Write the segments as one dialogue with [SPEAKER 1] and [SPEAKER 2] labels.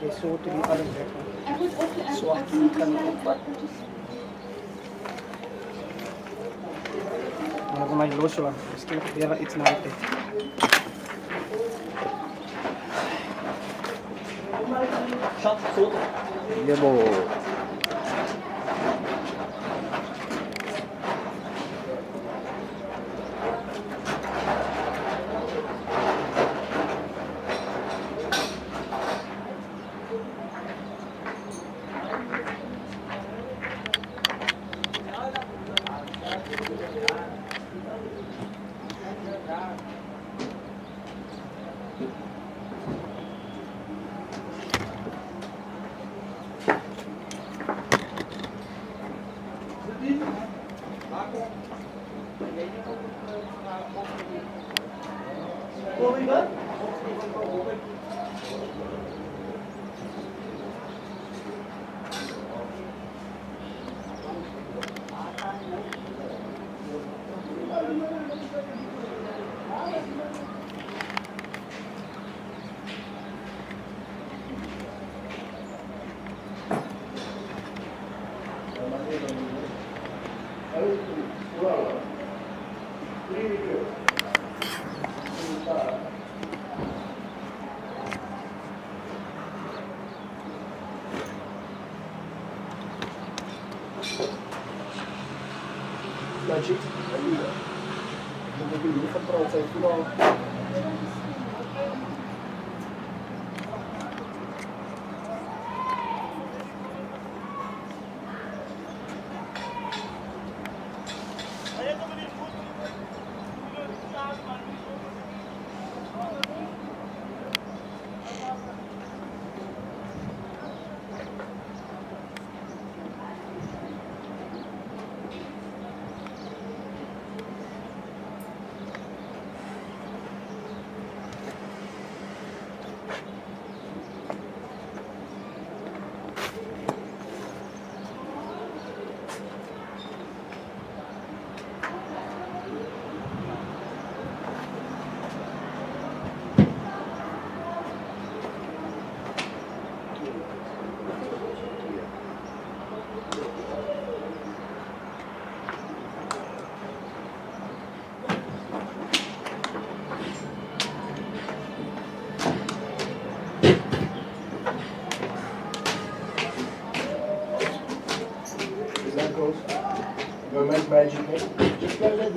[SPEAKER 1] Je zo te die arm trekken. Zwart, die kan niet opvatten. Maar voor mij los hoor. Misschien weer iets naar het.
[SPEAKER 2] Shot, zo.
[SPEAKER 3] Jebo.
[SPEAKER 1] Magic. Ik heb van Pro20. Magic. Just like that,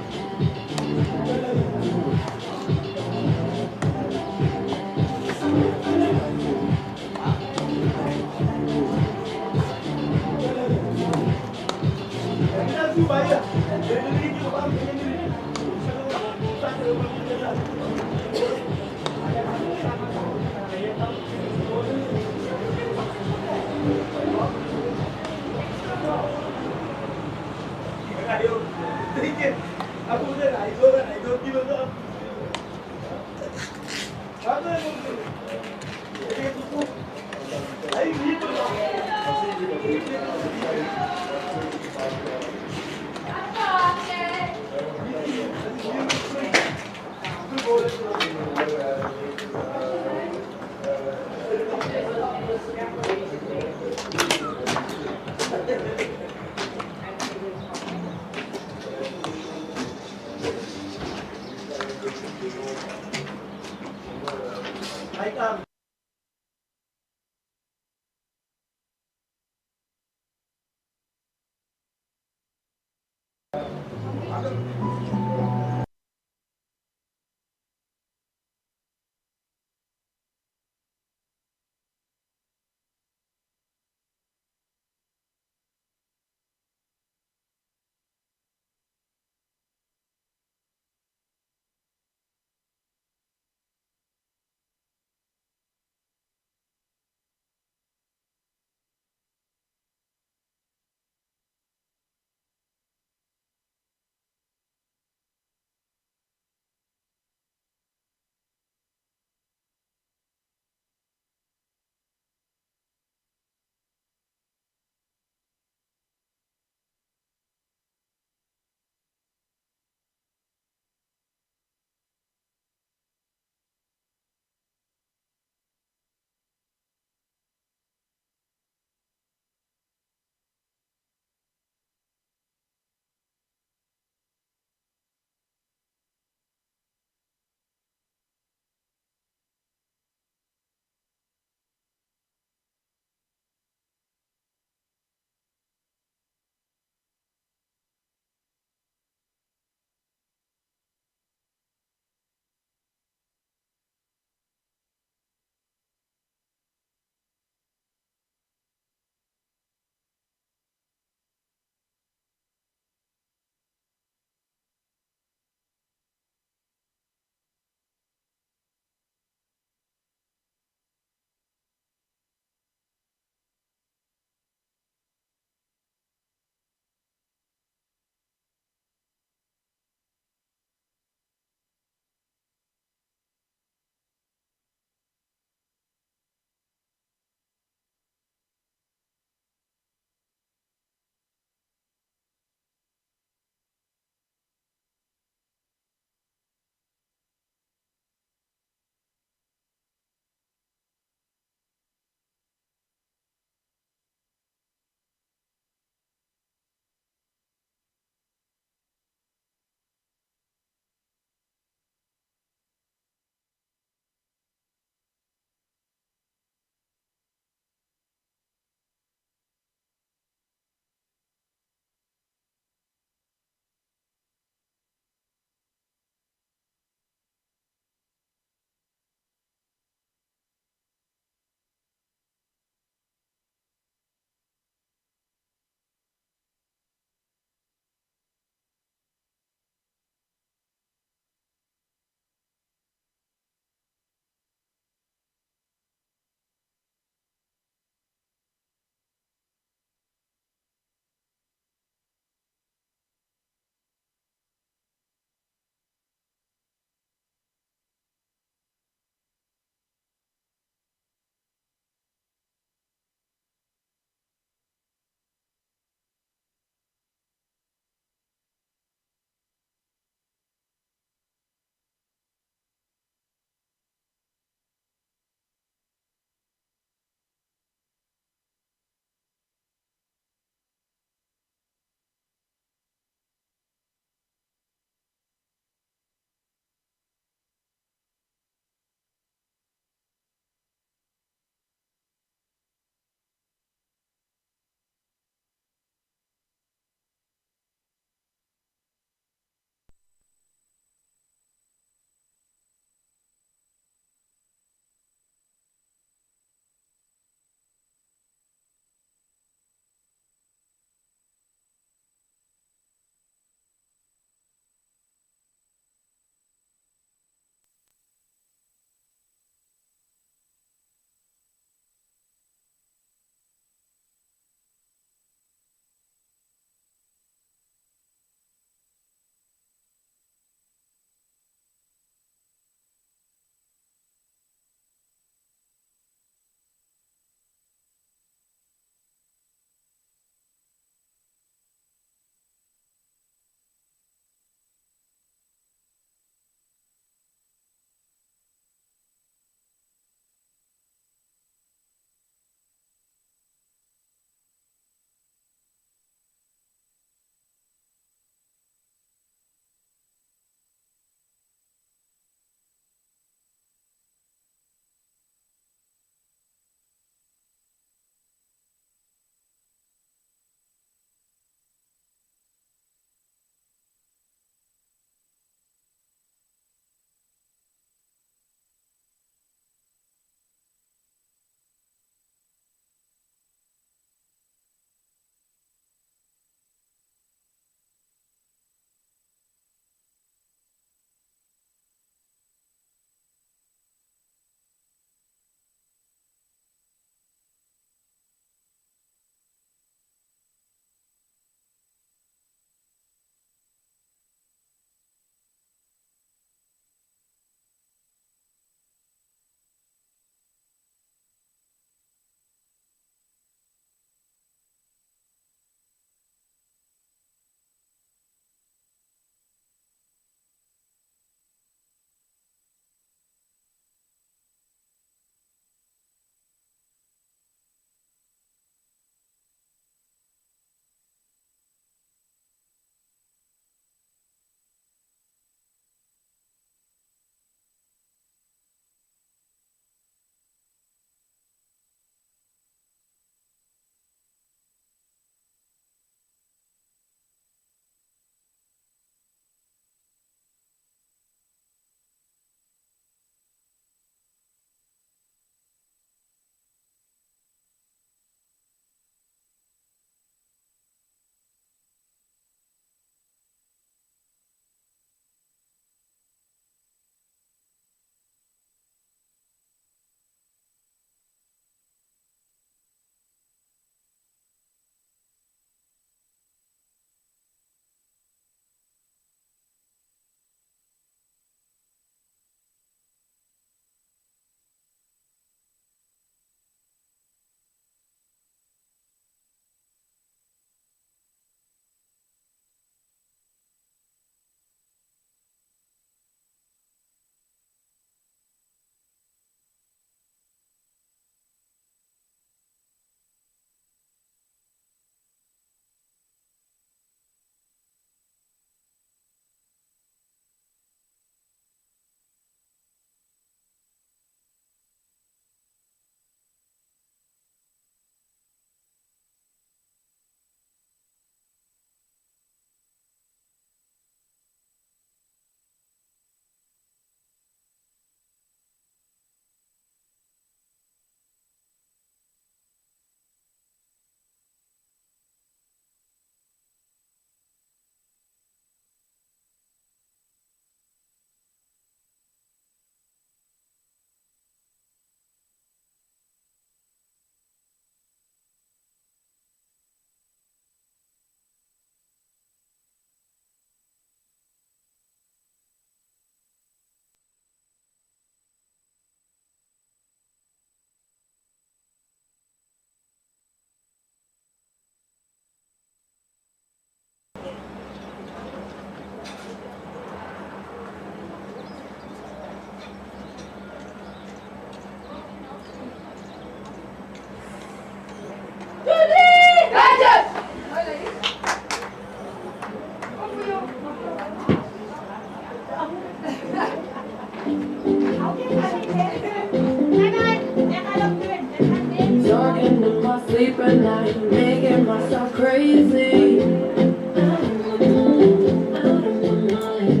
[SPEAKER 3] Talking in my sleep at night, making myself crazy. Out of my mind.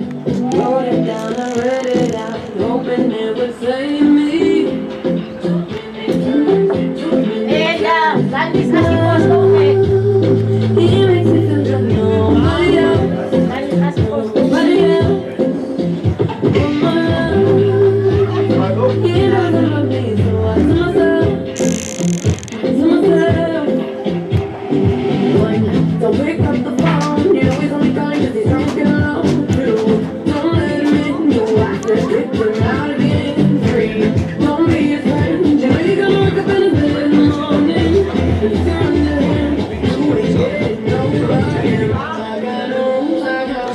[SPEAKER 3] Wrote it down, I read it out, hoping it would save me. And Sandy's asking for stupid. He makes me feel like nobody else. Sandy's asking for nobody else. Oh my love, he doesn't love me, so I tell myself. Don't pick up the phone, you know he's only calling cause he's drunk and alone too. Don't let him in, you I said kick him out again, free. Don't be his friend, you know you're gonna wake up in his bed in the morning. And he's down to him, you ain't getting nobody. I got no, I got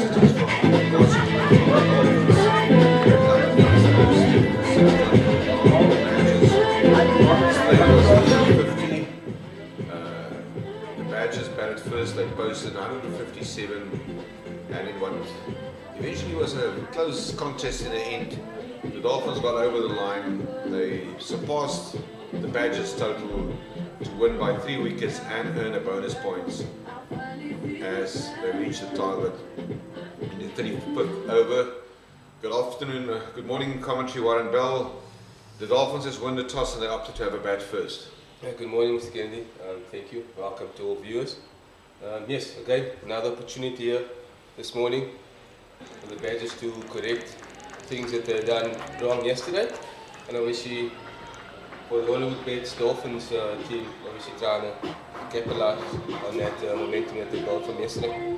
[SPEAKER 4] batted first, they posted 157 and in what eventually was a close contest in the end. The Dolphins got over the line, they surpassed the Badgers total to win by 3 wickets and earn a bonus points as they reached the target in the 35th over. Good afternoon, good morning commentary, Warren Bell. The Dolphins has won the toss and they opted to have a bat first.
[SPEAKER 5] Good morning, Mr. Kennedy. Thank you. Welcome to all viewers. Yes, again, another opportunity here this morning for the Badgers to correct things that they've done wrong yesterday. And obviously, for the Hollywoodbets Dolphins team, obviously trying to capitalize on that momentum that they built from yesterday.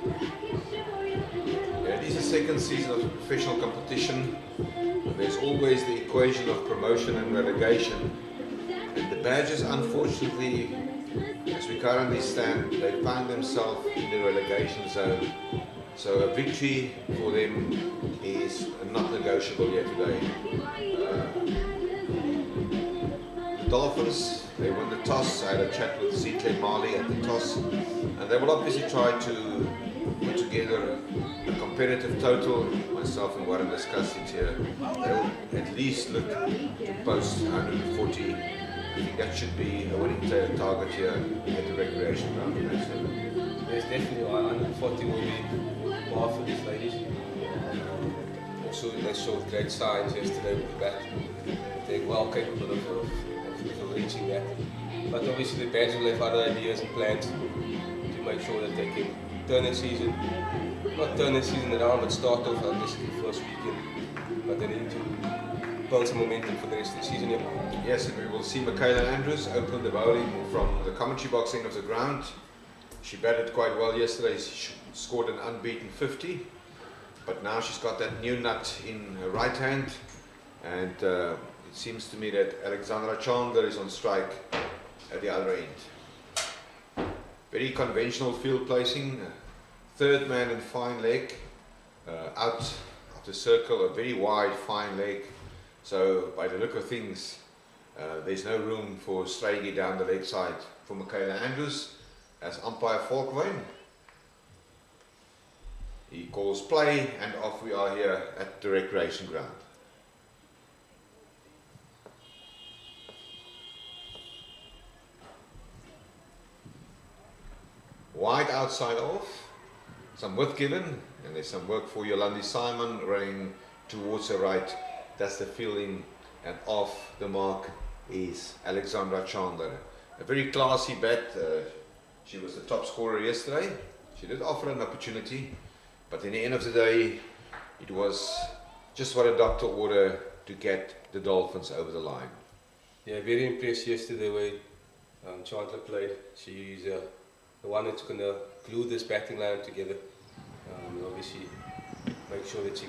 [SPEAKER 4] Yeah, it is the second season of professional competition. There's always the equation of promotion and relegation. The Badgers, unfortunately, as we currently stand, they find themselves in the relegation zone. So a victory for them is not negotiable yet today. The Dolphins, they won the toss. I had a chat with CJ Marley at the toss, and they will obviously try to put together a competitive total. Myself and Warren discussed it here. They'll at least look to post 140. I think that should be a winning target here at the recreation ground.
[SPEAKER 5] Yes, definitely. 140 will be par for these ladies. Also, they showed great signs yesterday with the bat. They're well capable of reaching that. But obviously, the Badgers will have other ideas and plans to make sure that they can turn the season, not turn the season around, but start off obviously the first weekend. But they need to build some momentum for the rest of the season.
[SPEAKER 4] Yes, and we will see Michaela Andrews open the bowling from the commentary box end of the ground. She batted quite well yesterday. She scored an unbeaten 50, but now she's got that new nut in her right hand, and it seems to me that Alexandra Chandler is on strike at the other end. Very conventional field placing, third man and fine leg, out of the circle, a very wide fine leg. So by the look of things, there's no room for Straigy down the leg side for Michaela Andrews as umpire Falkwain. He calls play and off we are here at the recreation ground. Wide outside off, some width given, and there's some work for Yolandi Simon running towards the right. That's the fielding, and off the mark is Alexandra Chandler. A very classy bat. She was the top scorer yesterday. She did offer an opportunity, but in the end of the day, it was just what a doctor ordered to get the Dolphins over the line.
[SPEAKER 5] Yeah, very impressed yesterday the way Chandler played. She's the one that's going to glue this batting line together. Obviously, make sure that she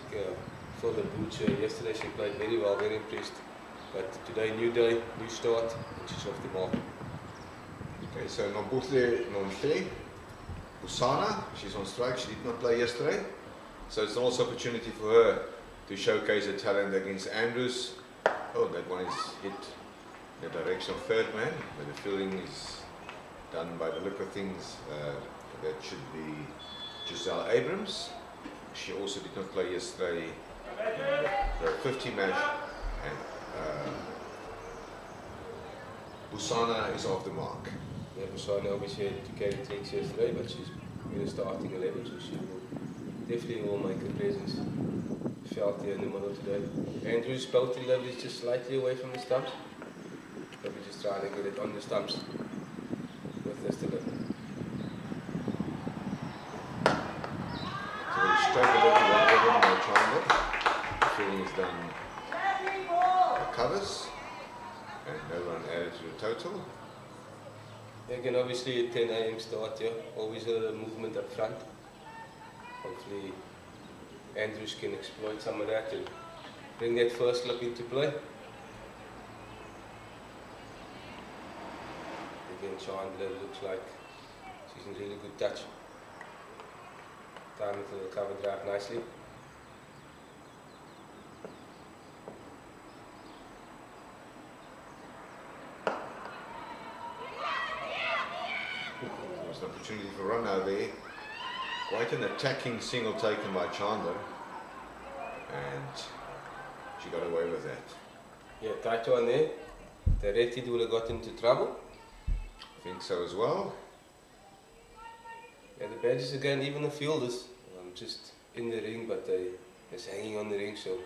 [SPEAKER 5] fill the boots. Yesterday she played very well, very impressed. But today, new day, new start, and she's off the mark.
[SPEAKER 4] Okay, so Nombuhle Nonhle, Usana, she's on strike. She did not play yesterday. So it's also an opportunity for her to showcase her talent against Andrews. Oh, that one is hit in the direction of third man, but the fielding is done by the look of things. That should be Giselle Abrams. She also did not play yesterday in the 50 match, and Busana is off the mark.
[SPEAKER 5] Yeah, Busana obviously had to carry things yesterday, but she's in the starting 11, so she definitely will make a presence felt here in the middle today. Andrew's pelting level is just slightly away from the stumps. Probably just trying to get it on the stumps with this delivery.
[SPEAKER 4] So we straight a little one with him, no triangle. The fielding is done by covers, and no run added to the total.
[SPEAKER 5] Again, obviously a 10 AM start here, always a movement up front. Hopefully Andrews can exploit some of that and bring that first slip into play. Again, Chandler looks like she's in really good touch. Time for the cover drive nicely.
[SPEAKER 4] There's an opportunity for run out there. Quite an attacking single taken by Chandler, and she got away with that.
[SPEAKER 5] Yeah, tight one there. The red kid would have got into trouble.
[SPEAKER 4] I think so as well.
[SPEAKER 5] Yeah, the badges again, even the fielders, just in the ring, but they're hanging on the ring, so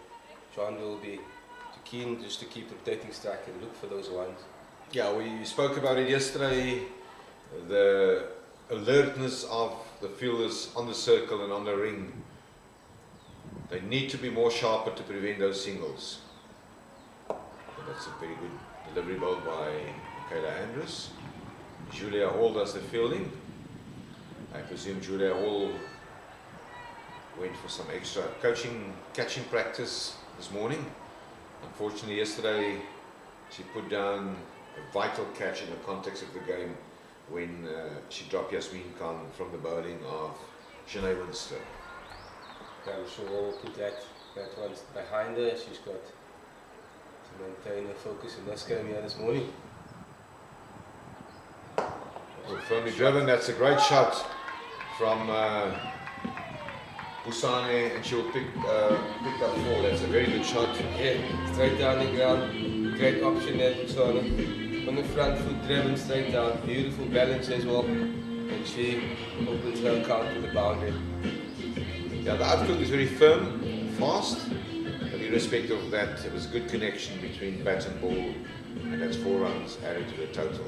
[SPEAKER 5] Chandler will be too keen just to keep rotating strike and look for those ones.
[SPEAKER 4] Yeah, we spoke about it yesterday. The alertness of the fielders on the circle and on the ring. They need to be more sharper to prevent those singles. And that's a very good delivery bowled by Michaela Andrews. Julia Hall does the fielding. I presume Julia Hall went for some extra catching practice this morning. Unfortunately yesterday she put down a vital catch in the context of the game when she dropped Yasmin Khan from the bowling of Sinead Winster.
[SPEAKER 5] I'm sure we'll put that one behind her. She's got to maintain her focus in this game here this morning.
[SPEAKER 4] Well, firmly driven, that's a great shot from Busane, and she'll pick up 4. That's a very good shot.
[SPEAKER 5] Yeah, straight down the ground. Great option there, Busana. On the front foot, driven straight down. Beautiful balance as well. And she opens her count to the boundary.
[SPEAKER 4] Yeah, the outfield is very firm, fast, but irrespective of that, it was good connection between bat and ball, and that's 4 runs added to the total.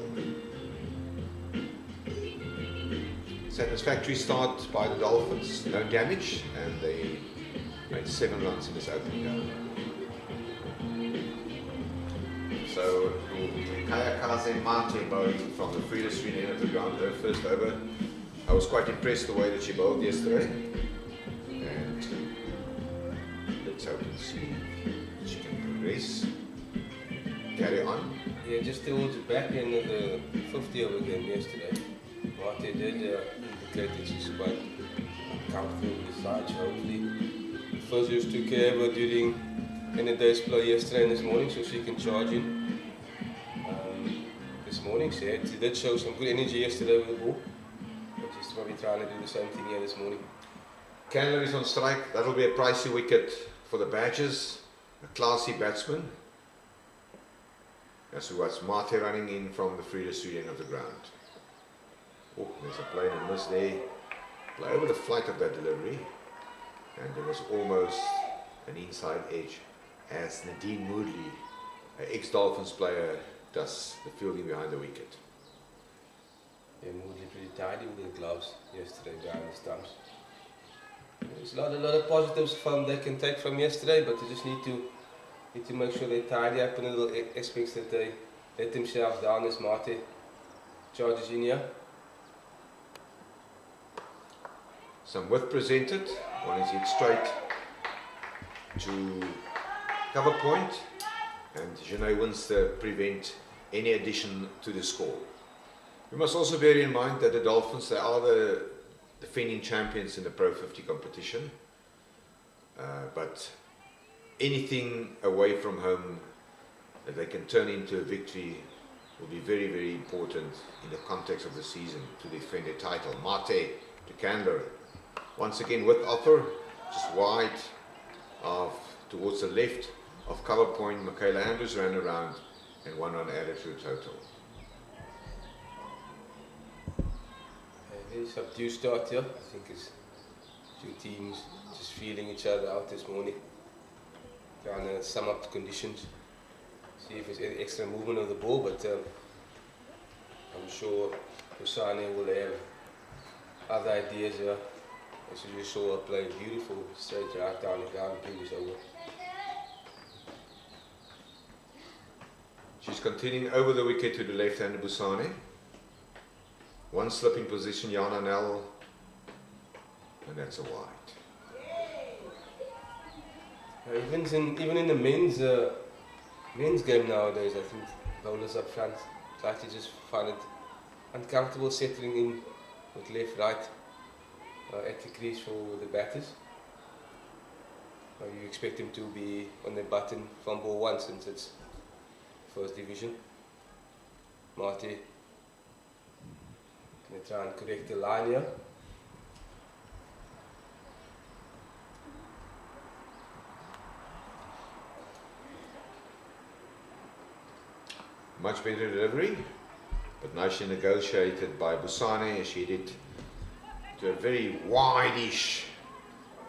[SPEAKER 4] Satisfactory start by the Dolphins, no damage, and they made 7 runs in this opening over. So it will be Kayakaze Mate bowling from the freeless screen end of the ground, her first over. I was quite impressed the way that she bowled yesterday, and let's hope and see if she can progress. Carry on.
[SPEAKER 5] Yeah, just towards the back end of the 50 over game yesterday, Mate did indicate that she's quite comfortable with the side. So hopefully, first just took care of her in the day's play yesterday and this morning, so she can charge in. This morning, she did show some good energy yesterday with the ball, but she's probably trying to do the same thing here this morning.
[SPEAKER 4] Candler is on strike. That'll be a pricey wicket for the Badgers. A classy batsman. That's what's Mate running in from the freeless end of the ground. Oh, there's a play and a miss there. Play over the flight of that delivery, and there was almost an inside edge as Nadine Moodley, an ex-Dolphins player, does the fielding behind the wicket.
[SPEAKER 5] Yeah, Moodley pretty tidy with the gloves yesterday behind the stumps. There's a lot of positives from they can take from yesterday, but they just need to make sure they tidy up in little aspects that they let themselves down as Mate charges in here.
[SPEAKER 4] Some width presented. One is hit straight to cover point, and Sinead Winster prevent any addition to the score. We must also bear in mind that the Dolphins, they are the defending champions in the Pro 50 competition, but anything away from home that they can turn into a victory will be very, very important in the context of the season to defend their title. Mate to Candler. Once again with offer, just wide of towards the left of cover point. Michaela Andrews ran around and 1 run added to the total.
[SPEAKER 5] Very subdued start here. I think it's two teams just feeling each other out this morning. Trying to sum up the conditions. See if there's any extra movement of the ball, but I'm sure Kusane will have other ideas here. As you saw her play a beautiful straight drive down the ground previous over.
[SPEAKER 4] She's continuing over the wicket to the left-hander Busane. One slipping position, Jana Nel, and that's a wide.
[SPEAKER 5] Even in the men's game nowadays, I think bowlers up front slightly just find it uncomfortable settling in with left, right at the crease for the batters. You expect them to be on their button from ball one since it's first division. Marty going to try and correct the line here.
[SPEAKER 4] Much better delivery, but nicely negotiated by Busane as she did to a very wide-ish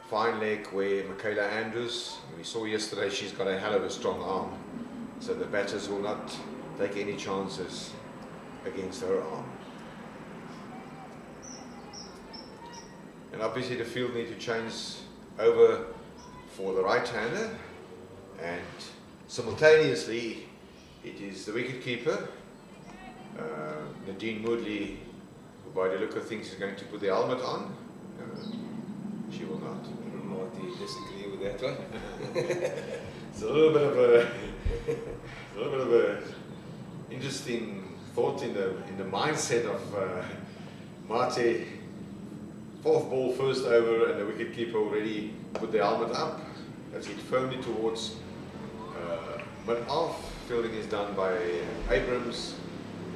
[SPEAKER 4] fine leg where Michaela Andrews, we saw yesterday, she's got a hell of a strong arm, so the batters will not take any chances against her arm. And obviously the field need to change over for the right-hander, and simultaneously it is the wicket-keeper, Nadine Moodley, who by the look of things is going to put the helmet on. She will not.
[SPEAKER 5] Marty disagree with that one.
[SPEAKER 4] It's a little bit of a interesting thought in the mindset of Mate. Fourth ball, first over, and the wicket-keeper already put the helmet up. That's it firmly towards mid-off. Fielding is done by Abrams,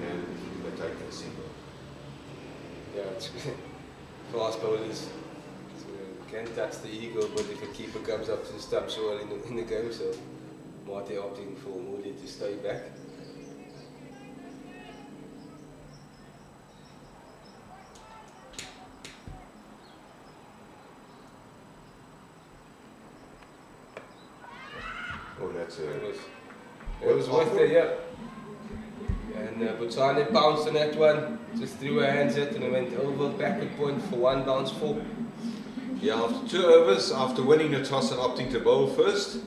[SPEAKER 4] and they take the single.
[SPEAKER 5] Yeah, it's fast bowlers can touch the eagle, but if a keeper comes up to the stump so early in the game, so Marty opting for Moody to stay back.
[SPEAKER 4] Oh, that's
[SPEAKER 5] It was worth it, yeah. And Botswana bounced on that one, just threw her hands at it and it went over, backward point for one bounce full.
[SPEAKER 4] Yeah, after 2 overs, after winning the toss and opting to bowl first,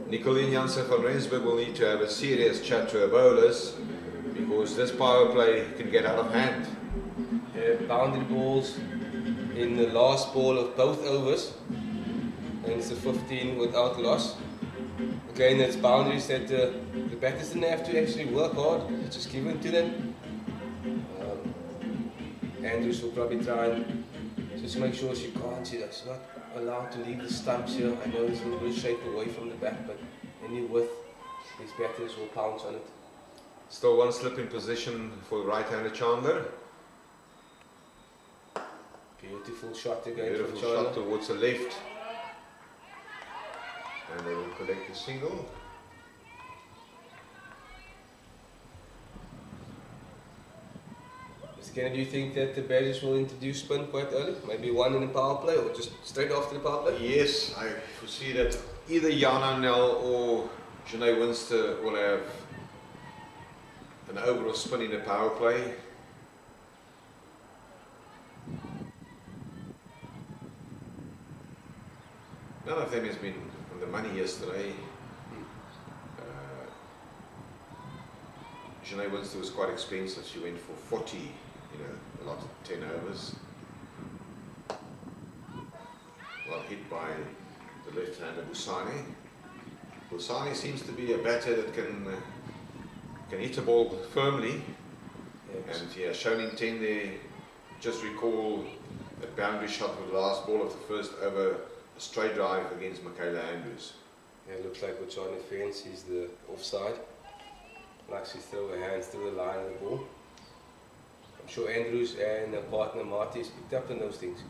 [SPEAKER 4] Nicolene Janssen van Rensburg will need to have a serious chat to her bowlers because this power play can get out of hand.
[SPEAKER 5] Boundary balls in the last ball of both overs, and it's a 15 without loss. Again, it's boundaries that the batters didn't have to actually work hard, it's just given to them. Andrews will probably try and just make sure she's not allowed to leave the stumps here. I know it's a little bit shaped away from the back, but any width, these batters will pounce on it.
[SPEAKER 4] Still one slip in position for the right-hander Chandler.
[SPEAKER 5] Beautiful shot again.
[SPEAKER 4] Beautiful
[SPEAKER 5] from Chandler.
[SPEAKER 4] shot towards the left. And they will collect the single.
[SPEAKER 5] Mr. Kennedy, do you think that the batters will introduce spin quite early? Maybe one in the power play or just straight after the power play?
[SPEAKER 4] Yes, I foresee that either Jana Nel or Janae Winster will have an over of spin in the power play. None of them has been on the money yesterday. Janae Winster was quite expensive. She went for 40, a lot of 10 overs. Well hit by the left-hander Busane. Busane seems to be a batter that can hit a ball firmly. Yes. And yeah, shown intent there. Just recall that boundary shot with the last ball of the first over, a straight drive against Michaela Andrews.
[SPEAKER 5] Yeah, it looks like Oudtshoorn fancies the offside. likes to throw her hands through the line of the ball. I'm sure Andrews and her partner Marty has picked up on those things.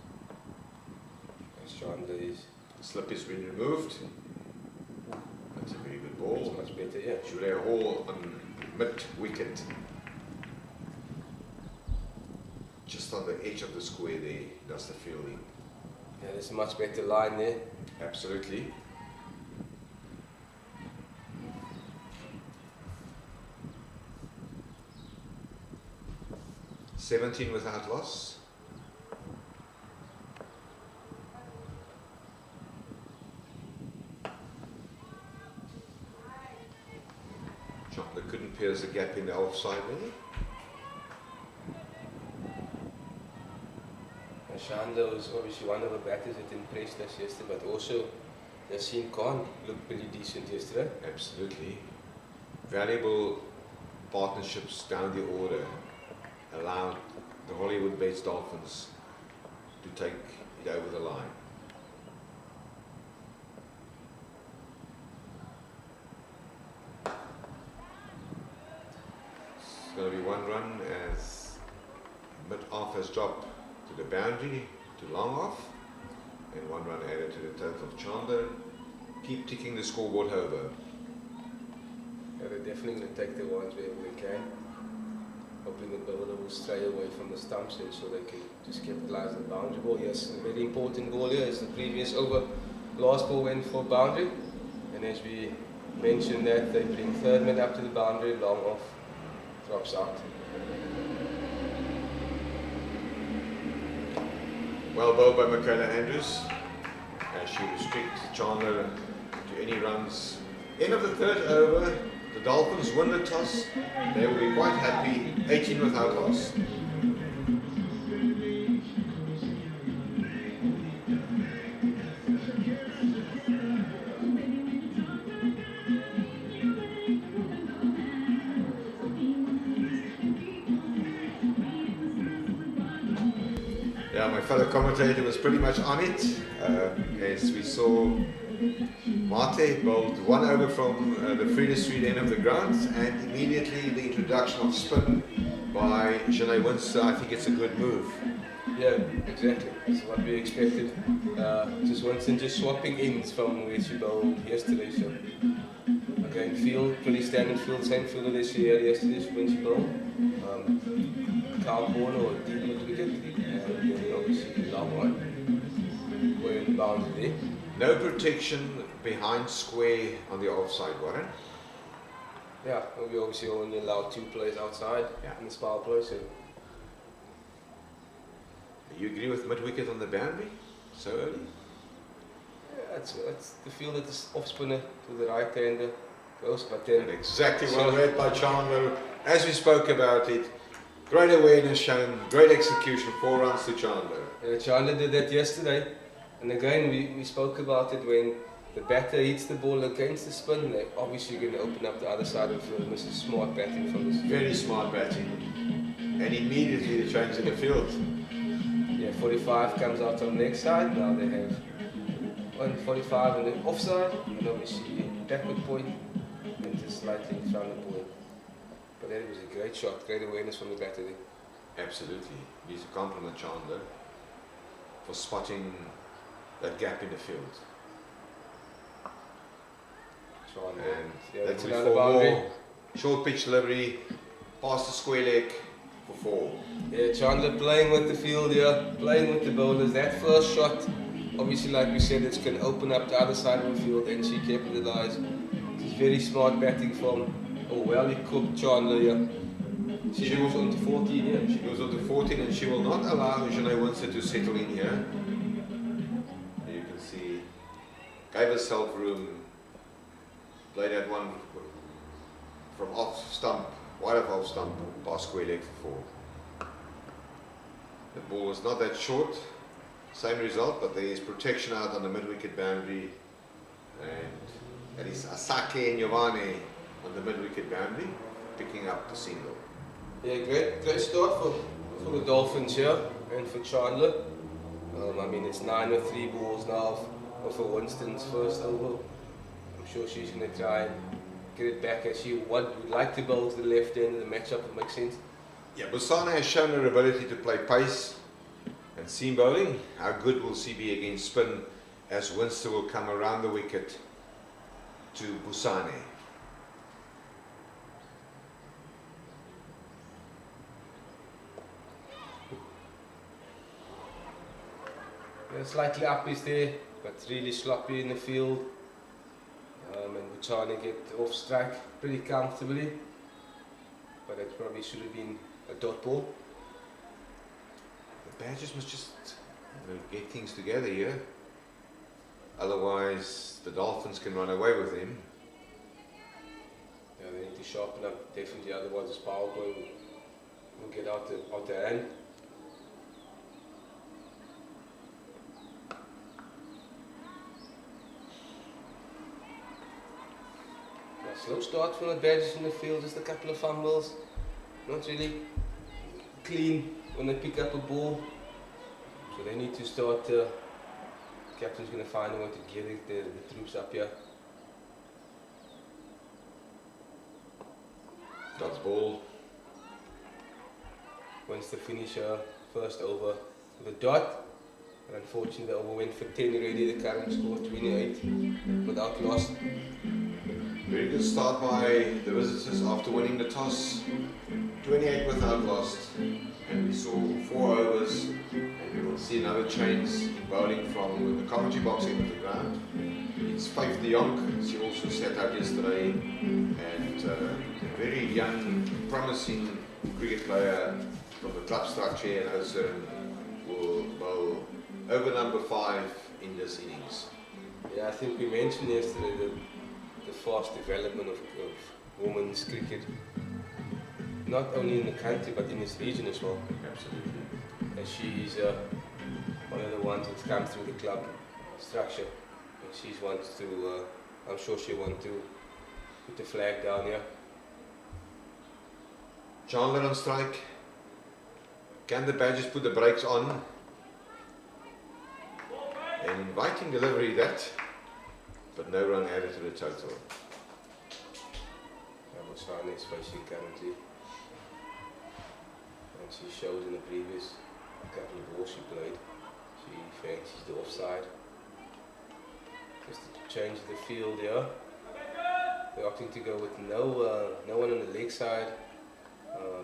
[SPEAKER 5] As Chandler is.
[SPEAKER 4] Slip has been removed. That's a very good ball.
[SPEAKER 5] It's much better, yeah.
[SPEAKER 4] Should a hole on mid-wicket. Just on the edge of the square there, does the fielding.
[SPEAKER 5] Yeah, there's a much better line there.
[SPEAKER 4] Absolutely. $17 without loss. Chandler couldn't pierce the gap in the offside there.
[SPEAKER 5] Chandler was obviously one of the batters that impressed us yesterday, but also Yassine Khan looked pretty decent yesterday.
[SPEAKER 4] Absolutely. Valuable partnerships down the order allowed the Hollywoodbets Dolphins to take it over the line. It's going to be one run as mid-off has dropped to the boundary, to long off, and one run added to the total of Chandler. Keep ticking the scoreboard over.
[SPEAKER 5] Yeah, they're definitely going to take their ones wherever they can. Hoping the bowler will stray away from the stumps and so they can just capitalize on the boundary ball. Yes, a very important ball here as the previous over. Last ball went for boundary, and as we mentioned that, they bring third man up to the boundary, long off, drops out.
[SPEAKER 4] Well bowled by Michaela Andrews as she restricts Chandler to any runs. End of the third over, the Dolphins win the toss. They will be quite happy, 18 without loss. Yeah, my fellow commentator was pretty much on it, as we saw Mate bowled one over from the Freda Street end of the ground, and immediately the introduction of spin by Janae Winster. I think it's a good move.
[SPEAKER 5] Yeah, exactly. That's what we expected. Just Winston just swapping ends from where she bowled yesterday. So again, field, pretty standard field, same field as she had yesterday when she bowled. Cow corner or deep mid wicket, and then obviously long one. We're in the boundary there.
[SPEAKER 4] No protection behind square on the offside, Warren.
[SPEAKER 5] Yeah, we obviously only allow 2 players outside in the power play. So
[SPEAKER 4] You agree with mid-wicket on the boundary so early?
[SPEAKER 5] yeah, it's the field that the off spinner to the right hander goes, but then
[SPEAKER 4] And exactly well read by Chandler. As we spoke about it, great awareness shown, great execution, 4 runs to Chandler.
[SPEAKER 5] Chandler did that yesterday, and again we spoke about it when the batter hits the ball against the spin. They're obviously going to open up the other side of the field. This is smart batting from this.
[SPEAKER 4] Very smart batting. And immediately the change in the field.
[SPEAKER 5] Yeah, 45 comes out on the next side. Now they have 145 on the offside, and obviously backward point, and just slightly in front of the point. But that was a great shot, great awareness from the batter there.
[SPEAKER 4] Absolutely. Needs to compliment Chandler for spotting that gap in the field. And
[SPEAKER 5] yeah,
[SPEAKER 4] that's
[SPEAKER 5] that's
[SPEAKER 4] it
[SPEAKER 5] another
[SPEAKER 4] for
[SPEAKER 5] boundary.
[SPEAKER 4] more. Short pitch delivery, past the square leg for 4.
[SPEAKER 5] Yeah, Chandler playing with the field here, playing with the bowlers. That first shot, obviously, like we said, it's going to open up the other side of the field, and she capitalized. It's very smart batting from a well-equipped Chandler here. She moves on to 14 here.
[SPEAKER 4] She goes on to 14 and she will not allow Janae Winster to settle in here. You can see, gave herself room, played that one from off stump, wide of off stump, past square leg for 4. The ball was not that short, same result, but there is protection out on the mid-wicket boundary, and that is Asake and Giovanni on the mid-wicket boundary, picking up the single.
[SPEAKER 5] Yeah, great start for the Dolphins here and for Chandler. I mean, it's 9 with 3 balls now for Winston's first over. I'm sure she's going to try and get it back as she would like to bowl to the left end of the matchup. It makes sense.
[SPEAKER 4] Yeah, Busane has shown her ability to play pace and seam bowling. How good will she be against spin as Winster will come around the wicket to Busane?
[SPEAKER 5] Slightly up is there, but really sloppy in the field. And Oudtshoorn get off strike pretty comfortably, but it probably should have been a dot ball.
[SPEAKER 4] The Badgers must just get things together here. Otherwise, the Dolphins can run away with them.
[SPEAKER 5] Yeah, they need to sharpen up definitely, otherwise this power play will get out their hand. Slow start from the Badgers in the field, just a couple of fumbles. Not really clean when they pick up a ball. So they need to start, captain's going to find a way to get the troops up here.
[SPEAKER 4] Dot's ball.
[SPEAKER 5] Wants to finish her first over with a dot. And unfortunately the over went for 10 already, the current score 28 without loss.
[SPEAKER 4] Very good start by the visitors after winning the toss. 28 without loss. And we saw 4 overs. And we will see another change in bowling from the commentary box end of the ground. It's Faith de Jonk. She also sat out yesterday. And a very young, promising cricket player from the club structure in Oudtshoorn will bowl over number 5 in this innings.
[SPEAKER 5] Yeah, I think we mentioned yesterday the fast development of women's cricket, not only in the country but in this region as well.
[SPEAKER 4] Absolutely.
[SPEAKER 5] And she's one of the ones that's come through the club structure, and she wants to, I'm sure she'll want to put the flag down here.
[SPEAKER 4] Chandler on strike. Can the Badgers put the brakes on? An inviting delivery that, but no run added to the total.
[SPEAKER 5] Oudtshoorn is facing currently, and she showed in the previous couple of balls she played, she fancies the offside. Just to change the field here, they're opting to go with no one on the leg side,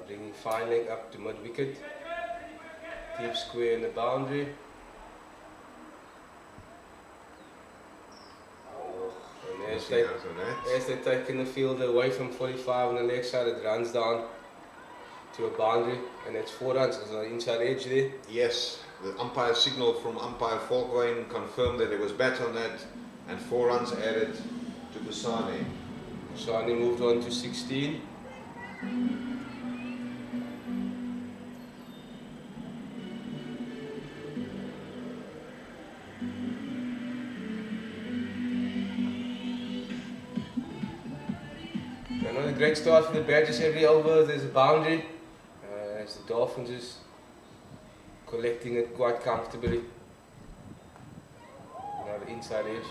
[SPEAKER 5] bringing fine leg up to mid wicket, deep square in the boundary. As they're taking the field away from 45 on the leg side, it runs down to a boundary, and it's 4 runs. There's an inside edge there.
[SPEAKER 4] Yes, the umpire signal from umpire Falkwain confirmed that there was bat on that, and 4 runs added to Busane.
[SPEAKER 5] Busane moved on to 16. Another great start for the Badgers. Every over there's a boundary, as the Dolphins is collecting it quite comfortably. Now the inside edge.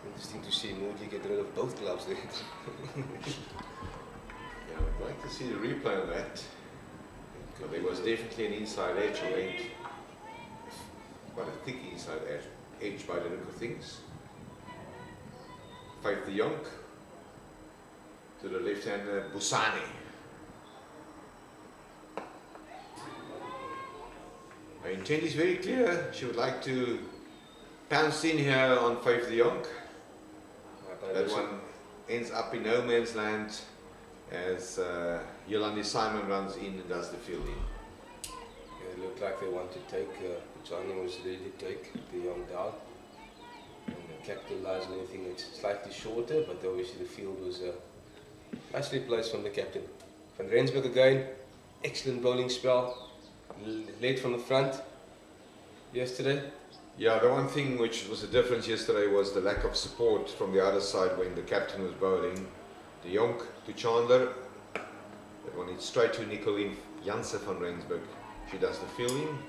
[SPEAKER 5] Interesting to see Moody get rid of both gloves there.
[SPEAKER 4] Yeah, I'd like to see the replay of that. Because there was definitely an inside edge, or quite a thick inside edge by the look of things. Faith de Jonk to the left-hander Busane. Her intent is very clear. She would like to pounce in here on Faith de Jonk. That one ends up in no man's land as Yolandi Simon runs in and does the fielding.
[SPEAKER 5] Yeah, it looked like they want to take, Johnny was ready to take de Jonk down and capitalize on anything that's slightly shorter, but obviously the field was nicely placed from the captain. Van Rensburg again, excellent bowling spell, led from the front yesterday.
[SPEAKER 4] Yeah, the one thing which was a difference yesterday was the lack of support from the other side when the captain was bowling. De Jonk to Chandler, that one hits straight to Nicolien Janse van Rensburg. She does the fielding.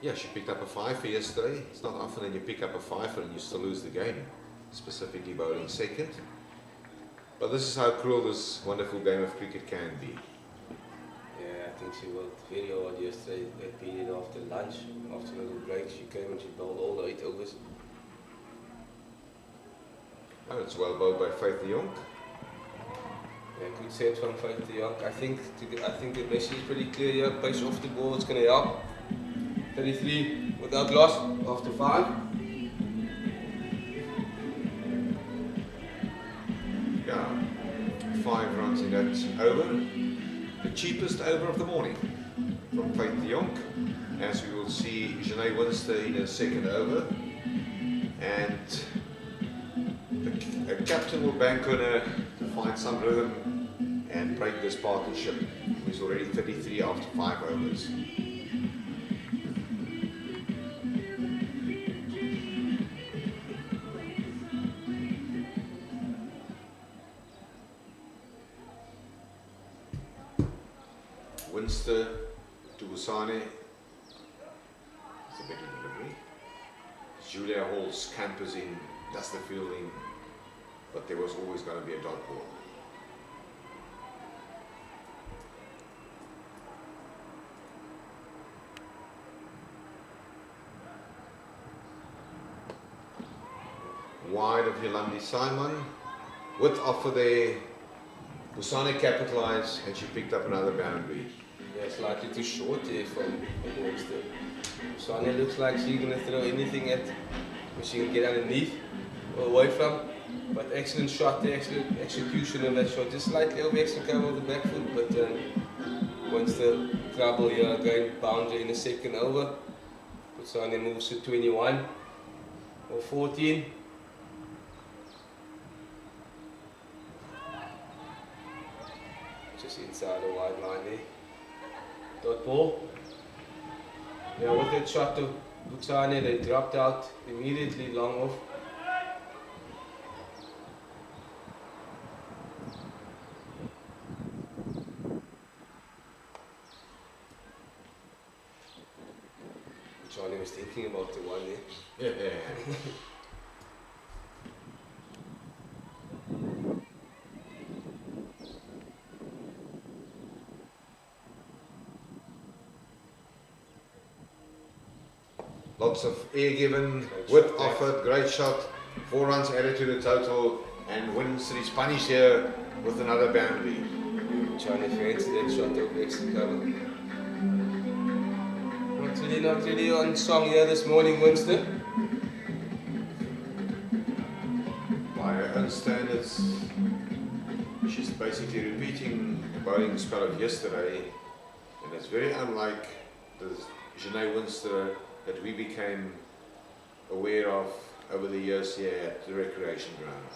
[SPEAKER 4] Yeah, she picked up a 5 yesterday. It's not often that you pick up a 5 and you still lose the game. specifically bowling second. But this is how cruel this wonderful game of cricket can be.
[SPEAKER 5] Yeah, I think she worked very hard yesterday, that period after lunch, after a little break. She came and she bowled all the 8 overs.
[SPEAKER 4] And it's well bowled by Faith de Jong.
[SPEAKER 5] Yeah, good set from Faith de Jong. I think the message is pretty clear here. Pace off the ball, it's going to help. 33 without loss after 5.
[SPEAKER 4] Yeah, 5 runs in that over. The cheapest over of the morning from Faith de Jong. As we will see, Janae Winster in her second over. And a captain will bank on her to find some rhythm and break this partnership. He's already 33 after 5 overs. Winster to Busane. It's a better delivery. Julia Hall's campers in, does the fielding, but there was always going to be a dot ball. Wide of Yolandi Simon. With offer there, Busane capitalized and she picked up another boundary.
[SPEAKER 5] Yeah, slightly too short there from Winster. Busane looks like she's going to throw anything at where she can get underneath or away from. But excellent shot there, excellent execution of that shot. Just slightly over extra cover of the back foot, but Winster trouble here again, boundary in the second over. Busane moves to 21 or 14. Just inside the wide line there. Dot ball. Yeah, with that shot to Busane, they dropped out immediately, long off. Busane was thinking about the one there.
[SPEAKER 4] Yeah. Lots of air given, width offered, great shot, 4 runs added to the total, and Winster is punished here with another boundary.
[SPEAKER 5] Busane fancy that shot over extra cover. Not really on song here this morning, Winster.
[SPEAKER 4] By her own standards, she's basically repeating the bowling spell of yesterday, and it's very unlike the Janae Winster that we became aware of over the years here at the recreation ground.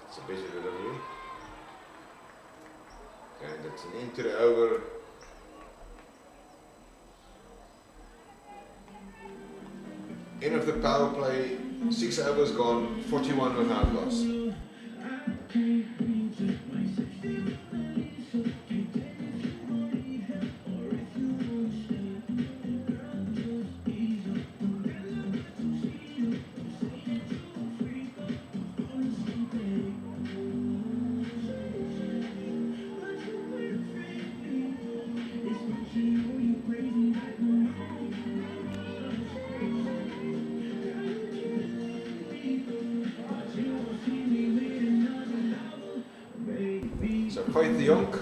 [SPEAKER 4] It's a better delivery. And it's an into the over. End of the power play, 6 overs gone, 41 without loss. So Faith de Jong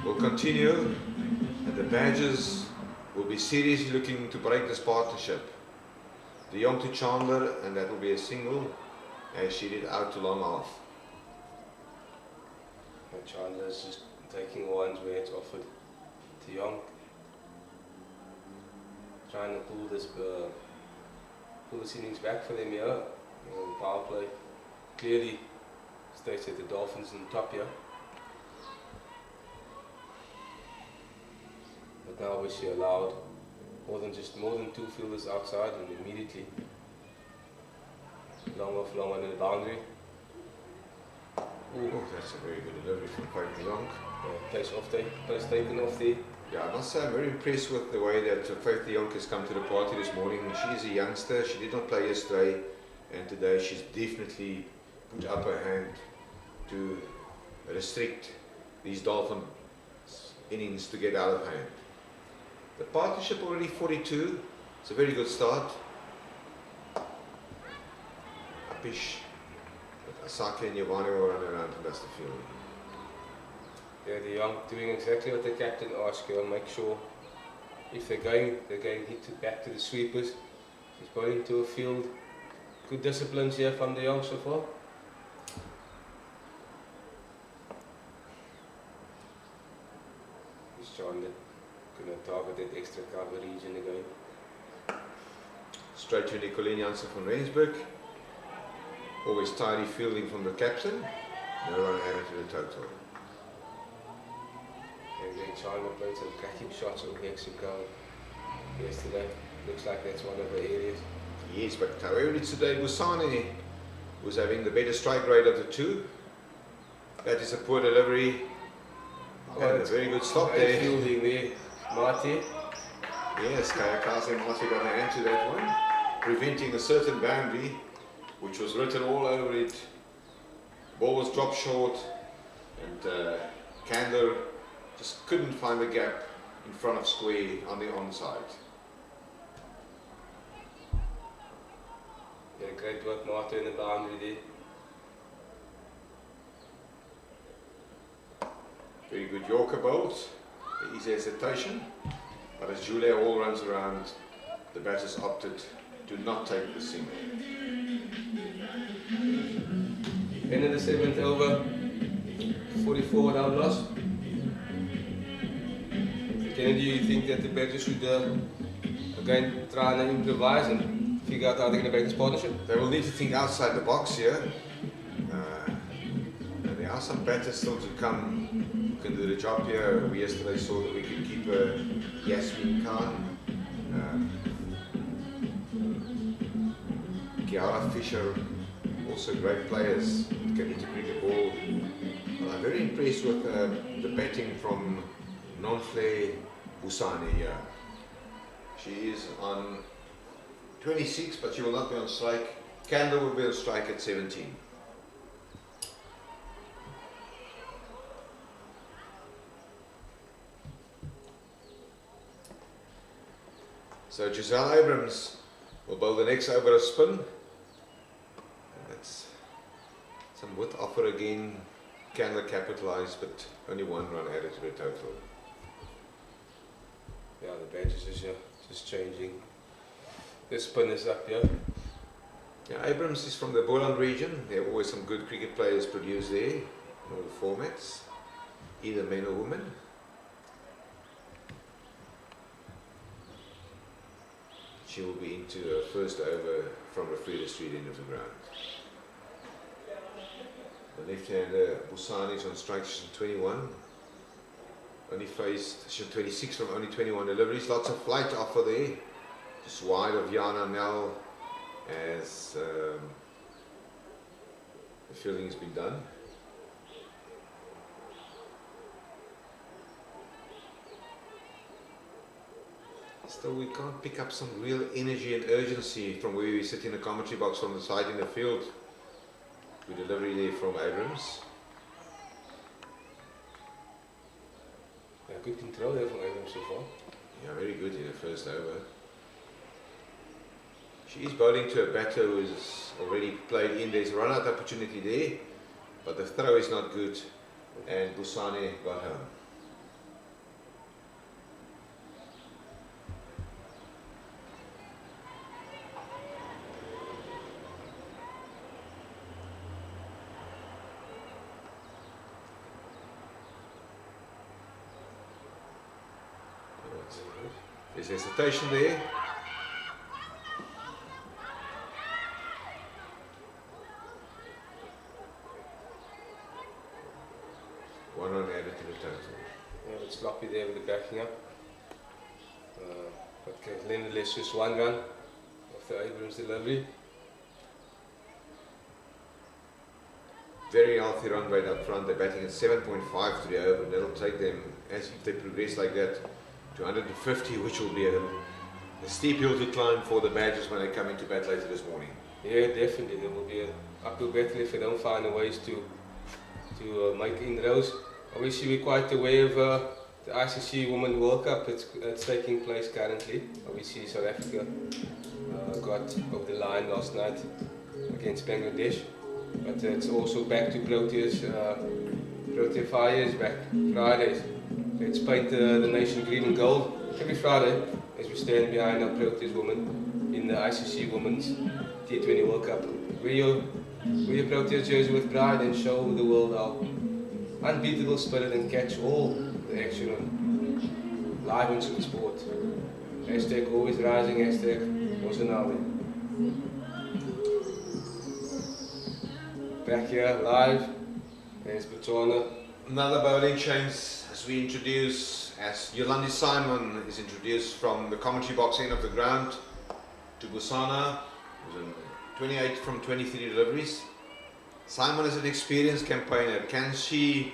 [SPEAKER 4] will continue, and the Badgers will be seriously looking to break this partnership. De Jong to Chandler, and that will be a single as she did out to long off.
[SPEAKER 5] Chandler's just taking ones where it's offered to Young. Trying to pull this innings back for them here. Power play clearly states that the Dolphins in the top here. But now we see allowed more than 2 fielders outside, and immediately long off, long under the boundary.
[SPEAKER 4] Oh, that's a very good delivery from Faith de Jong.
[SPEAKER 5] Place taken off there.
[SPEAKER 4] Yeah, I must say I'm very impressed with the way that Faith de Jonk has come to the party this morning. She is a youngster, she did not play yesterday, and today she's definitely put up her hand to restrict these Dolphin innings to get out of hand. The partnership already 42, it's a very good start. Apish, Asake and Giovanni will run around and that's the field.
[SPEAKER 5] Yeah, the young doing exactly what the captain asked you. Make sure if they're going hit back to the sweepers. He's bowling to a field. Good disciplines here from the young so far. He's trying to target that extra cover region again.
[SPEAKER 4] Straight to Nicolene Janssen from Rensburg. Always tidy fielding from the captain. No run added to the total.
[SPEAKER 5] And then China played some cracking shots on Mexico yesterday. Looks like that's one of the areas.
[SPEAKER 4] Yes, but however today Busane was having the better strike rate of the two. That is a poor delivery. And a very good stop there.
[SPEAKER 5] Fielding there, Marty.
[SPEAKER 4] Yes, Kayakaze Marty got a hand to that one, preventing a certain boundary, which was written all over it. Ball was dropped short, and Kander just couldn't find the gap in front of square on the onside.
[SPEAKER 5] Yeah, great work, Marty, in the boundary there.
[SPEAKER 4] Very good Yorker bowls. There is hesitation, but as Julia all runs around, the batters opted to not take the seam.
[SPEAKER 5] End of the 7th over, 44 without loss. Kennedy, you think that the batters should again try and improvise and figure out how they're going to break this partnership?
[SPEAKER 4] They will need to think outside the box here. There are some batters still to come who can do the job here. We yesterday saw that we could keep Yasmin Khan, Kiara Fisher, also great players who can integrate the ball. Well, I'm very impressed with the batting from Nonfle Busane here. She is on 26, but she will not be on strike. Kander will be on strike at 17. So Giselle Abrams will bowl the next over a spin. And that's some width offer again. Kander capitalised, but only one run added to the total.
[SPEAKER 5] Yeah, the badges is just changing. The spin is up here.
[SPEAKER 4] Yeah, Abrams is from the Boland region. There are always some good cricket players produced there in all the formats, either men or women. She will be into her first over from the Freda Street end of the ground. The left-hander Busani is on strike, she's on 21. Only faced, she's on 26 from only 21 deliveries. Lots of flight offer there. Just wide of Jana Nel as the fielding has been done. Still, we can't pick up some real energy and urgency from where we sit in the commentary box from the side in the field. Good delivery there from Abrams.
[SPEAKER 5] Yeah, good control there from Abrams so far.
[SPEAKER 4] Yeah, very good in the first over. She is bowling to a batter who has already played in. There's a run-out opportunity there, but the throw is not good, and Busane got home. There's hesitation there. One run added to the total.
[SPEAKER 5] Yeah, a bit sloppy there with the backing up. But Lindeless just one run after Abrams' delivery.
[SPEAKER 4] very healthy run rate up front. They're batting at 7.5 to the over, and that'll take them, as if they progress like that, to 150, which will be a steep hill to climb for the Badgers when they come into bat later this morning.
[SPEAKER 5] Yeah, definitely. There will be an uphill battle if they don't find a ways to make inroads. Obviously, we're quite aware of the ICC Women World Cup that's taking place currently. Obviously, South Africa got over the line last night against Bangladesh. But it's also back to Proteas. Protea Fire is back Fridays. Let's paint the nation green and gold every Friday as we stand behind our Proteas women in the ICC Women's T20 World Cup. Wear your Proteas jersey with pride and show the world our unbeatable spirit and catch all the action on live on Super Sport. Hashtag always rising, hashtag Oudtshoorn. Back here live, there's Botswana.
[SPEAKER 4] Another bowling change as Yolandi Simon is introduced from the commentary box end of the ground to Busana, who's in 28 from 23 deliveries. Simon is an experienced campaigner. Can she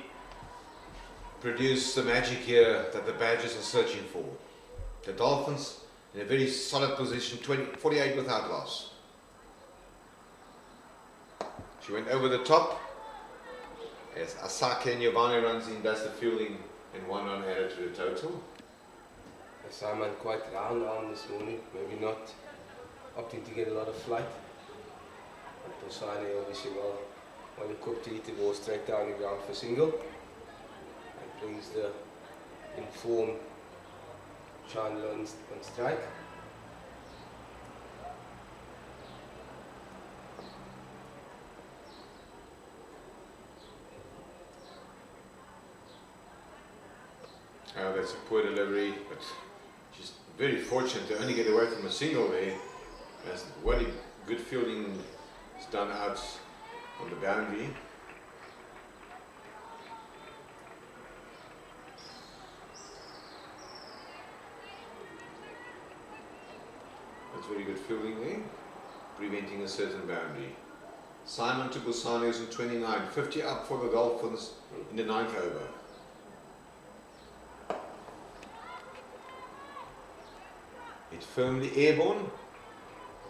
[SPEAKER 4] produce the magic here that the Badgers are searching for? The Dolphins in a very solid position, 48 without loss. She went over the top as Asake Nyobane runs in, does the fielding, and 1 run added to the total.
[SPEAKER 5] Simon quite round arm this morning, maybe not opting to get a lot of flight. But Posane obviously well equipped to hit the ball straight down the ground for single. And brings the informed Chandler on strike.
[SPEAKER 4] That's a poor delivery, but she's very fortunate to only get away from a single there. As what a good fielding is done out on the boundary. That's very good fielding there, preventing a certain boundary. Simon to Busani is in 29, 50 up for the Dolphins in the 9th over. It's firmly airborne,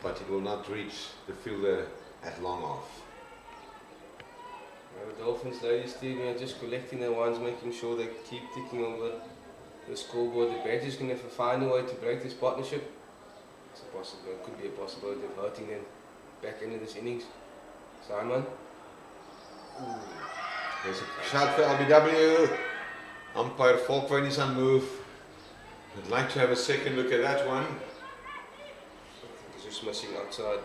[SPEAKER 4] but it will not reach the fielder at long off.
[SPEAKER 5] The Dolphins ladies team are just collecting their ones, making sure they keep ticking over the scoreboard. The Badgers going to have to find a way to break this partnership. It's possible. It could be a possibility of hurting them back into this innings. Simon.
[SPEAKER 4] There's a shout for LBW. Umpire Falkwein is on move. I'd like to have a second look at that one.
[SPEAKER 5] I think he's just missing outside,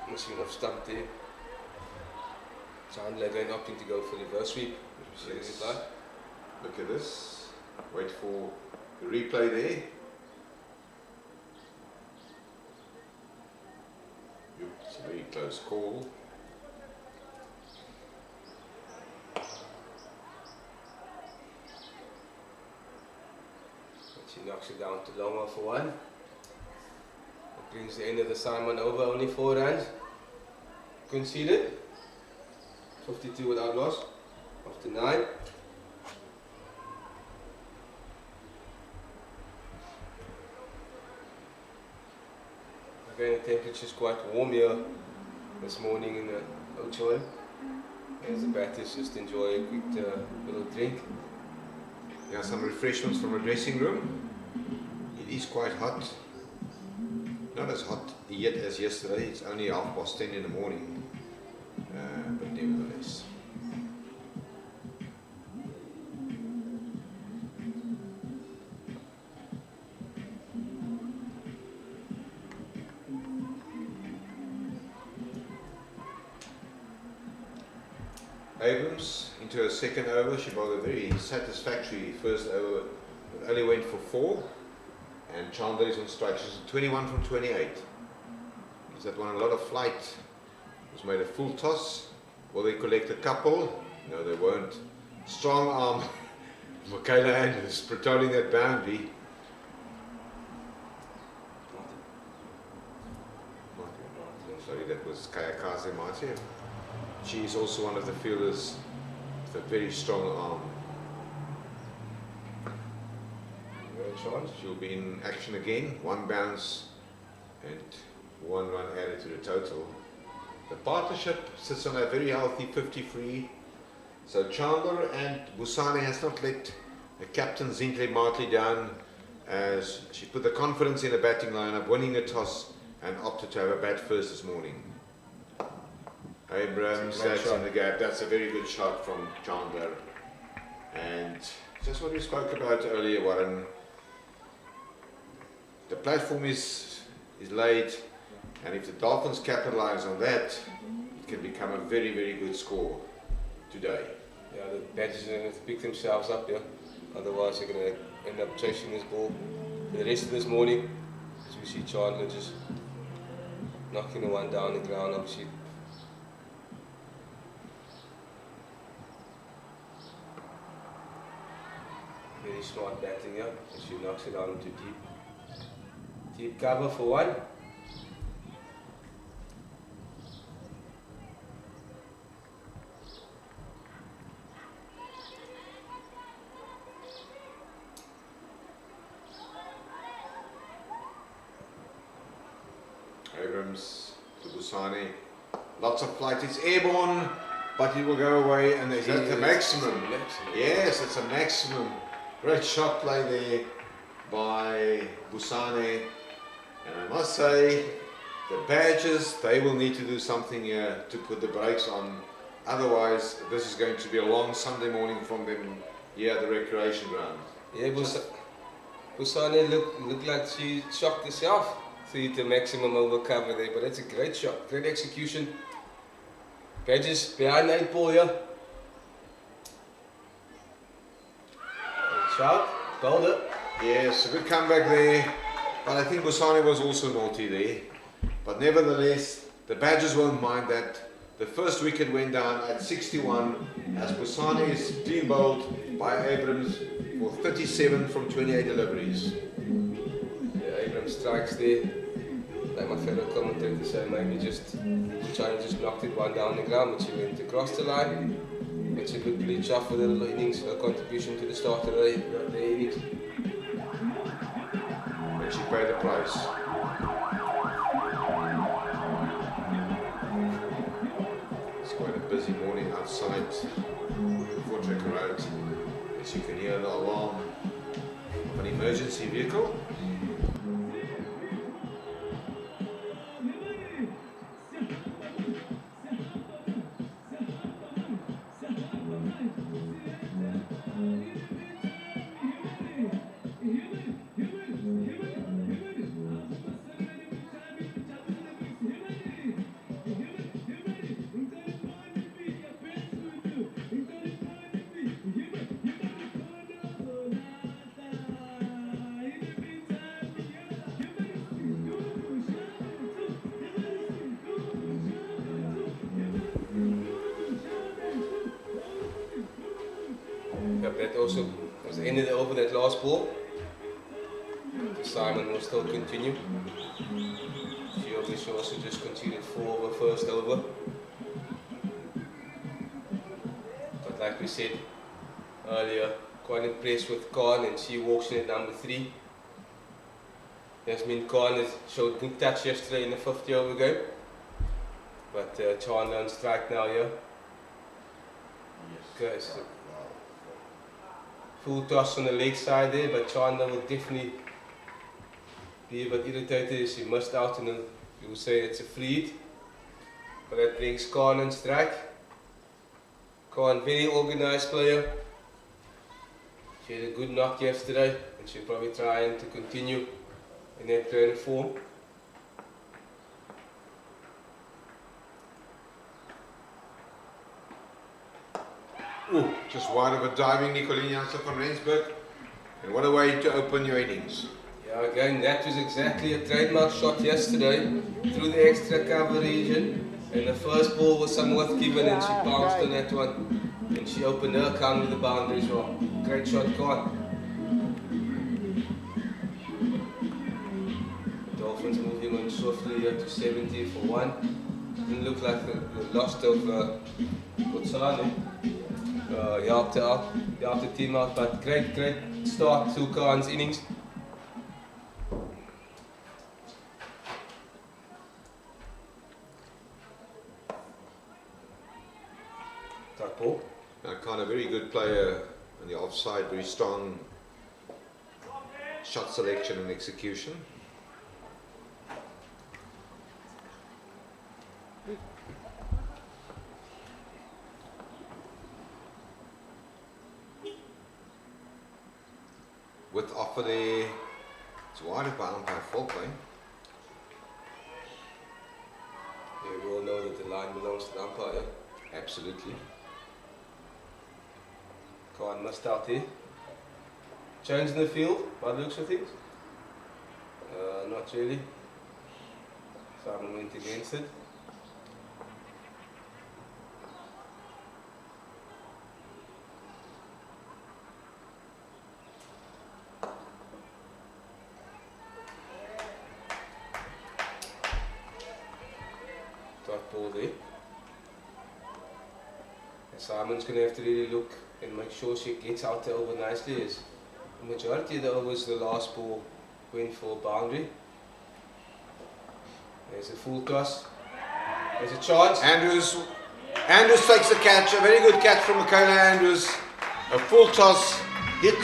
[SPEAKER 5] missing off stump there. Chandler going opting to go for reverse sweep.
[SPEAKER 4] Yes. Look at this. Wait for the replay there. It's a very close call.
[SPEAKER 5] She knocks it down to Loma for 1. It brings the end of the Simon over, only 4 runs. Conceded. 52 without loss. After 9. Again, the temperature is quite warm here this morning in the Oudtshoorn. As the batters just enjoy a quick little drink.
[SPEAKER 4] Yeah, some refreshments from the dressing room. It is quite hot. Not as hot yet as yesterday. It's only 10:30 in the morning. But nevertheless. Abrams into her second over. She bowled a very satisfactory first over, but only went for 4. And Chandler is on strike. She's 21 from 28. Is that one a lot of flight? Was made a full toss. Will they collect a couple? No, they won't. Strong arm. Michaela Andrews patrolling that boundary. Sorry, that was Kayakaze Martin. She is also one of the fielders with a very strong arm. She'll be in action again. 1 bounce and 1 run added to the total. The partnership sits on a very healthy 50-free. So Chandler and Busane has not let the captain Zintle Martley down, as she put the confidence in the batting lineup, winning the toss and opted to have a bat first this morning. Abrams, that's in the gap. That's a very good shot from Chandler. And just what we spoke about earlier, Warren. The platform is laid, and if the Dolphins capitalize on that, it can become a very, very good score today.
[SPEAKER 5] Yeah, the Badgers are going to pick themselves up here. Otherwise, they're going to end up chasing this ball for the rest of this morning. As we see Chandler just knocking the one down the ground, obviously. Very smart batting here, as she knocks it down into deep cover for 1.
[SPEAKER 4] Abrams to Busane. Lots of flight. It's airborne, but it will go away, and is that the maximum? Yes, it's a maximum. Great shot play there by Busane. And I must say, the Badgers, they will need to do something here to put the brakes on. Otherwise, this is going to be a long Sunday morning from them here at the recreation ground.
[SPEAKER 5] Yeah, Busane looked like she shocked herself to hit the maximum over cover there, but that's a great shot, great execution. Badgers behind 8 ball here. Shout, bowled it.
[SPEAKER 4] Yes, a good comeback there. But I think Busane was also naughty there. But nevertheless, the Badgers won't mind that. The first wicket went down at 61 as Busane is clean bowled by Abrams for 37 from 28 deliveries.
[SPEAKER 5] Yeah, Abrams strikes there. Like my fellow commentator said, maybe just trying to just knocked it one down the ground, but she went across the line. It's a good bleach off for the little innings, her contribution to the start of the innings.
[SPEAKER 4] And she paid the price. It's quite a busy morning outside Fort Trekker Road. As you can hear the alarm of an emergency vehicle.
[SPEAKER 5] That also was ended over that last ball. Simon will still continue. She obviously also just conceded 4 over first over. But like we said earlier, quite impressed with Khan, and she walks in at number 3. Yasmin Khan has showed good touch yesterday in the 50 over game. But Chandler on strike now here. Okay, so full toss on the leg side there, but Chandler will definitely be a bit irritated as he missed out, and you will say it's a free hit. But that brings Khan on strike. Khan, very organised player. She had a good knock yesterday, and she'll probably try to continue in that kind of form.
[SPEAKER 4] Ooh, just wide of a diving Nicolene Janssen from Rensburg. And what a way to open your innings.
[SPEAKER 5] Yeah, again, that was exactly a trademark shot yesterday through the extra cover region. And the first ball was somewhat given, and she bounced on that one. And she opened her account with the boundary as well. Great shot, Khan. Dolphins moving on swiftly here to 70 for 1. didn't look like the loss of Oudtshoorn. He helped the team out, but great start to Khan's innings. Tight ball.
[SPEAKER 4] Khan, a very good player on the offside, very strong shot selection and execution. With offer there, it's wide of bound by full play.
[SPEAKER 5] Yeah, we all know that the line belongs to the umpire.
[SPEAKER 4] Absolutely.
[SPEAKER 5] Khan missed out there. Change in the field, by the looks of things. Not really. Simon went against it. Tight ball there. And Simon's going to have to really look and make sure she gets out the over nicely. As the majority of the overs, the last ball went for a boundary. There's a full toss. There's a chance.
[SPEAKER 4] Andrews takes the catch, a very good catch from Michaela Andrews. A full toss hit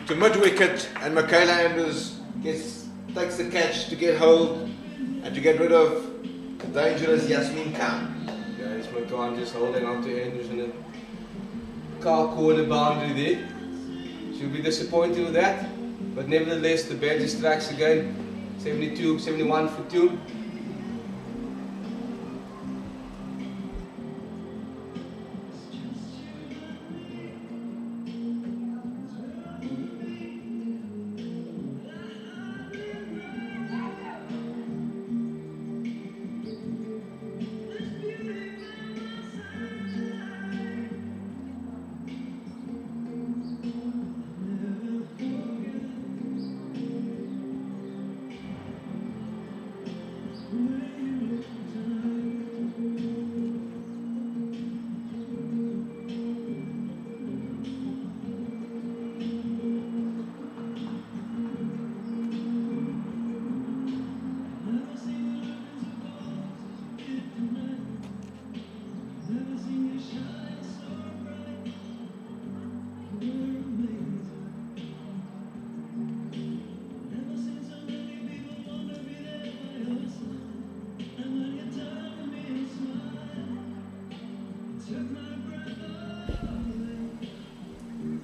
[SPEAKER 4] to mid wicket, and Michaela Andrews takes the catch to get hold and to get rid of the dangerous Yasmin Khan.
[SPEAKER 5] Yeah, it's McCann just holding on to Andrews in a car corner boundary there. She'll be disappointed with that, but nevertheless the Badger strikes again. 71 for 2.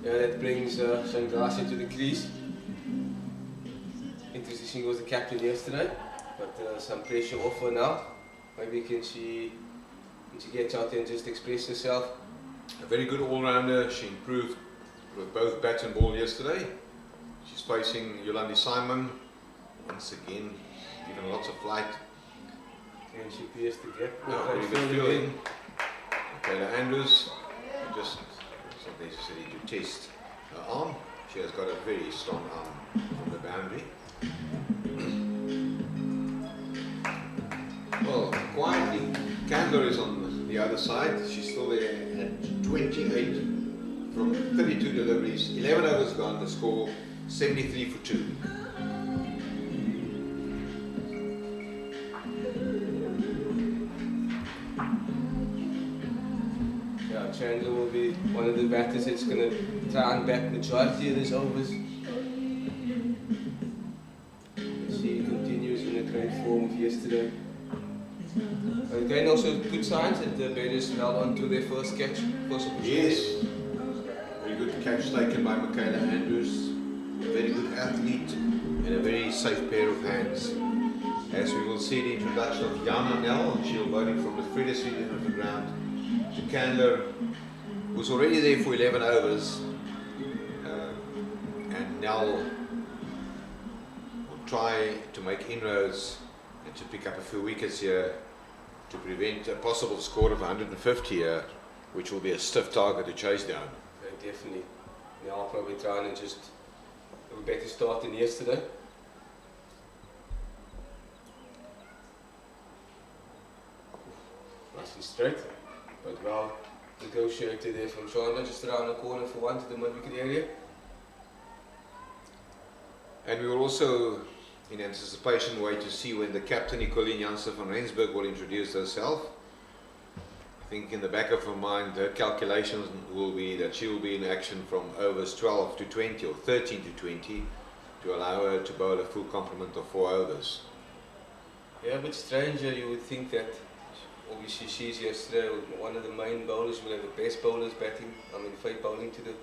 [SPEAKER 5] Yeah, that brings Shangrasi to the crease. Interesting, she was the captain yesterday, but some pressure off her now. Maybe can she get out there and just express herself?
[SPEAKER 4] A very good all-rounder. She improved with both bat and ball yesterday. She's facing Yolandi Simon. Once again, given lots of flight.
[SPEAKER 5] Can she pierce the gap?
[SPEAKER 4] No, very good feeling. Michaela Andrews, just not necessary to test her arm. She has got a very strong arm on the boundary. Well, quietly, Candler is on the other side. She's still there at 28 from 32 deliveries. 11 overs gone. The score 73 for 2.
[SPEAKER 5] Yeah, Chandler will be one of the batters that's going to try and bat majority of these overs. She continues in a great form of yesterday. Again, also good signs that the Badgers held on to their first catch. First opportunity.
[SPEAKER 4] Yes, very good catch taken by Michaela Andrews. A very good athlete and a very safe pair of hands. As we will see the introduction of Jana Nel, she'll bowling from the furthest end of the ground to Candler, who's already there for 11 overs. And Nel will try to make inroads and to pick up a few wickets here to prevent a possible score of 150 here, which will be a stiff target to chase down.
[SPEAKER 5] Yeah, definitely. Now I'll probably try and just have a better start than yesterday. nicely straight, but well negotiated there from Chandler, just around the corner for one to the mid-wicket area.
[SPEAKER 4] And we will also, in anticipation, wait to see when the captain, Nicolien Janssen van Rensburg, will introduce herself. I think in the back of her mind, her calculations will be that she will be in action from overs 12 to 20 or 13 to 20 to allow her to bowl a full complement of 4 overs.
[SPEAKER 5] Yeah, a bit stranger. You would think that obviously she's yesterday one of the main bowlers, will have the best bowlers batting. I mean, fate bowling to the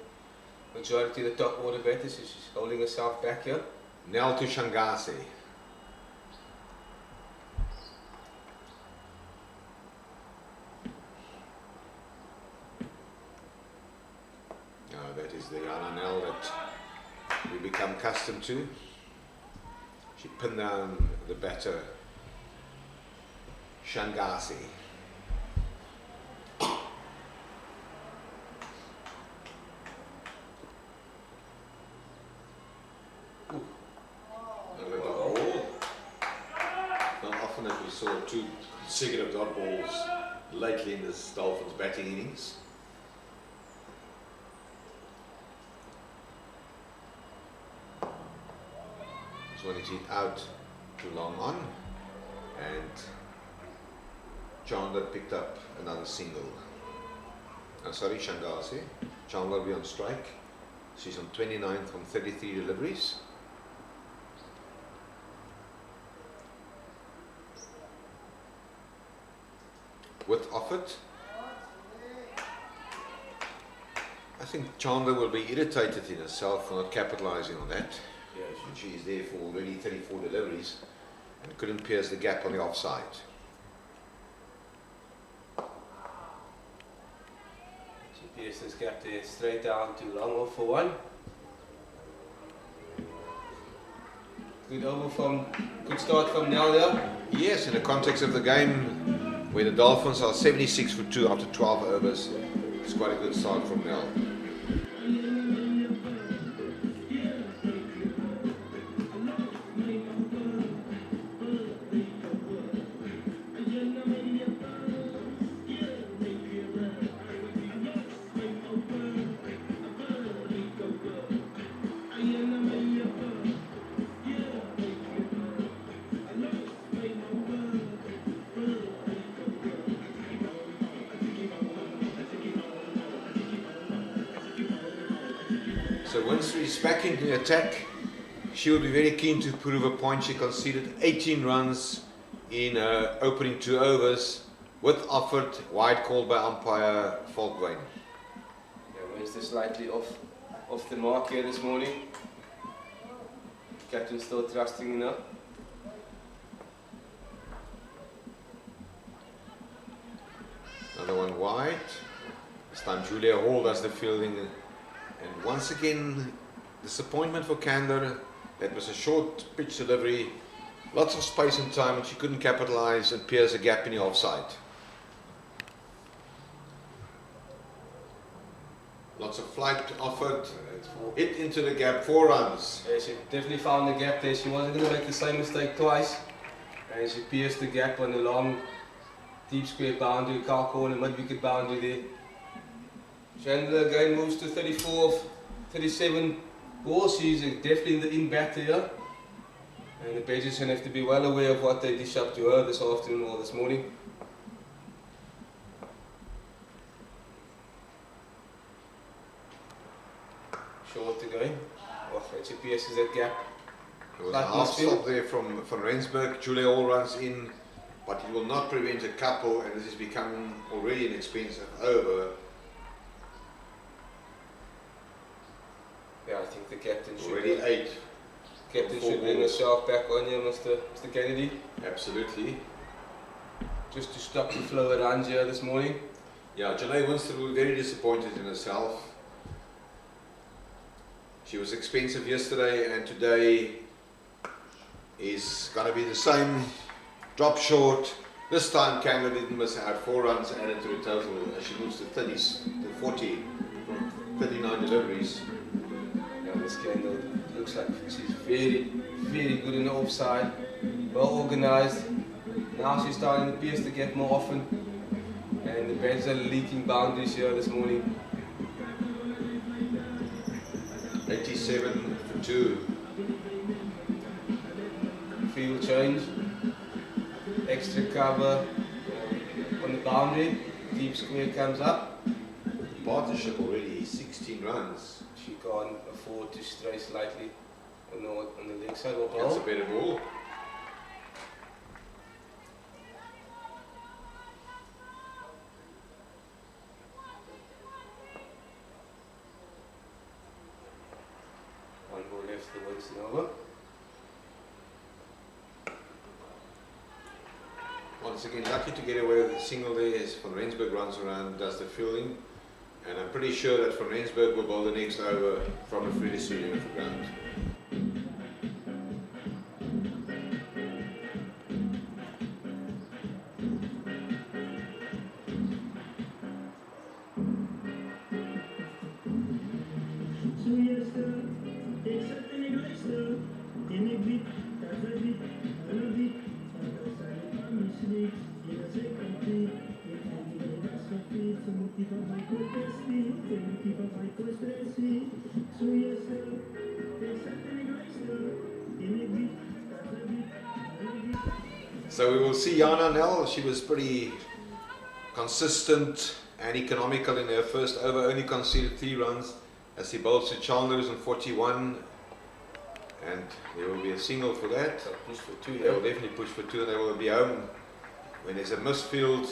[SPEAKER 5] majority of the top order batters, so she's holding herself back here.
[SPEAKER 4] Nel to Shangase. Now that is the Yana Nel that we become accustomed to. She pinned down the batter Shangase. Not often that we saw 2 consecutive dot balls lately in this Dolphins batting innings. This one is hit out too long on, and Chandler picked up another single. Sorry, Shangase. Chandler will be on strike. She's on 29th from 33 deliveries. With Offit, I think Chandler will be irritated in herself for not capitalising on that.
[SPEAKER 5] Yeah,
[SPEAKER 4] She is there for already 34 deliveries and couldn't pierce the gap on the offside.
[SPEAKER 5] she pierced this gap there straight down too long, off for one. Good start from Nel there.
[SPEAKER 4] Yes, in the context of the game, where the Dolphins are 76 for 2 after 12 overs, it's quite a good start from Nel. So Winster is back into the attack. She will be very keen to prove a point. She conceded 18 runs in her opening 2 overs with Offord, wide called by umpire Falkwain.
[SPEAKER 5] Yeah, Winster slightly off the mark here this morning. Captain still trusting in her.
[SPEAKER 4] Another one wide. This time Julia Hall does the fielding. And once again, disappointment for Kander. That was a short pitch delivery, lots of space and time, and she couldn't capitalise and pierce a gap in the offside. Lots of flight offered, hit into the gap, 4 runs.
[SPEAKER 5] Yeah, she definitely found the gap there. She wasn't going to make the same mistake twice. And she pierced the gap on the long, deep square boundary, car corner, mid-wicket boundary there. Chandler again moves to 34 of 37 balls. She's definitely in the in-batter here. And the Badgers have to be well aware of what they dish up to her this afternoon or this morning. Short to go. Oh, she pierces that gap.
[SPEAKER 4] There was a half stop there from Rensburg. Julia Hall runs in, but it will not prevent a couple, and this is becoming already an expensive over.
[SPEAKER 5] Yeah, I think the captain should
[SPEAKER 4] Already 8.
[SPEAKER 5] Captain should bring herself back on here, Mr. Kennedy.
[SPEAKER 4] Absolutely.
[SPEAKER 5] Just to stop the flow of runs here this morning.
[SPEAKER 4] Yeah, Janae Winston was very disappointed in herself. She was expensive yesterday, and today is going to be the same. Drop short. This time Canada didn't miss out. 4 runs added to the total as she moves to 30s, to 40 from 39 deliveries.
[SPEAKER 5] Yeah, this Kendall looks like she's very, very good in the offside. Well organised. Now she's starting to pierce the gap more often. And the Bears are leaking boundaries here this morning.
[SPEAKER 4] 87 for 2.
[SPEAKER 5] Field change, extra cover on the boundary, deep square comes up.
[SPEAKER 4] Partnership already 16 runs.
[SPEAKER 5] She can't afford to stray slightly on the leg side or
[SPEAKER 4] That's a
[SPEAKER 5] ball.
[SPEAKER 4] better ball.
[SPEAKER 5] One ball left for Winston over.
[SPEAKER 4] Once again, lucky to get away with a single there as Van Rensburg runs around, does the fielding. And I'm pretty sure that Van Rensburg will bowl the next over from a freely swinging of the ground. So we will see Jana Nel. She was pretty consistent and economical in her first over, only conceded 3 runs as he bowls to Chandler's on 41, and there will be a single for that.
[SPEAKER 5] So push for 2
[SPEAKER 4] They will definitely push for 2 and they will be home when there's a misfield.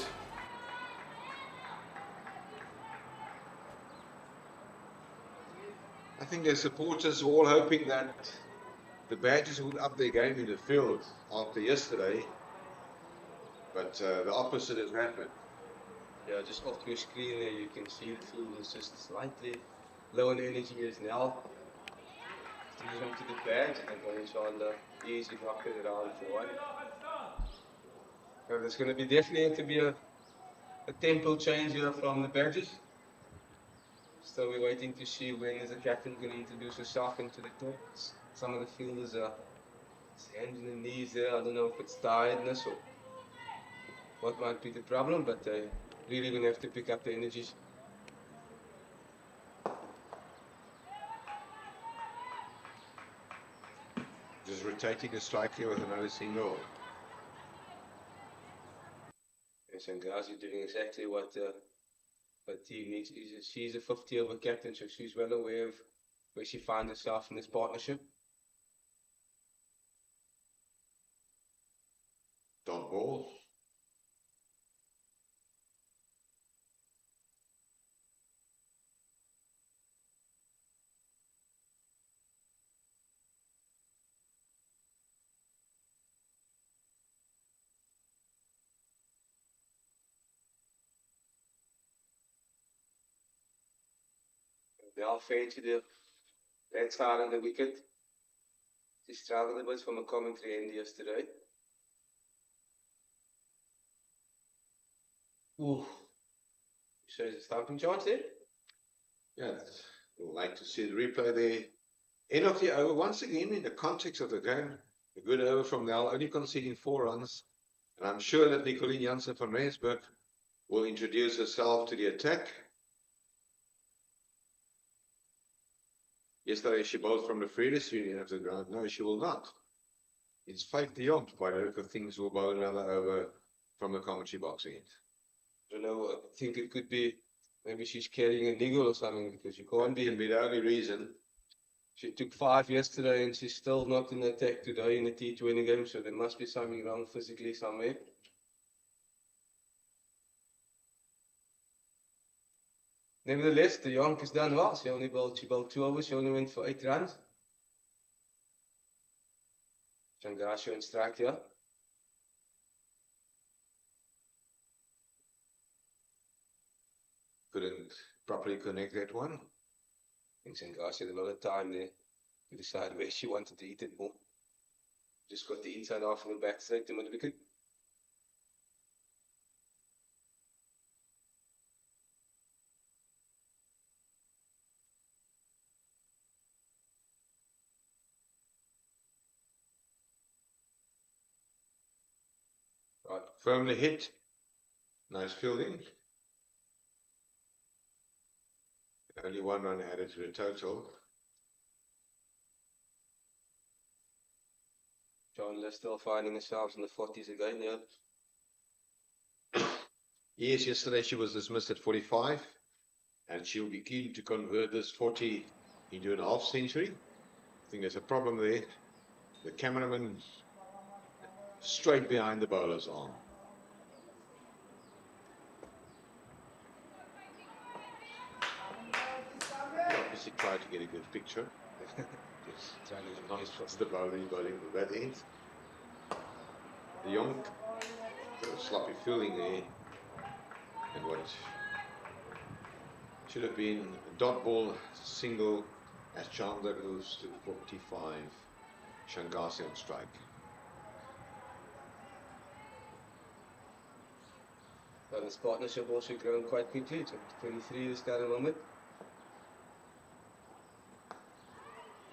[SPEAKER 4] I think their supporters were all hoping that the Badgers would up their game in the field after yesterday, but the opposite has happened.
[SPEAKER 5] Yeah, just off your screen there you can see the field is just slightly low in energy as now. Throws on to the bag and going on the easy knock it around for 1. There's going to be definitely to be a tempo change here from the Badgers. So we're waiting to see when is the captain going to introduce herself into the talks. Some of the fielders are hands and knees there. I don't know if it's tiredness or what might be the problem, but they really going to have to pick up the energies.
[SPEAKER 4] Just rotating a strike here with another single.
[SPEAKER 5] And Shangazi doing exactly what team needs. She's a 50 over captain, so she's well aware of where she finds herself in this partnership.
[SPEAKER 4] Dot ball.
[SPEAKER 5] They all fair to the left side on the wicket. She struggled a bit from a commentary end yesterday. Ooh. Shows a stopping chance there.
[SPEAKER 4] Yeah, we'll like to see the replay there. End of the over, once again in the context of the game, a good over from Nel, only conceding 4 runs. And I'm sure that Nicoline Janssen van Rensburg will introduce herself to the attack. Yesterday she bowled from the freest union of the ground. No, she will not. It's 5 beyond by the look of things, will bowl another over from the commentary box end.
[SPEAKER 5] I don't know, I think it could be maybe she's carrying a niggle or something because you can't
[SPEAKER 4] Can
[SPEAKER 5] be.
[SPEAKER 4] be the only reason.
[SPEAKER 5] She took 5 yesterday and she's still not in attack today in the T20 game, so there must be something wrong physically somewhere. Nevertheless, the Yonk has done well. She bowled 2 overs, she only went for 8 runs. Changasio in strike here.
[SPEAKER 4] Couldn't properly connect that one.
[SPEAKER 5] I think Changasio had a lot of time there to decide where she wanted to hit it more. Just got the inside half of the back straight to mid wicket. Right.
[SPEAKER 4] Firmly hit. Nice fielding. Only 1 run added to the total.
[SPEAKER 5] Chandler still finding themselves in the 40s again, yeah.
[SPEAKER 4] Yes, yesterday she was dismissed at 45, and she'll be keen to convert this 40 into an half century. I think there's a problem there. The cameraman straight behind the bowler's arm. He obviously tried to get a good picture. Not just the bowling the bad end. The Yonk, sloppy fielding there. And what should have been a dot ball single as Chandler moves to 45. Shangasi on strike.
[SPEAKER 5] Well, this partnership also grown quite quickly. It's 23 this current moment.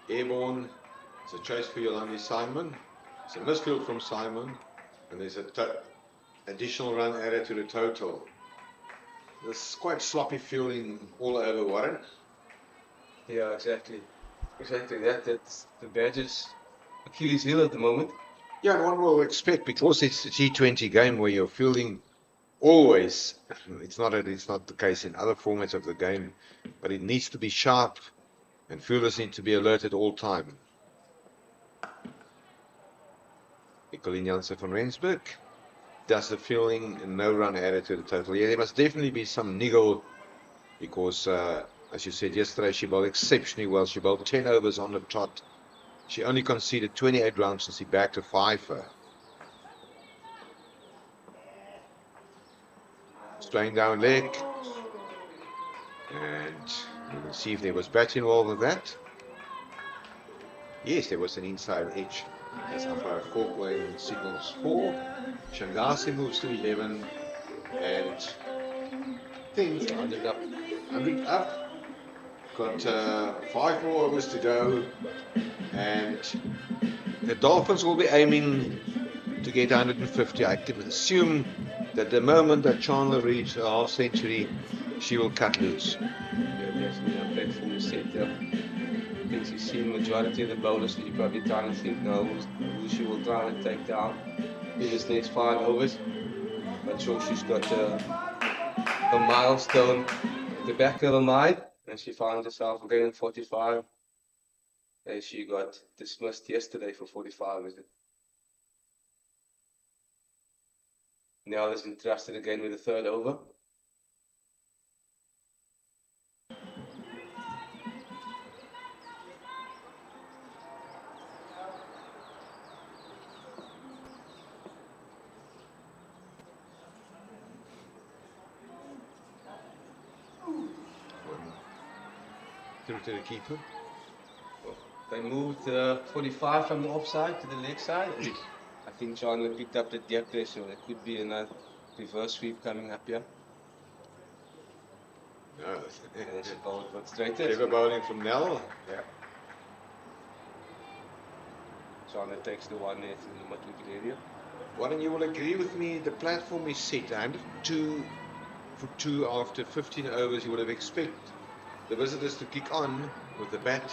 [SPEAKER 4] Airborne. It's a chase for Yolandi Simon. It's a misfield from Simon. And there's a additional run added to the total. This is quite sloppy fielding all over Warren.
[SPEAKER 5] Yeah, exactly. Exactly that. That's the Badgers' Achilles heel at the moment.
[SPEAKER 4] Yeah, and one will expect, because it's a T20 game where you're fielding always. It's not the case in other formats of the game, but it needs to be sharp, and fielders need to be alert at all time. Nicolien Jansen van Rensburg does the fielding and no run added to the total. Yeah, there must definitely be some niggle, because as you said yesterday, she bowled exceptionally well. She bowled 10 overs on the trot. She only conceded 28 runs since he backed a 5-er. Straying down leg. And we'll see if there was bat involved with that. Yes, there was an inside edge. As umpire Falkway signals 4. Shangasi moves to 11. And things 100 up. 100 up. Got 5 more overs to go. And the Dolphins will be aiming to get 150. I can assume that the moment that Chandler reaches a half century, she will cut loose.
[SPEAKER 5] Yeah, definitely. A platform is set there. I think she's seen the majority of the bowlers, so you probably trying to think now who she will try and take down in this next 5 overs. But sure, she's got a milestone at the back of her mind, and she found herself again in 45. And she got dismissed yesterday for 45, is it? Now is entrusted again with the 3rd over.
[SPEAKER 4] Through to the keeper.
[SPEAKER 5] They moved 45 from the offside to the leg side. I think Chandler picked up the depth there, so there could be another reverse sweep coming up here.
[SPEAKER 4] No,
[SPEAKER 5] And she bowled but straight
[SPEAKER 4] clever bowling from Nell.
[SPEAKER 5] Yeah. Chandler takes the one there to the mid-wicket area.
[SPEAKER 4] Warren, you will agree with me, the platform is set. 102 for 2 after 15 overs. You would have expected the visitors to kick on with the bat.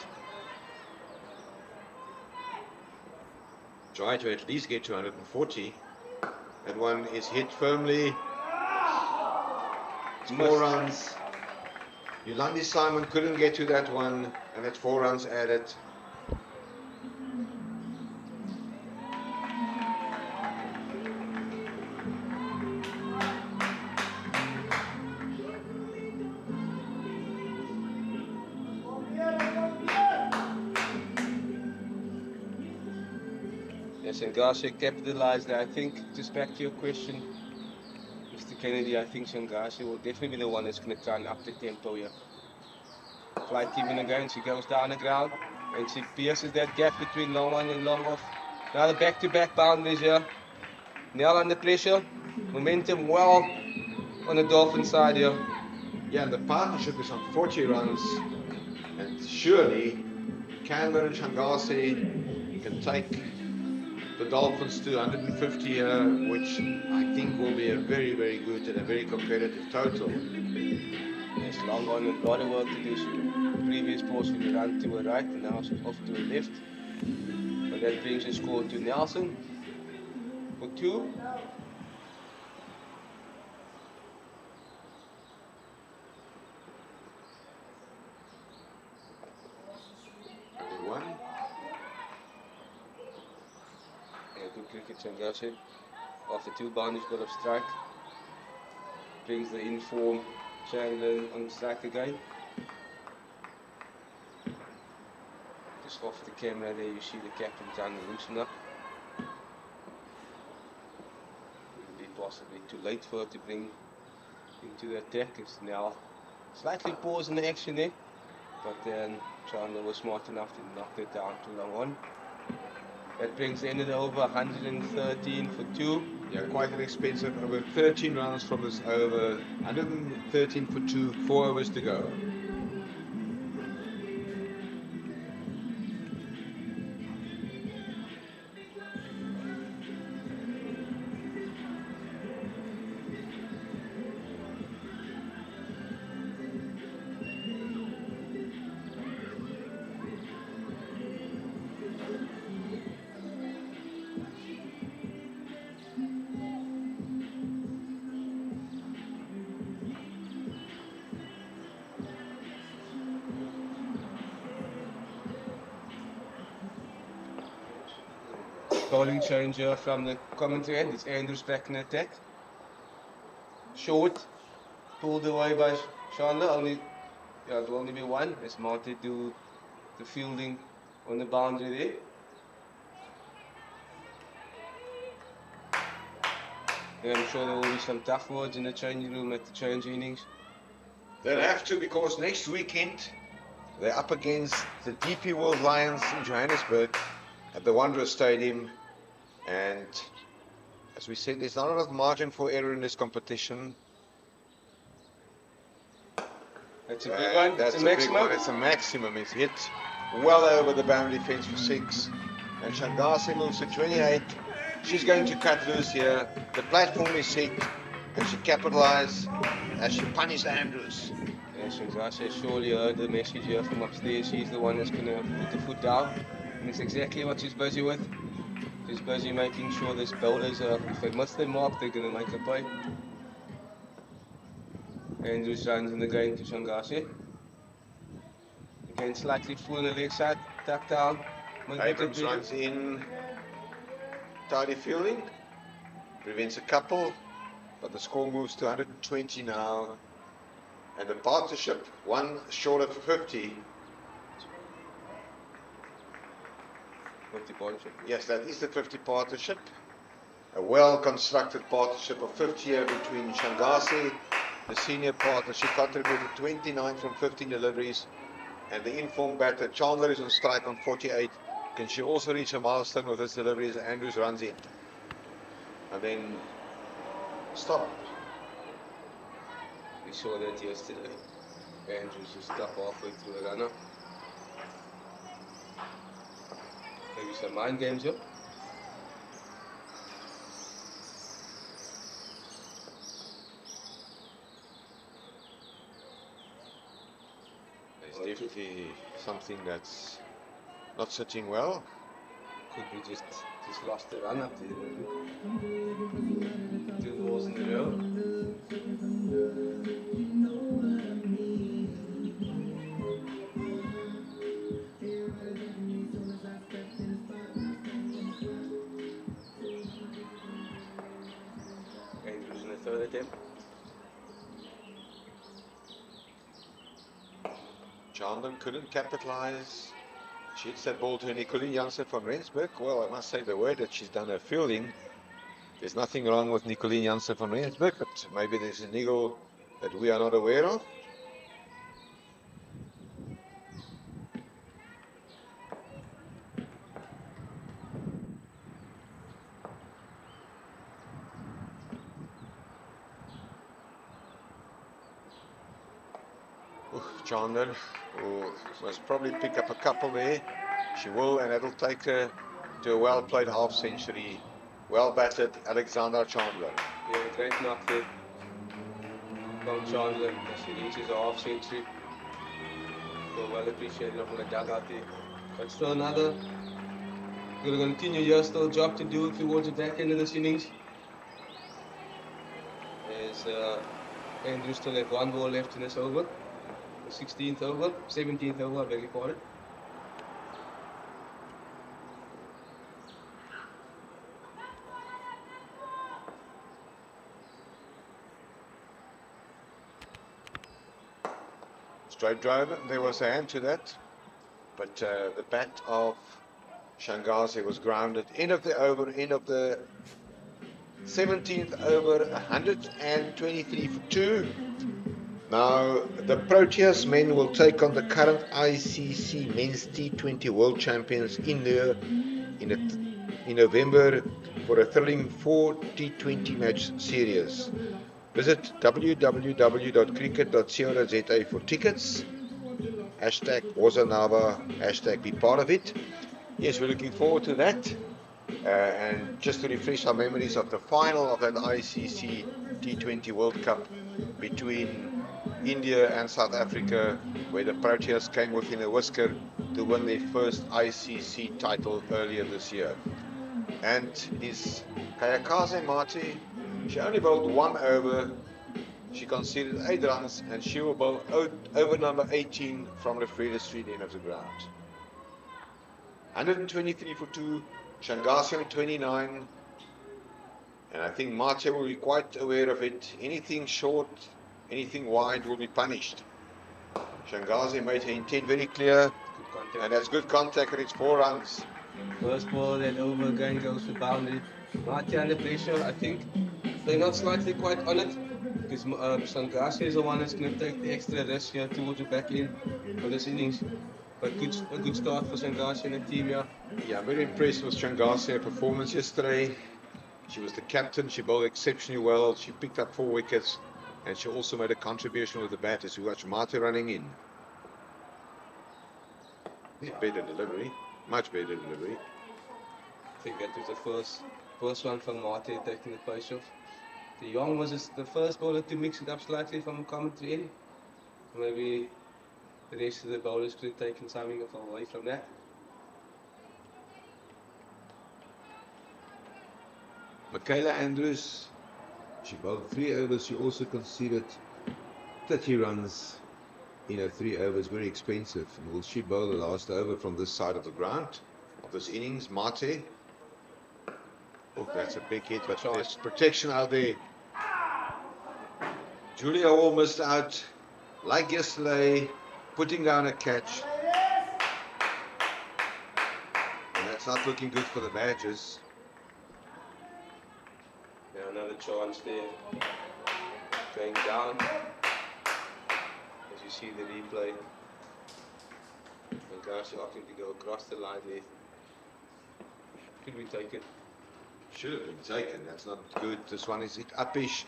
[SPEAKER 4] Try to at least get to 140. That one is hit firmly. It's 4 runs. Yolandi Simon couldn't get to that one, and that's 4 runs added.
[SPEAKER 5] Yes, and Garcia capitalized there. I think, just back to your question, Mr. Kennedy, I think Shangashi will definitely be the one that's going to try and up the tempo here. Flight team in again, she goes down the ground and she pierces that gap between long on and long off. Now the back-to-back boundaries here. Nell under pressure, momentum well on the Dolphin side here.
[SPEAKER 4] Yeah, the partnership is on 40 runs, and surely Candler and Shangasi can take the Dolphins to 150 which I think will be a very, very good and a very competitive total.
[SPEAKER 5] There's long on a lot of work to do. So previous ball she ran to her right and now she's off to her left. But that brings a score to Nelson for 2.
[SPEAKER 4] One.
[SPEAKER 5] Yeah, good cricket from Gershon. After 2 boundaries got off strike. Brings the in-form Chandler on strike again. Just off the camera there you see the captain trying to loosen up. It'll be possibly too late for her to bring into the attack. It's now slightly paused in the action there. But then Chandler was smart enough to knock it down to long on. That brings the end of the over 113 for 2.
[SPEAKER 4] Yeah, quite an expensive over 13 runs from this over. 113 for 2, 4 overs to go.
[SPEAKER 5] Bowling changer from the commentary end. It's Andrews back in attack. Short, pulled away by Chandler. It will only be 1. As Marty do the fielding on the boundary there. And I'm sure there will be some tough words in the changing room at the change innings.
[SPEAKER 4] They'll have to, because next weekend they're up against the DP World Lions in Johannesburg at the Wanderers Stadium, and as we said, there's not enough margin for error in this competition.
[SPEAKER 5] That's a big one.
[SPEAKER 4] That's
[SPEAKER 5] it's
[SPEAKER 4] a
[SPEAKER 5] a
[SPEAKER 4] big
[SPEAKER 5] maximum.
[SPEAKER 4] one. It's a maximum. It's hit well over the boundary fence for 6, and Shangase moves to 28. She's going to cut loose here. The platform is set, and she capitalizes as she punishes Andrews.
[SPEAKER 5] Yes, Shangase surely heard the message here from upstairs. She's the one that's going to put the foot down. And it's exactly what she's busy with. She's busy making sure these bowlers, if they miss their mark, they're going to make a play. Andrews runs in the game to Shangase. Again, slightly full on the leg side, tucked down.
[SPEAKER 4] Abrams runs in. Tidy fielding. Prevents a couple, but the score moves to 120 now. And the partnership, 1 short of 50.
[SPEAKER 5] 50 partnership.
[SPEAKER 4] Yes, that is the 50 partnership. A well-constructed partnership of 50 here between Shangase, the senior partner. She contributed 29 from 15 deliveries. And the informed batter, Chandler, is on strike on 48. Can she also reach a milestone with this delivery as Andrews runs in? And then stop.
[SPEAKER 5] We saw that yesterday. Andrews just stopped halfway through a runner. Maybe some mind games up.
[SPEAKER 4] There's definitely something that's not sitting well.
[SPEAKER 5] Could be just lost the run up there. 2 balls in a row. Andrews in the 3rd attempt.
[SPEAKER 4] Chandler couldn't capitalize. She hits that ball to Nicoline Janssen from Rensburg. Well, I must say the word that she's done her fielding. There's nothing wrong with Nicoline Janssen from Rensburg, but maybe there's a niggle that we are not aware of. Chandler must probably pick up a couple there. She will, and that'll take her to a well-played half century. Well batted, Alexandra Chandler.
[SPEAKER 5] Yeah, great knock there. from Chandler as he reaches a half century. So well appreciated from the dugout there. But still another, going to continue here, still job to do towards the back end of this innings. As Andrew still have one ball left in this over. The 16th over, 17th over, I beg your pardon.
[SPEAKER 4] Straight drive, there was a hand to that, but the bat of Shangazi was grounded. End of the over, end of the 17th over, 123 for 2. Now the Proteas men will take on the current ICC Men's T20 World Champions India in November for a thrilling 4 T20 match series. Visit www.cricket.co.za for tickets. Hashtag Wazanava, hashtag be part of it. Yes, we're looking forward to that. And just to refresh our memories of the final of that ICC T20 World Cup between India and South Africa, where the Proteas came within a whisker to win their first ICC title earlier this year. And is Kayakaze Mate. She only bowled 1 over, she conceded 8 runs, and she will bowl over number 18 from the Freda Street end of the ground. 123 for 2, Shangazi on 29, and I think Mate will be quite aware of it. Anything short, anything wide will be punished. Shangazi made her intent very clear, and that's good contact, and it's 4 runs.
[SPEAKER 5] First ball, then over again goes to boundary. Mate under pressure, I think. They're not slightly quite on it, because Shangazi is the one that's going to take the extra risk here towards the back end of this innings. But a good start for Shangazi and the team here.
[SPEAKER 4] Yeah, I'm very impressed with Shangazi, her performance yesterday. She was the captain, she bowled exceptionally well, she picked up 4 wickets, and she also made a contribution with the bat as we watch Mate running in. Better delivery, much better delivery.
[SPEAKER 5] I think that was the first one from Mate taking the pace off. De Jong was the first bowler to mix it up slightly from commentary in. Maybe the rest of the bowlers could have taken something away from that.
[SPEAKER 4] Michaela Andrews, she bowled 3 overs, she also conceded 30 runs in her 3 overs, very expensive. And will she bowl the last over from this side of the ground of this innings? Mate. Oh, that's a big hit, but there's protection out there. Julia Hall missed out, like yesterday, putting down a catch. And that's not looking good for the Badgers.
[SPEAKER 5] Yeah, another chance there. Going down. As you see the replay. And Garcia opting to go across the line there. Could we take it?
[SPEAKER 4] Should have been taken, that's not good. This one is it uppish.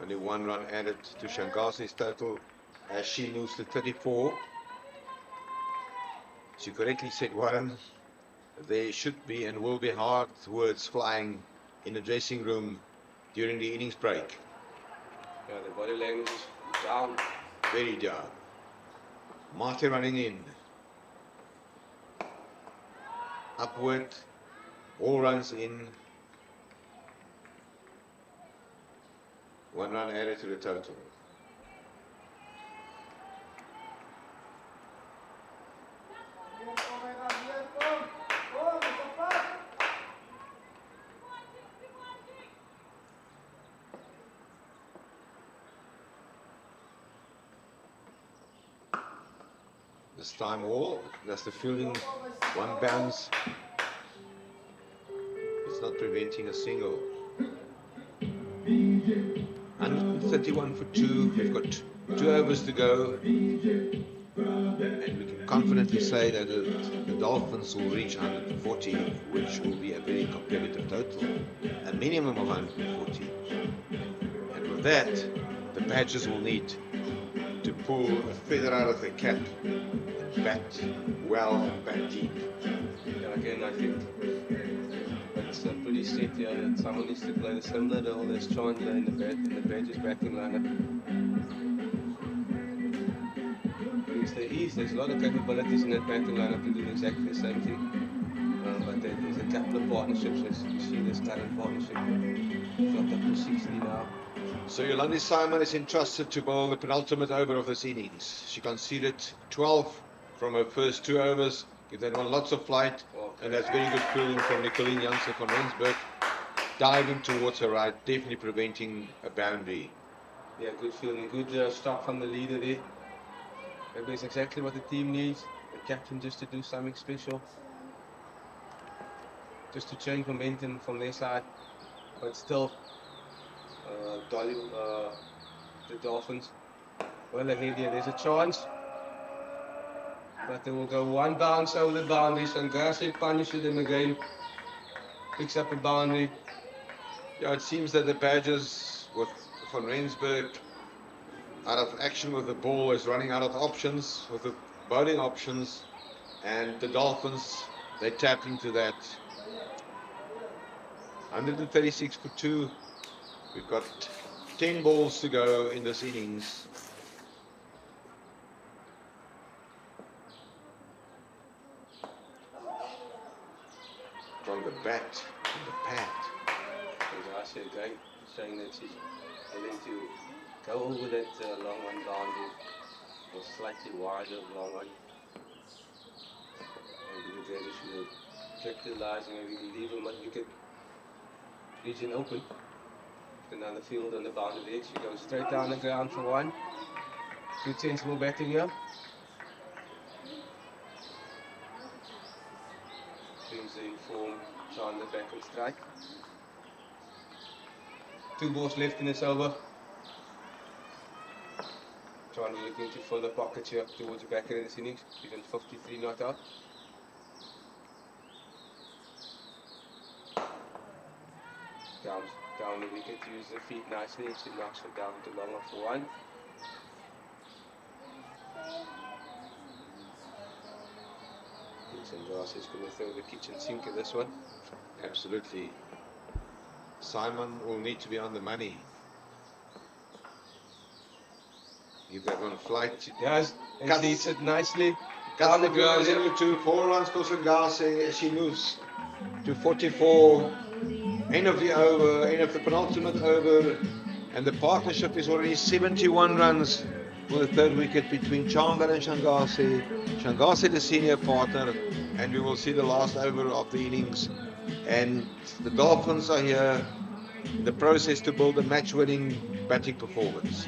[SPEAKER 4] Only 1 run added to Shangazi's total as she moves to 34. She correctly said, Warren, there should be and will be hard words flying in the dressing room during the innings break.
[SPEAKER 5] Yeah, the body language is down.
[SPEAKER 4] Very down. Mate running in. Upward. All runs in. 1 run added to the total. This time all, that's the fielding, 1 bounce. It's not preventing a single. 131 for 2. We've got 2 overs to go. And we can confidently say that the Dolphins will reach 140, which will be a very competitive total. A minimum of 140. And with that, the Badgers will need to pull a feather out of their cap and bat well and bat deep.
[SPEAKER 5] And again, I think it's a pretty said here that someone needs to play the similar role as Chandler in the Badgers batting lineup. Because there's a lot of capabilities in that batting lineup to do exactly the same thing. But there's a couple of partnerships, as you see this current partnership shot up to 60 now.
[SPEAKER 4] So Yolandi Simon is entrusted to bowl the penultimate over of this innings. She conceded 12 from her first 2 overs. Give that one lots of flight, and that's very good fielding from Nicoline Janssen from Rensburg. Diving towards her right, definitely preventing a boundary.
[SPEAKER 5] Yeah, good fielding, good stop from the leader there. Maybe it's exactly what the team needs. The captain just to do something special. Just to change momentum from their side. But still, the Dolphins well ahead here. There's a chance. But they will go one bounce over the boundary. Sangase punishes them again. Picks up a boundary.
[SPEAKER 4] Yeah, it seems that the Badgers with Van Rensburg out of action with the ball is running out of options with the bowling options, and the Dolphins, they tapped into that. 136 for 2. We've got 10 balls to go in this innings. From the bat, from the pad.
[SPEAKER 5] Sangase again saying that she's willing to go over that long one boundary, or slightly wider long one. Maybe the Badgers should capitalize and maybe leave him at wicket region open. Another field on the boundary there. She goes straight down the ground for one. Good sensible batting here. Brings the inform Chandler back on strike. 2 balls left in this over. Chandler looking to fill the pocket here towards the back end of this innings. He's on 53 not out. Down the wicket, use the feet nicely. She knocks it down to long off for one. Sangase is going to throw the kitchen sink at this one.
[SPEAKER 4] Absolutely. Simon will need to be on the money. Give that one flight.
[SPEAKER 5] She does, and she hits it nicely.
[SPEAKER 4] Down the ground, 0-2, 4 runs for Sangase as she moves to 44. End of the over, end of the penultimate over, and the partnership is already 71 runs for the 3rd wicket between Chandler and Sangase. Sangase the senior partner, and we will see the last over of the innings. And the Dolphins are here in the process to build a match-winning batting performance.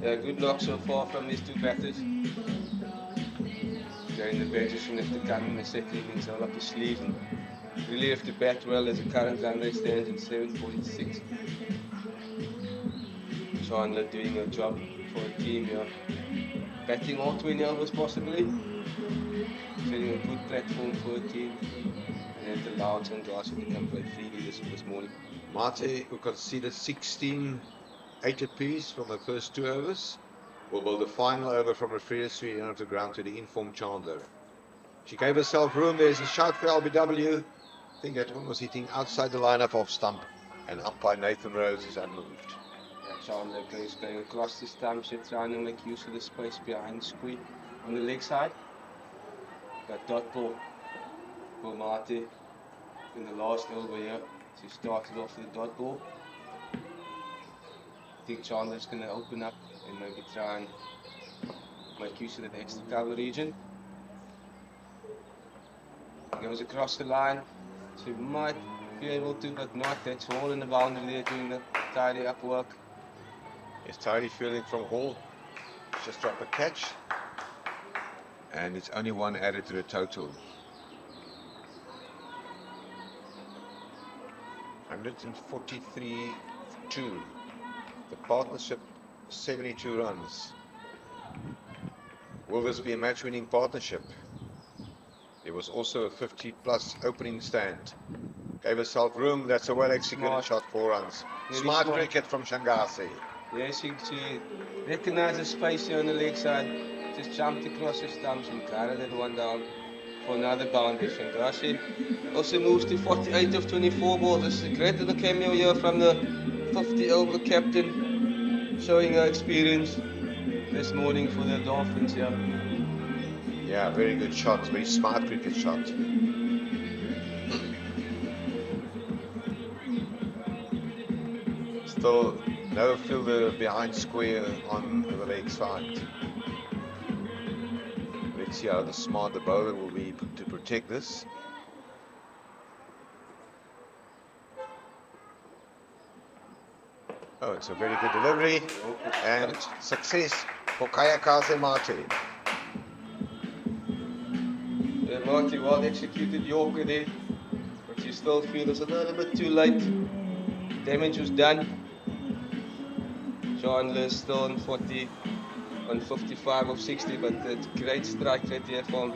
[SPEAKER 5] Yeah, good luck so far from these 2 batters. Again, the Badgers will have to come in the second innings all up the sleeve and really have to bat well as the current run rate stands at 746. Chandler doing a job for a team here. Batting all 20 overs possibly. Setting a good platform for a team. And it allowed Sangase to come play freely this morning.
[SPEAKER 4] Mate, who conceded 16 8 apiece from the first 2 overs, will build the final over from a free street end of the ground to the informed Chandler. She gave herself room. There's a shout for LBW. I think that one was hitting outside the lineup off stump, and umpire Nathan Rose is unmoved.
[SPEAKER 5] Yeah, Chandler is going across the stump, she's trying to make use of the space behind Squee on the leg side. Got dot ball for Mate in the last over here. She started off with a dot ball. I think Chandler's going to open up and maybe try and make use of that extra cover region. Goes across the line. She might be able to, but not. That's Hall in the boundary there doing the tidy up work.
[SPEAKER 4] It's tidy fielding from Hall. Just drop a catch. And it's only 1 added to the total. 143-2. The partnership 72 runs. Will this be a match-winning partnership? There was also a 50-plus opening stand. Gave herself room. That's a well-executed shot, 4 runs. Smart cricket from Sangase.
[SPEAKER 5] Yeah, she recognized the space here on the leg side. Just jumped across the stumps and carried that one down. for another boundary. Shangashi also moves to 48 of 24 balls. This is a great little cameo here from the 50 over captain, showing her experience this morning for the Dolphins here.
[SPEAKER 4] Yeah, very good shot, very smart cricket shot. Still no fielder behind square on the leg side. Let's see how smart the bowler will be to protect this. Oh, it's a very good delivery and success for Kayakaze Mate.
[SPEAKER 5] Yeah, Marty, well executed Yorker there, but you still feel it's a little bit too late. Damage was done. Chandler's still on 40, on 55 of 60, but it's a great strike right here from,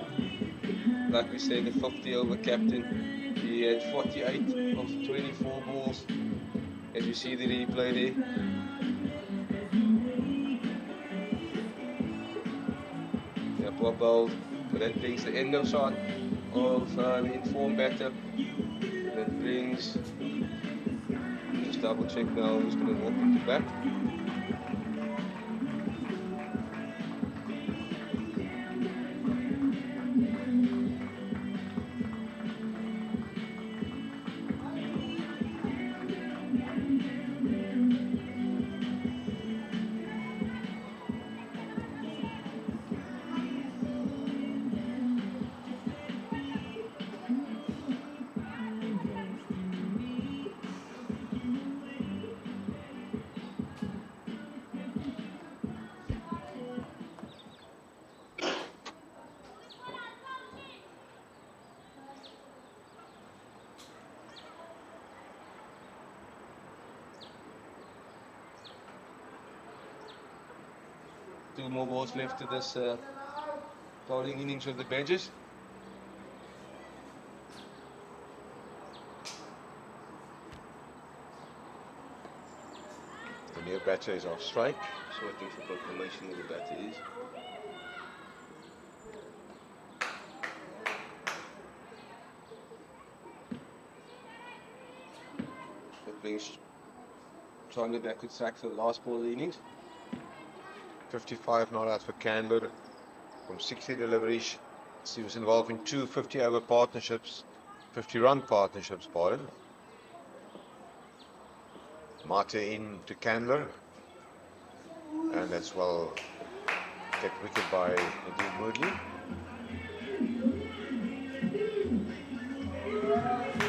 [SPEAKER 5] like we said, the 50 over captain. He had 48 of 24 balls, as you see the replay there. Yeah, poor bowled, but that brings the end of shot of the informed batter. That brings, just double check now who's going to walk into bat. Two more balls left to this bowling innings with the Badgers.
[SPEAKER 4] The near batter is off strike.
[SPEAKER 5] Just waiting for confirmation who the batter is. That brings Chandler back to track for the last ball of the innings.
[SPEAKER 4] 55 not out for Candler from 60 deliveries. He was involved in two 50 over partnerships, 50 run partnerships, pardon. Mate in to Candler, and that's well kept wicket by Nadeem Woodley.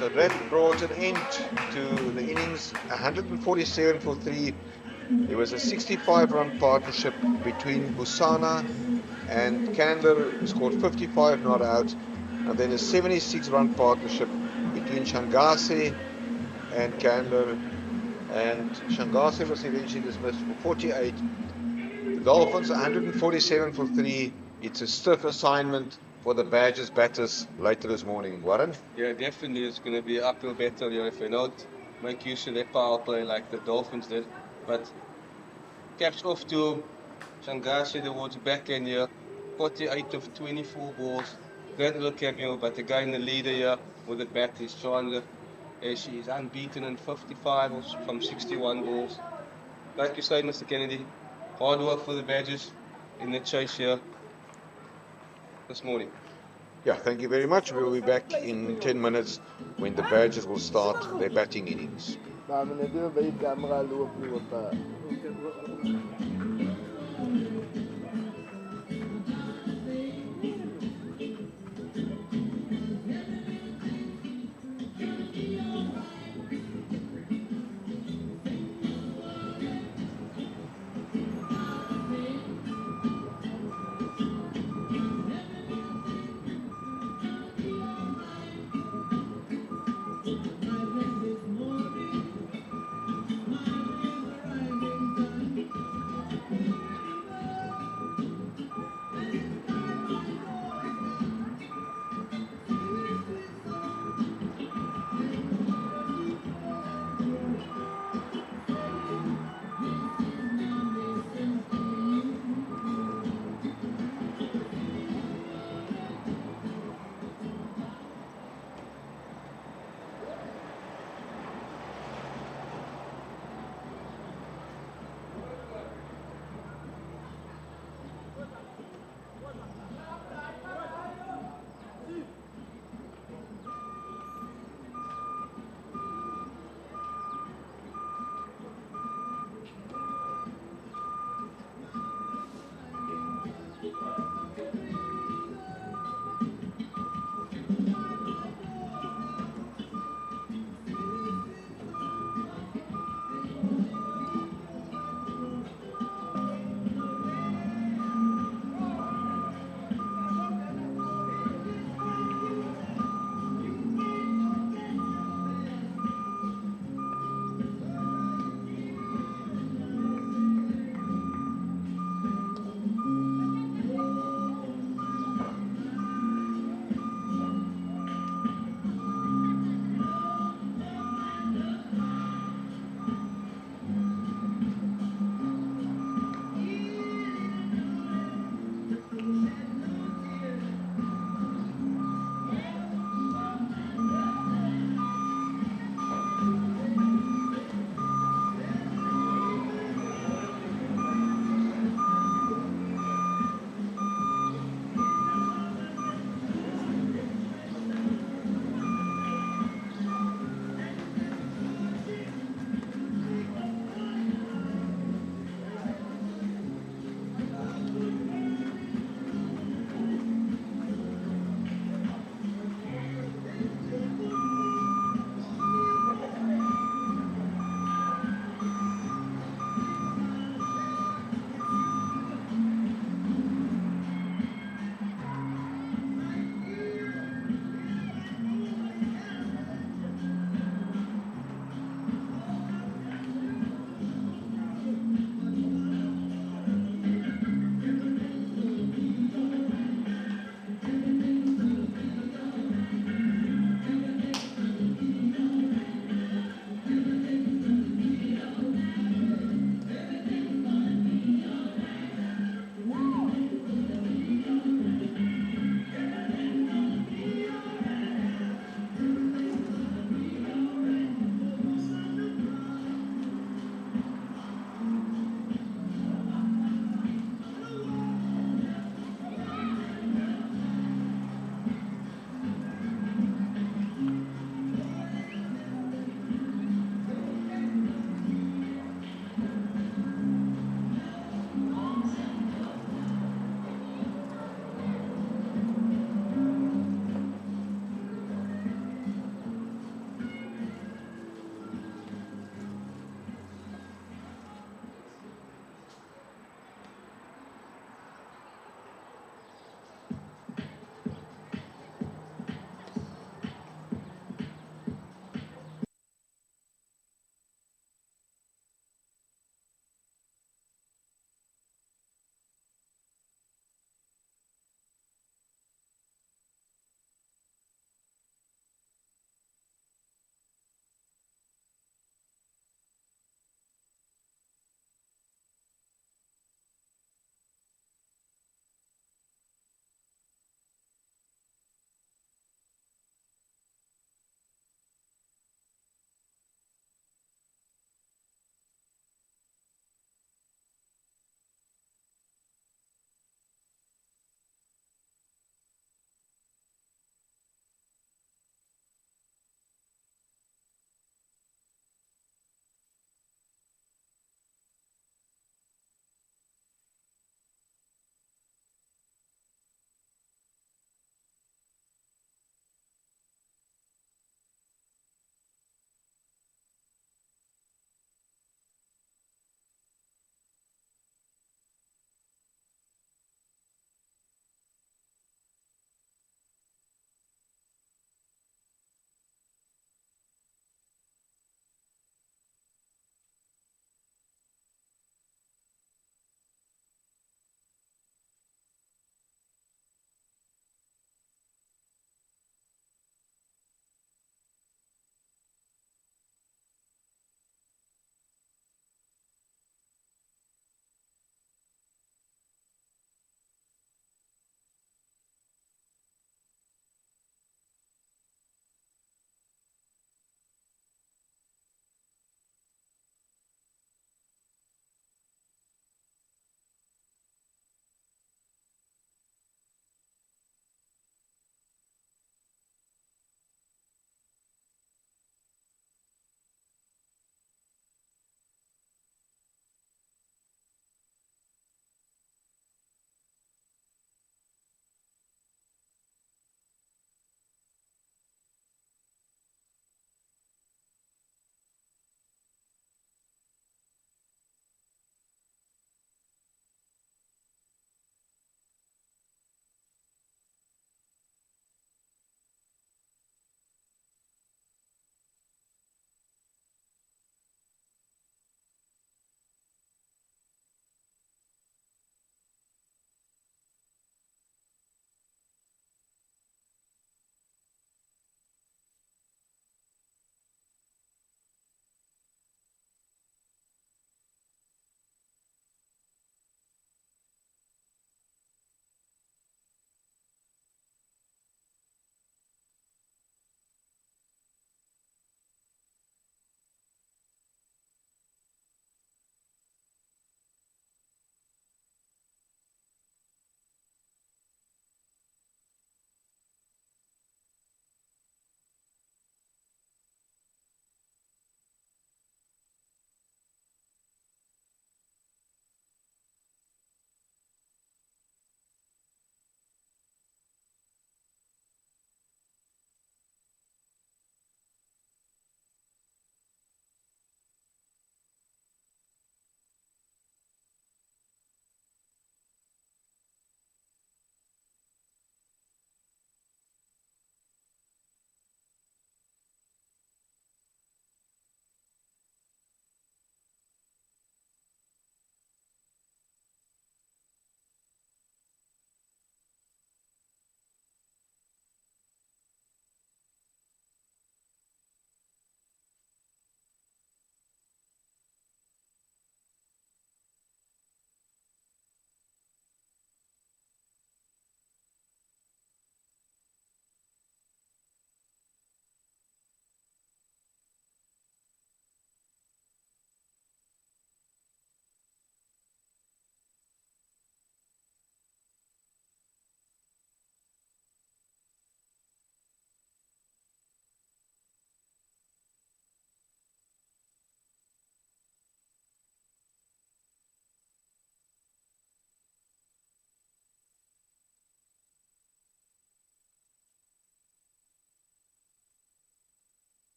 [SPEAKER 4] So that brought an end to the innings, 147 for 3. There was a 65-run partnership between Busana and Candler, who scored 55 not out, and then a 76-run partnership between Shangase and Candler, and Shangase was eventually dismissed for 48. The Dolphins 147 for 3. It's a stiff assignment for the Badgers batters later this morning. Warren?
[SPEAKER 5] Yeah, definitely it's going to be an uphill battle here if they don't make use of their power play like the Dolphins did. But caps off to Shangashi towards the back end here. 48 of 24 balls. Great little cameo, but again the leader here with the bat is Chandler. She is unbeaten in 55 from 61 balls. Like you said, Mr. Kennedy, hard work for the Badgers in the chase here this morning.
[SPEAKER 4] Yeah, thank you very much. We'll be back in 10 minutes when the Badgers will start their batting innings.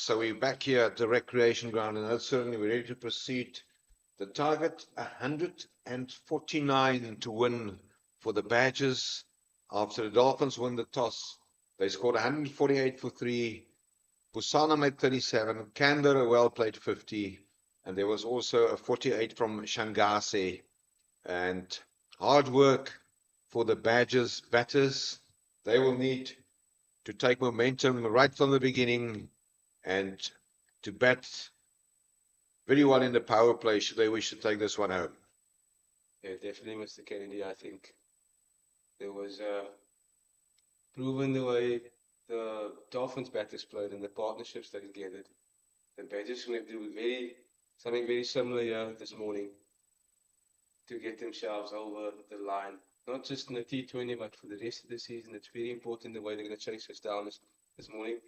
[SPEAKER 4] So we're back here at the recreation ground in Oudtshoorn. We're ready to proceed. The target 149 to win for the Badgers. After the Dolphins won the toss, they scored 148 for 3. Busana made 37. Kander a well played 50. And there was also a 48 from Shangase. And hard work for the Badgers batters. They will need to take momentum right from the beginning and to bat very well in the power play should they wish to take this one home.
[SPEAKER 5] Yeah, definitely, Mr. Kennedy. I think there was proven the way the Dolphins batters played and the partnerships that he gathered. The Badgers going to do something very similar here this morning to get themselves over the line. Not just in the T20, but for the rest of the season. It's very important the way they're going to chase us down this morning.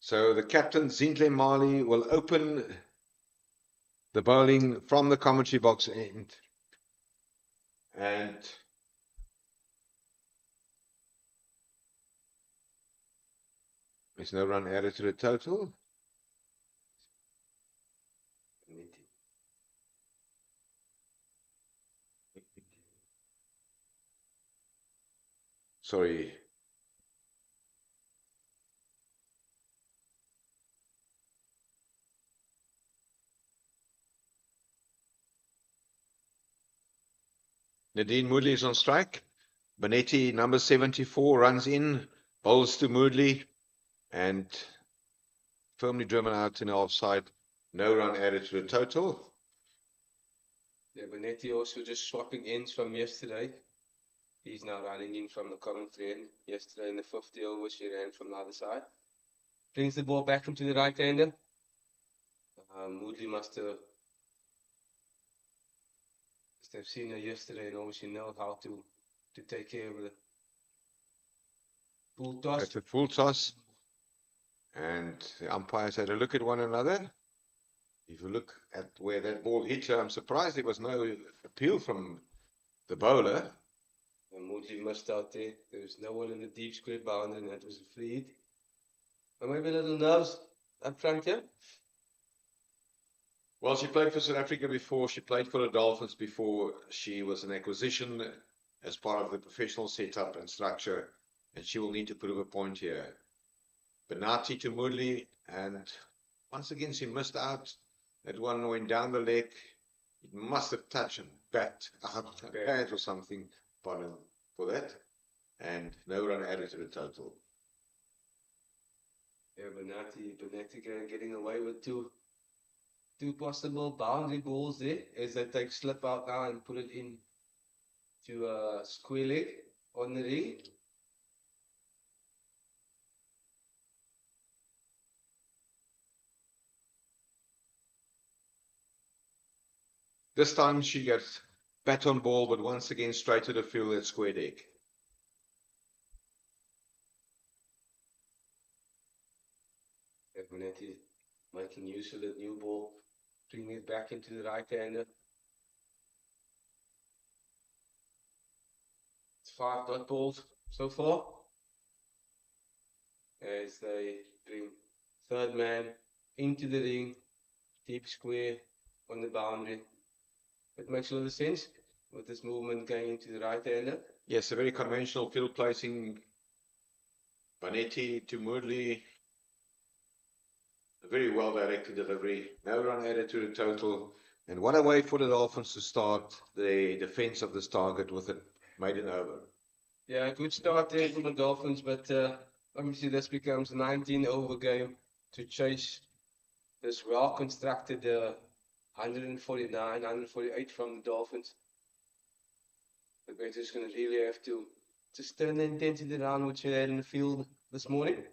[SPEAKER 4] So the captain, Zintle Mali, will open the bowling from the commentary box end. And there's no run added to the total. Sorry. Nadine Moodley is on strike. Bonetti, number 74, runs in, bowls to Moodley, and firmly driven out in the offside. No run added to the total.
[SPEAKER 5] Yeah, Bonetti also just swapping ends from yesterday. He's now running in from the commentary end. Yesterday in the 50 overs, he ran from the other side. Brings the ball back into the right-hander. Moodley must have seen her yesterday and obviously know how to take care of the full toss.
[SPEAKER 4] That's a full toss. And the umpires had a look at one another. If you look at where that ball hit her, I'm surprised there was no appeal from the bowler.
[SPEAKER 5] And Moodley missed out there. There was no one in the deep square boundary, and that was a free hit. But maybe a little nerves up front here.
[SPEAKER 4] Well, she played for South Africa before. She played for the Dolphins before. She was an acquisition as part of the professional setup and structure, and she will need to prove a point here. Benati to Moodley, and once again she missed out. That one went down the leg. It must have touched a bat, a pad or something, pardon for that. And no run added to the total.
[SPEAKER 5] Yeah, Benati getting away with two possible boundary balls there as they take slip out now and put it in to a square leg on the ring.
[SPEAKER 4] This time she gets bat on ball, but once again straight to the field at square leg.
[SPEAKER 5] Bonetti making use of the new ball, bringing it back into the right-hander. It's 5 dot balls so far as they bring third man into the ring, deep square on the boundary. It makes a lot of sense with this movement going into the right-hander.
[SPEAKER 4] Yes, a very conventional field placing. Bonetti to Moodley. A very well directed delivery. No run added to the total. And what a way for the Dolphins to start the defense of this target with a maiden over.
[SPEAKER 5] Yeah, a good start there for the Dolphins, but obviously this becomes a 19-over game to chase this well-constructed 149, 148 from the Dolphins. The Badgers going to really have to just turn the intensity around which they had in the field this morning.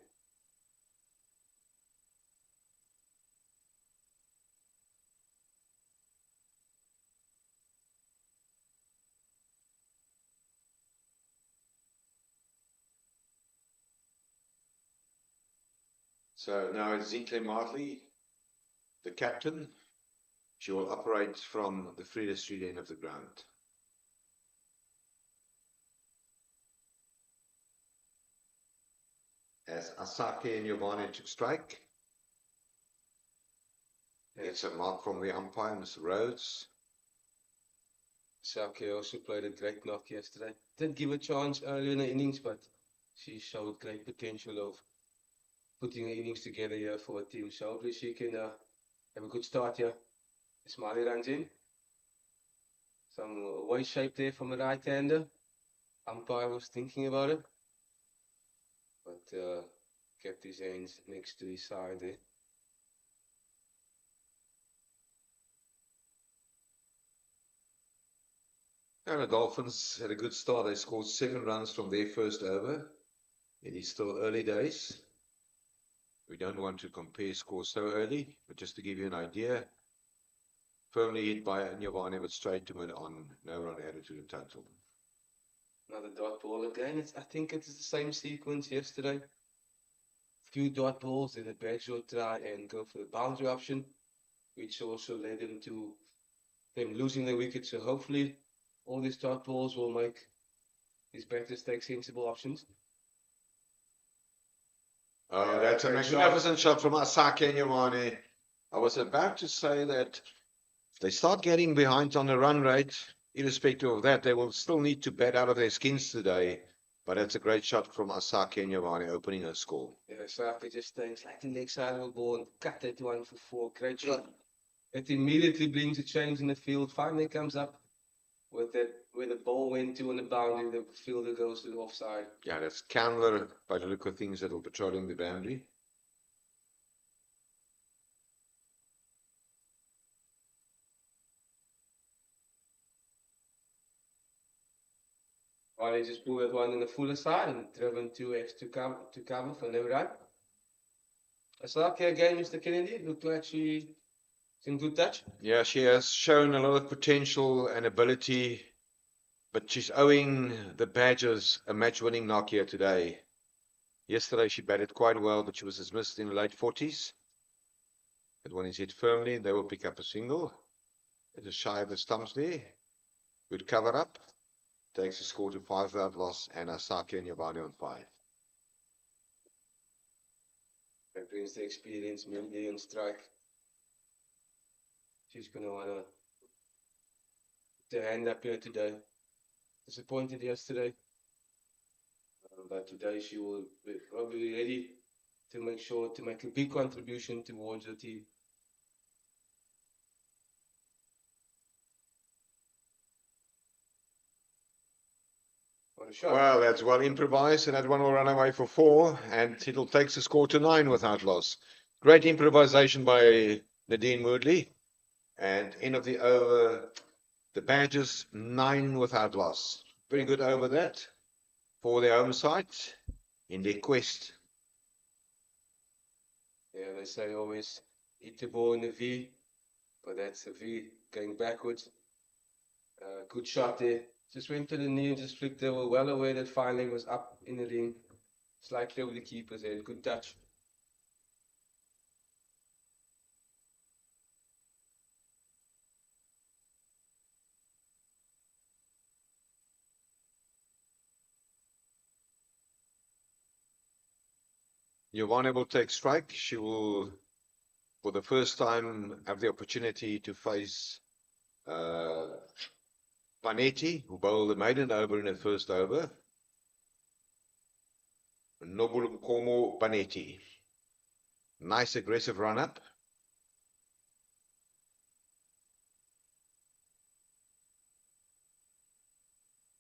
[SPEAKER 4] So now it's Zintle Martley, the captain. She will operate from the Freda Street end of the ground. as Asake and Giovanni took strike. It's a mark from the umpire, Mr. Rhodes.
[SPEAKER 5] Saki also played a great knock yesterday. Didn't give a chance early in the innings, but she showed great potential of putting the innings together here for a team. So hopefully she can have a good start here. Smiley runs in. Some way shape there from a right-hander. Umpire was thinking about it, but kept his hands next to his side there.
[SPEAKER 4] And the Dolphins had a good start. They scored 7 runs from their first over. It is still early days. We don't want to compare scores so early, but just to give you an idea, firmly hit by Giovanni but straight to mid on, no run added to the total.
[SPEAKER 5] Another dot ball again. I think it's the same sequence yesterday. Few dot balls, then the Badger will try and go for the boundary option, which also led them to them losing the wicket. So hopefully all these dot balls will make these batters take sensible options.
[SPEAKER 4] Oh, that's a magnificent shot from Asake and Giovanni. I was about to say that if they start getting behind on the run rate, irrespective of that, they will still need to bat out of their skins today. But that's a great shot from Asake and Giovanni, opening a score.
[SPEAKER 5] Yeah, Saki just staying slightly leg side of the ball and cut that one for 4. Great shot. It immediately brings a change in the field. Finally comes up with that where the ball went to on the boundary, the fielder goes to the offside.
[SPEAKER 4] Yeah, that's Candler by the look of things that will patrolling the boundary.
[SPEAKER 5] Or they just pull that one in the fuller side and driven 2x to cover for no run. Asake again, Mr. Kennedy, looked like she's in good touch.
[SPEAKER 4] Yeah, she has shown a lot of potential and ability, but she's owing the Badgers a match-winning knock here today. Yesterday she batted quite well, but she was dismissed in the late 40s. That one is hit firmly, they will pick up a single. It is shy of the stumps there. Good cover up. Takes the score to 5 without loss, and Asake and Giovanni on 5.
[SPEAKER 5] That brings the experience, Millie on strike. She's going to want to put her hand up here today. Disappointed yesterday, but today she will be probably ready to make sure to make a big contribution towards the team. What a shot.
[SPEAKER 4] Well, that's well improvised, and that one will run away for 4, and it'll take the score to 9 without loss. Great improvisation by Nadine Moodley, and end of the over, the Badgers 9 without loss. Very good over that for their home side in their quest.
[SPEAKER 5] Yeah, they say always hit the ball in the V, but that's a V going backwards. Good shot there. Just went to the knee and just flicked. They were well aware that fine leg was up in the ring, slightly over the keeper's head. Good touch.
[SPEAKER 4] Giovanni will take strike. She will, for the first time, have the opportunity to face Panetti, who bowled the maiden over in the first over. Nobulumkomo Panetti. Nice aggressive run up.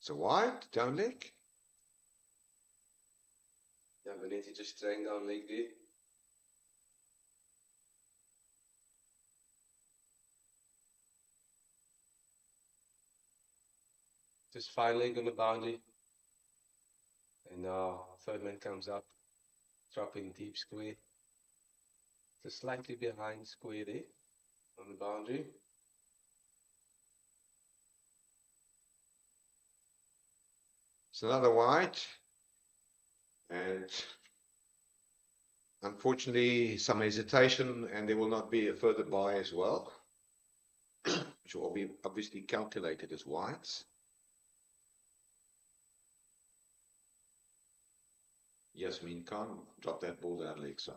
[SPEAKER 4] So wide, down leg.
[SPEAKER 5] Yeah, Benetti just staying down leg there. Just fine leg on the boundary. And now third man comes up, dropping deep square. Just slightly behind square there on the boundary.
[SPEAKER 4] It's another wide. And unfortunately, some hesitation, and there will not be a further buy as well, which will be obviously calculated as wides. Yasmin Khan dropped that ball down leg side.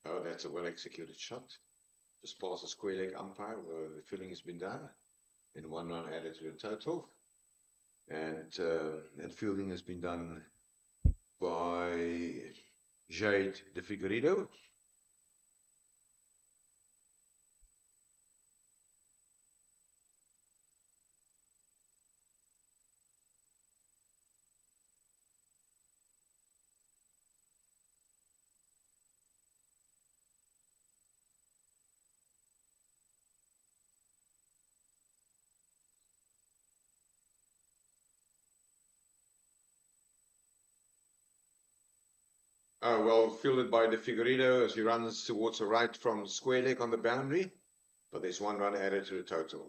[SPEAKER 4] Oh, that's a well executed shot. Just past the square leg umpire where the fielding has been done. And 1 run added to the total. And that fielding has been done by Jade De Figueiredo. Oh, well fielded by De Figueiredo as he runs towards the right from square leg on the boundary. But there's 1 run added to the total.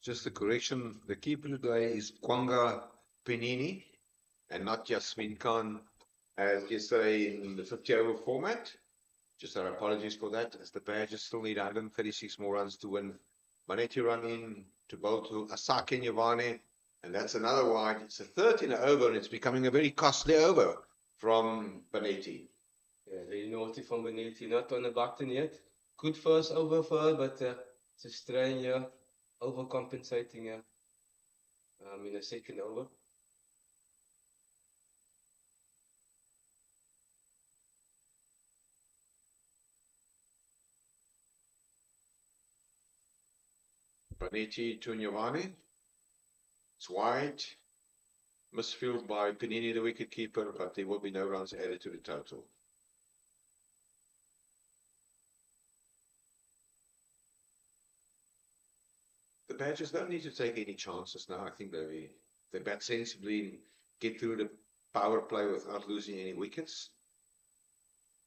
[SPEAKER 4] Just a correction, the keeper today is Kwanga Penini and not Yasmin Khan as yesterday in the 50 over format. Just our apologies for that, as the Badgers still need 136 more runs to win. Manetti run in to bowl to Asake Nyavane, and that's another wide. It's a 13 over, and it's becoming a very costly over from Manetti.
[SPEAKER 5] Yeah, very naughty from Manetti, not on the button yet. Good first over for her, but it's a strain here, overcompensating here in the second over.
[SPEAKER 4] Manetti to Nyavane. It's wide. Misfield by Penini, the wicket keeper, but there will be no runs added to the total. The Badgers don't need to take any chances now. I think they bat sensibly and get through the power play without losing any wickets.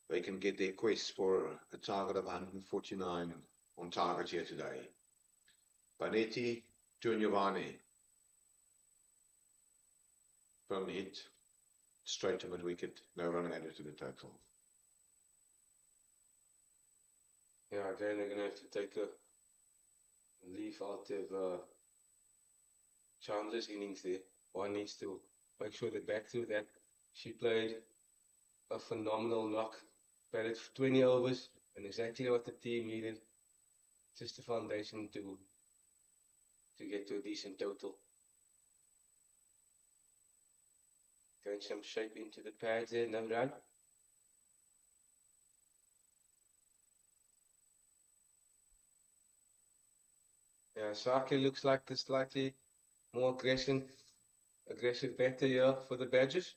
[SPEAKER 4] They can get their quest for a target of 149 on target here today. Manetti to Nyavane. Firm hit, straight to mid wicket, no run added to the total.
[SPEAKER 5] Yeah, again, they're going to have to take a leaf out of Chandler's innings there. One needs to make sure they back through that. She played a phenomenal knock, batted for 20 overs, and exactly what the team needed. Just the foundation to get to a decent total. Getting some shape into the pads there, no run. Yeah, Saki looks like a slightly more aggressive batter here for the Badgers.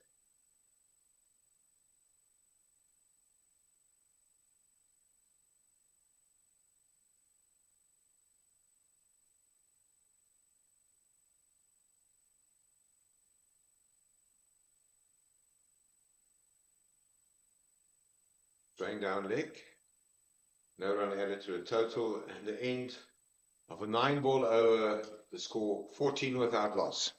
[SPEAKER 4] Straying down leg. No run added to the total, and the end of a 9-ball over, the score 14 without loss.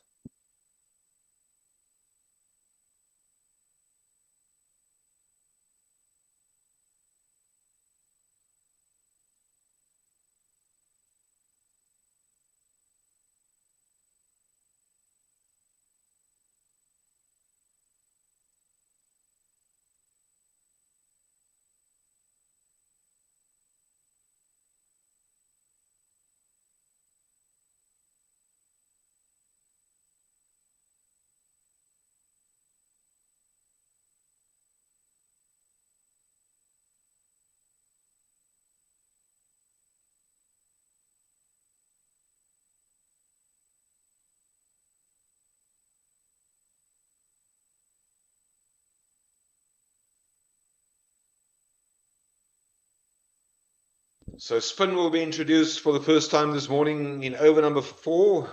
[SPEAKER 4] So spin will be introduced for the first time this morning in over number 4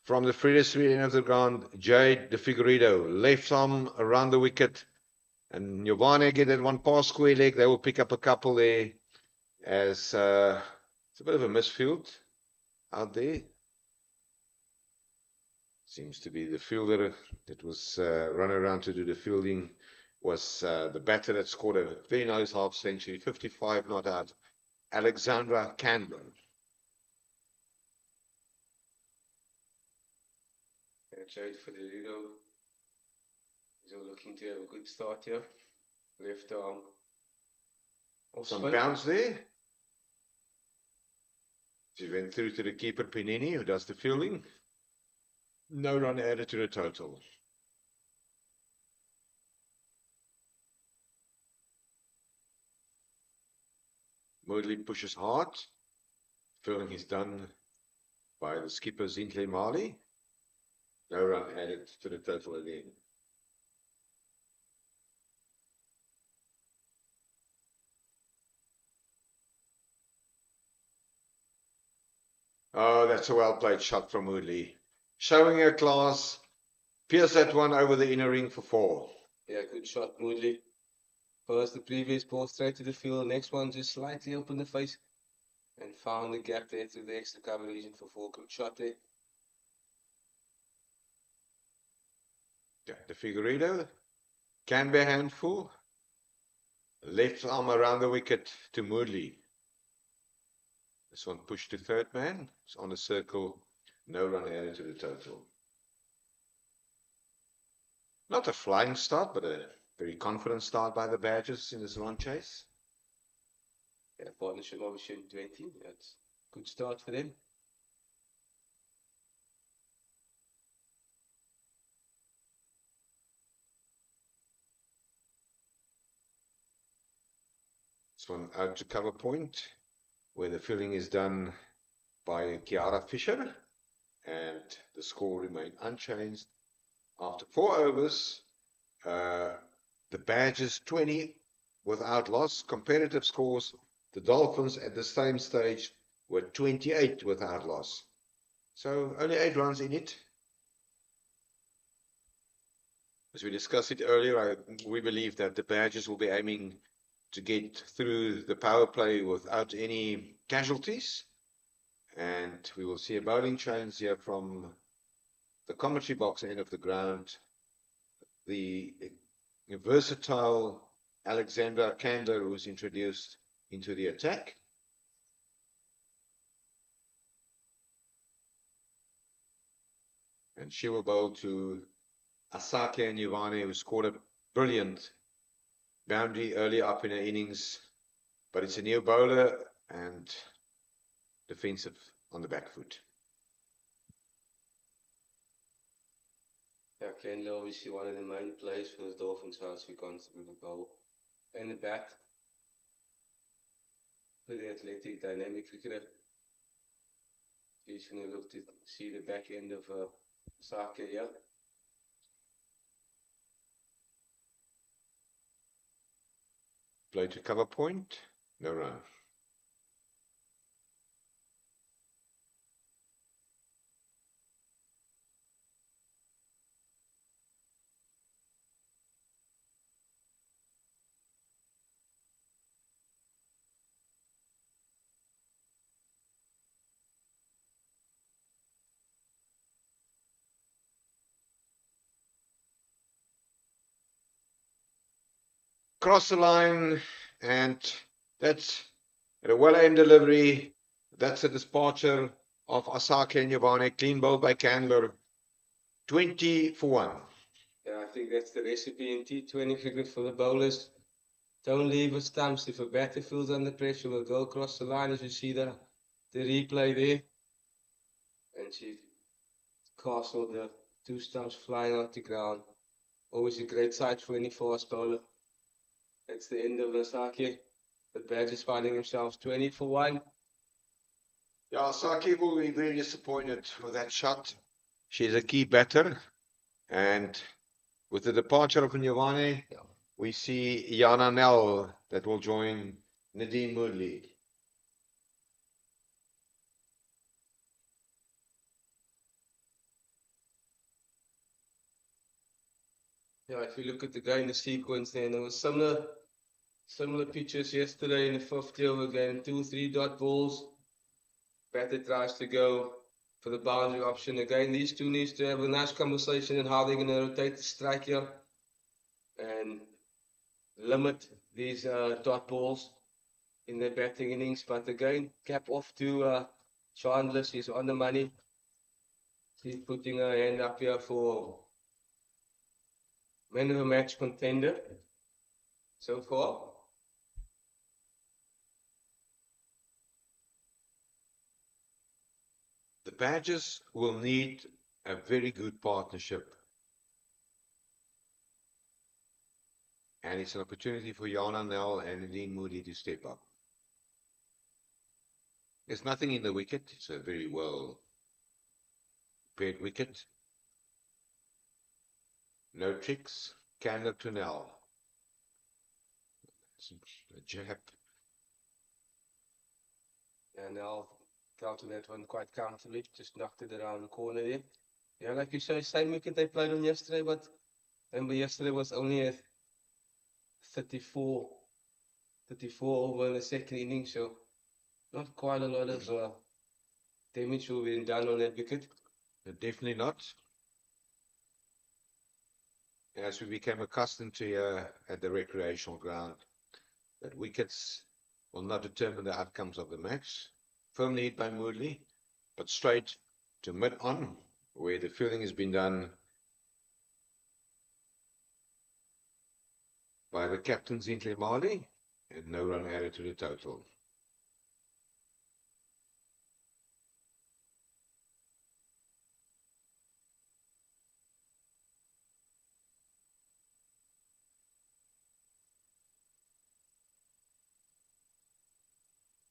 [SPEAKER 4] from the furthest end of the ground. Jade De Figueiredo, left arm around the wicket, and Nyavane get that one past square leg. They will pick up a couple there as it's a bit of a misfield. out there. Seems to be the fielder that was run around to do the fielding was the batter that scored a very nice half century, 55 not out, Alexandra Candler.
[SPEAKER 5] Jade for the Ludo. He's all looking to have a good start here. Left arm.
[SPEAKER 4] Some bounce there. She went through to the keeper Pinini, who does the fielding. No run added to the total. Moodley pushes hard. Fielding is done by the skipper Zintle Mali. No run added to the total again. Oh, that's a well-played shot from Moodley. Showing her class. Pierce that one over the inner ring for 4.
[SPEAKER 5] Yeah, good shot, Moodley. First, the previous ball straight to the field. Next one just slightly opened the face and found the gap there through the extra cover region for 4. Good shot there.
[SPEAKER 4] Yeah, the Figueiredo can be a handful. Left arm around the wicket to Moodley. This one pushed to third man. It's on the circle. No run added to the total. Not a flying start, but a very confident start by the Badgers in this run chase.
[SPEAKER 5] Yeah, partnership obviously 20. That's a good start for them.
[SPEAKER 4] This one out to cover point, where the fielding is done by Kiara Fisher, and the score remained unchanged. After 4 overs, the Badgers 20 without loss. Competitive scores, the Dolphins at the same stage were 28 without loss. So only 8 runs in it. As we discussed it earlier, we believe that the Badgers will be aiming to get through the power play without any casualties. And we will see a bowling change here from the commentary box end of the ground. The versatile Alexandra Candler was introduced into the attack. And she will bowl to Asake Nyuvane, who scored a brilliant boundary early up in her innings. But it's a new bowler and defensive on the back foot.
[SPEAKER 5] Yeah, Candler obviously one of the main players for the Dolphins house who constantly the bowl and the bat. Pretty athletic, dynamic cricketer. He's going to look to see the back end of Saka here.
[SPEAKER 4] Play to cover point, no run. Cross the line, and that's a well-aimed delivery. That's a departure of Asake Nyuvane, clean bowled by Candler. 20 for 1.
[SPEAKER 5] Yeah, I think that's the recipe in T20 cricket for the bowlers. Don't leave with stumps. If a batter feels under pressure, will go across the line, as you see the replay there. And she castled the 2 stumps flying out the ground. Always a great sight for any fast bowler. That's the end of Asake. The Badgers finding themselves 20 for 1.
[SPEAKER 4] Yeah, Asake will be very disappointed with that shot. She's a key batter. And with the departure of Nyuvane, we see Yana Nell that will join Nadine Moodley.
[SPEAKER 5] Yeah, if you look at the game, the sequence there was similar pitches yesterday in the 5th over game, 2 3-dot balls. batter tries to go for the boundary option again. These two needs to have a nice conversation on how they're going to rotate the strike here and limit these dot balls in their batting innings. But again, cap off to Chandler. She's on the money. She's putting her hand up here for man of the match contender so far.
[SPEAKER 4] The Badgers will need a very good partnership. And it's an opportunity for Jana Nel and Dean Moody to step up. There's nothing in the wicket. It's a very well prepared wicket. No tricks. Candor to Nel. A jab.
[SPEAKER 5] And I'll counter that one quite comfortably. Just knocked it around the corner there. Yeah, like you say, same wicket they played on yesterday, but remember yesterday was only a 34 over in the second inning, so not quite a lot of damage will be done on that wicket.
[SPEAKER 4] Definitely not. As we became accustomed to at the recreational ground, that wickets will not determine the outcomes of the match. Firmly hit by Moodley, but straight to mid-on, where the fielding has been done by the captain Zintle Mali, and no run added to the total.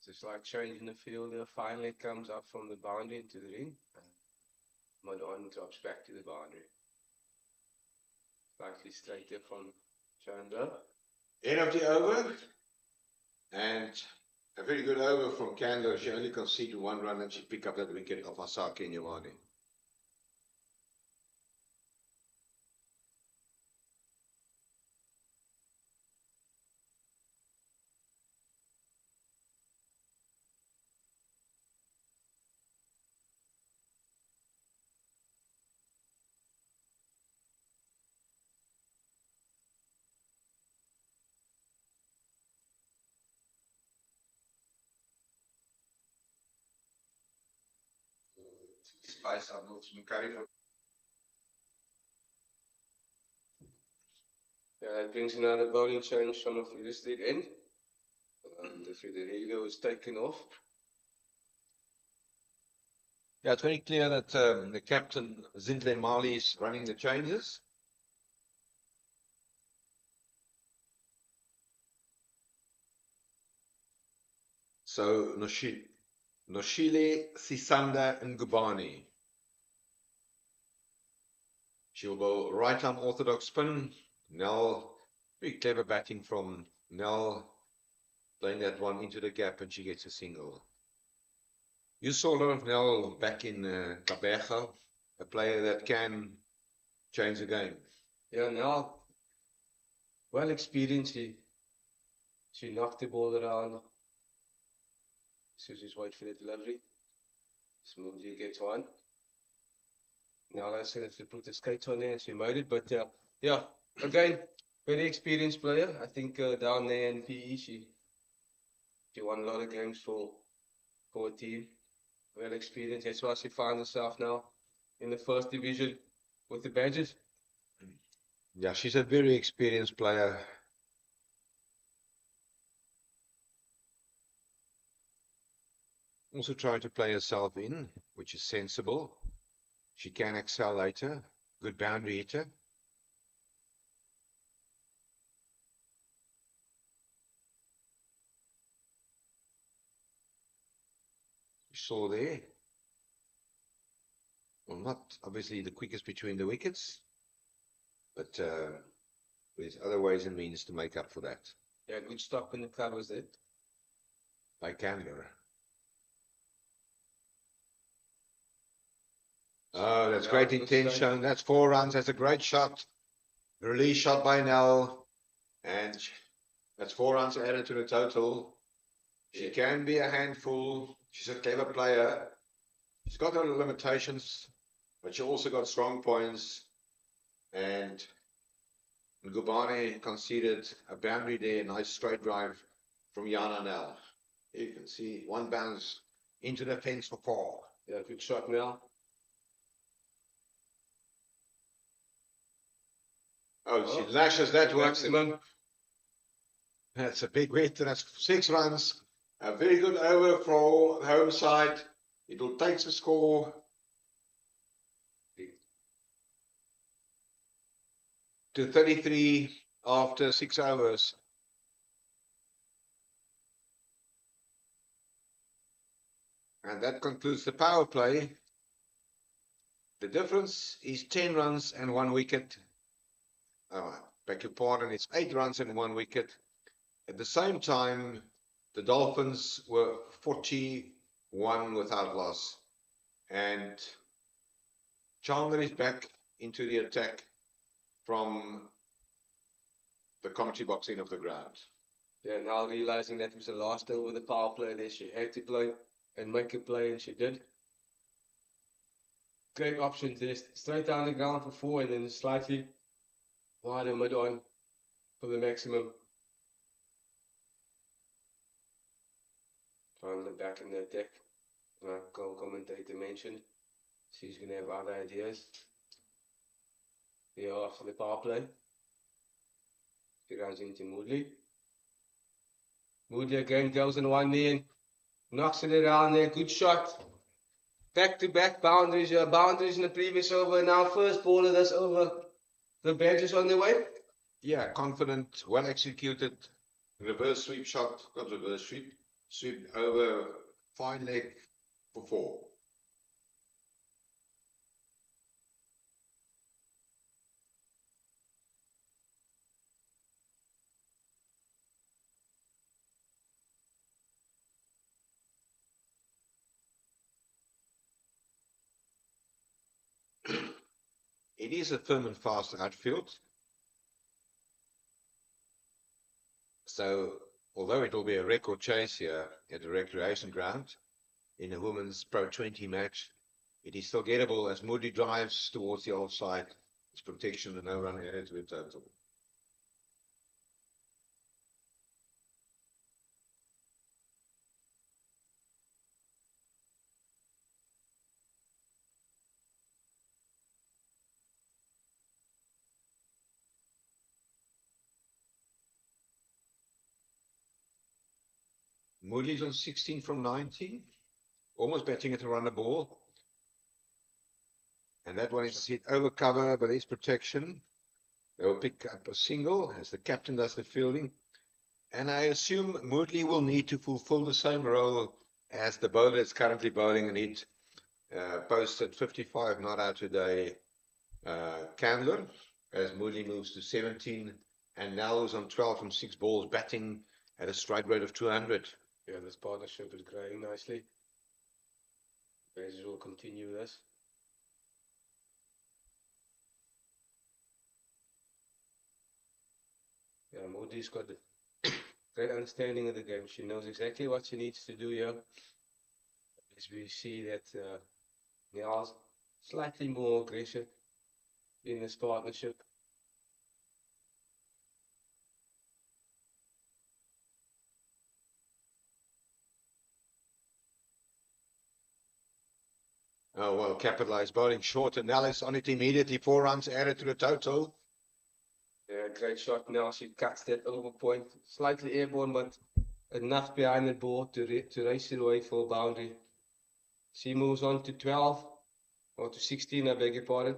[SPEAKER 5] It's a slight change in the field there. Finally comes up from the boundary into the ring. Mid-on drops back to the boundary. Slightly straight there from Chandler.
[SPEAKER 4] End of the over, and a very good over from Candler. She only conceded one run and she picked up that wicket of Asaki Nyawani. Spice up
[SPEAKER 5] Yeah, that brings another bowling change from the Frederick end. The Federico is taken off.
[SPEAKER 4] Yeah, it's very clear that the captain Zintle Mali is running the changes. So Noshile, Sisanda and Gubani. She'll bowl right arm orthodox spin. Nell, very clever batting from Nell, playing that one into the gap, and she gets a single. You saw a lot of Nell back in Kabeja, a player that can change the game.
[SPEAKER 5] Yeah, now well experienced. She knocked the ball around. So just wait for the delivery. Smoothly gets one. Now I said to put the skates on there and she made it, but yeah, again, very experienced player. I think down there in PE she won a lot of games for a team. Well experienced. That's why she finds herself now in the first division with the Badgers.
[SPEAKER 4] Yeah, she's a very experienced player. Also trying to play herself in, which is sensible. She can excel later. Good boundary hitter. You saw there. Well, not obviously the quickest between the wickets, but there's other ways and means to make up for that.
[SPEAKER 5] Yeah, good stop in the covers there.
[SPEAKER 4] By Canberra. Oh, that's great intention. That's 4 runs. That's a great shot. Release shot by Nell. And that's 4 runs added to the total. She can be a handful. She's a clever player. She's got her limitations, but she also got strong points. And Ngubane conceded a boundary there, nice straight drive from Yana now. You can see one bounce into the fence for 4.
[SPEAKER 5] Yeah, good shot now.
[SPEAKER 4] Oh, she lashes that one.
[SPEAKER 5] Maximum.
[SPEAKER 4] That's a big hit, and that's 6 runs. A very good over for the home side. It'll take the score to 33 after 6 overs. And that concludes the power play. The difference is 10 runs and 1 wicket. Beg your pardon, it's 8 runs and 1 wicket. At the same time, the Dolphins were 41 without loss. And Chandler is back into the attack from the commentary box end of the ground.
[SPEAKER 5] Yeah, now realizing that was the last over the power play there, she had to play and make a play, and she did. Great options there, straight down the ground for 4 and then slightly wider mid on for the maximum. Chandler back in the attack, like commentator mentioned. She's going to have other ideas. There after the power play. She runs into Moodley. Moodley again goes on one knee and knocks it around there. Good shot. Back-to-back boundaries. Boundaries in the previous over. Now first ball of this over. The badges on their way.
[SPEAKER 4] Yeah, confident, well executed. Reverse sweep shot. Got reverse sweep. Sweep over. Fine leg for 4. It is a firm and fast outfield. So, although it will be a record chase here at the recreation ground in a women's Pro20 match, it is still gettable as Moody drives towards the offside. It's protection and no run ahead to a total. Moodley's on 16 from 19, almost batting at a runner ball. And that one is hit over cover, but there's protection. They'll pick up a single as the captain does the fielding. And I assume Moodley will need to fulfill the same role as the bowler that's currently bowling and hit posted 55 not out today. Candler, as Moodley moves to 17, and now is on 12 from 6 balls, batting at a strike rate of 200.
[SPEAKER 5] Yeah, this partnership is growing nicely. Bases will continue this. Yeah, Moody's got a great understanding of the game. She knows exactly what she needs to do here. As we see that Niall's slightly more aggressive in this partnership.
[SPEAKER 4] Oh, well, capitalized bowling short, and Nell is on it immediately. 4 runs added to the total.
[SPEAKER 5] Yeah, great shot now. She cuts that over point. Slightly airborne, but enough behind the ball to race it away for a boundary. She moves on to 12, or to 16, I beg your pardon.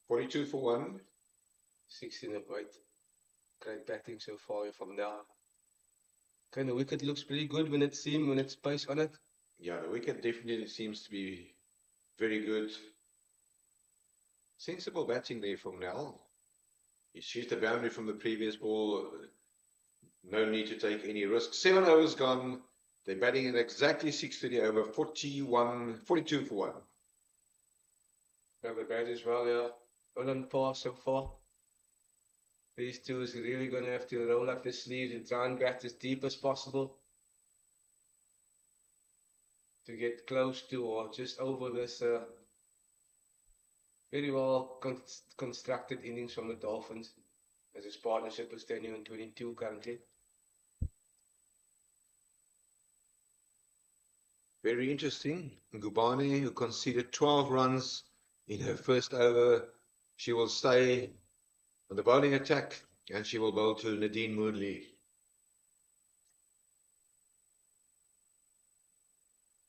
[SPEAKER 4] $42 for 1.
[SPEAKER 5] 16 and white. Great batting so far from now. Okay, the wicket looks pretty good when it's space on it.
[SPEAKER 4] Yeah, the wicket definitely seems to be very good. Sensible batting there from Nell. He shoots the boundary from the previous ball. No need to take any risk. 7 overs gone. They're batting at exactly 6:30 over. 42 for 1.
[SPEAKER 5] Yeah, the guys as well, yeah. Well on par so far. These two is really going to have to roll up the sleeves and try and get as deep as possible to get close to or just over this very well constructed innings from the Dolphins, as his partnership is standing on 22 currently.
[SPEAKER 4] Very interesting. Ngubane, who conceded 12 runs in her first over, she will stay on the bowling attack and she will bowl to Nadine Moodley.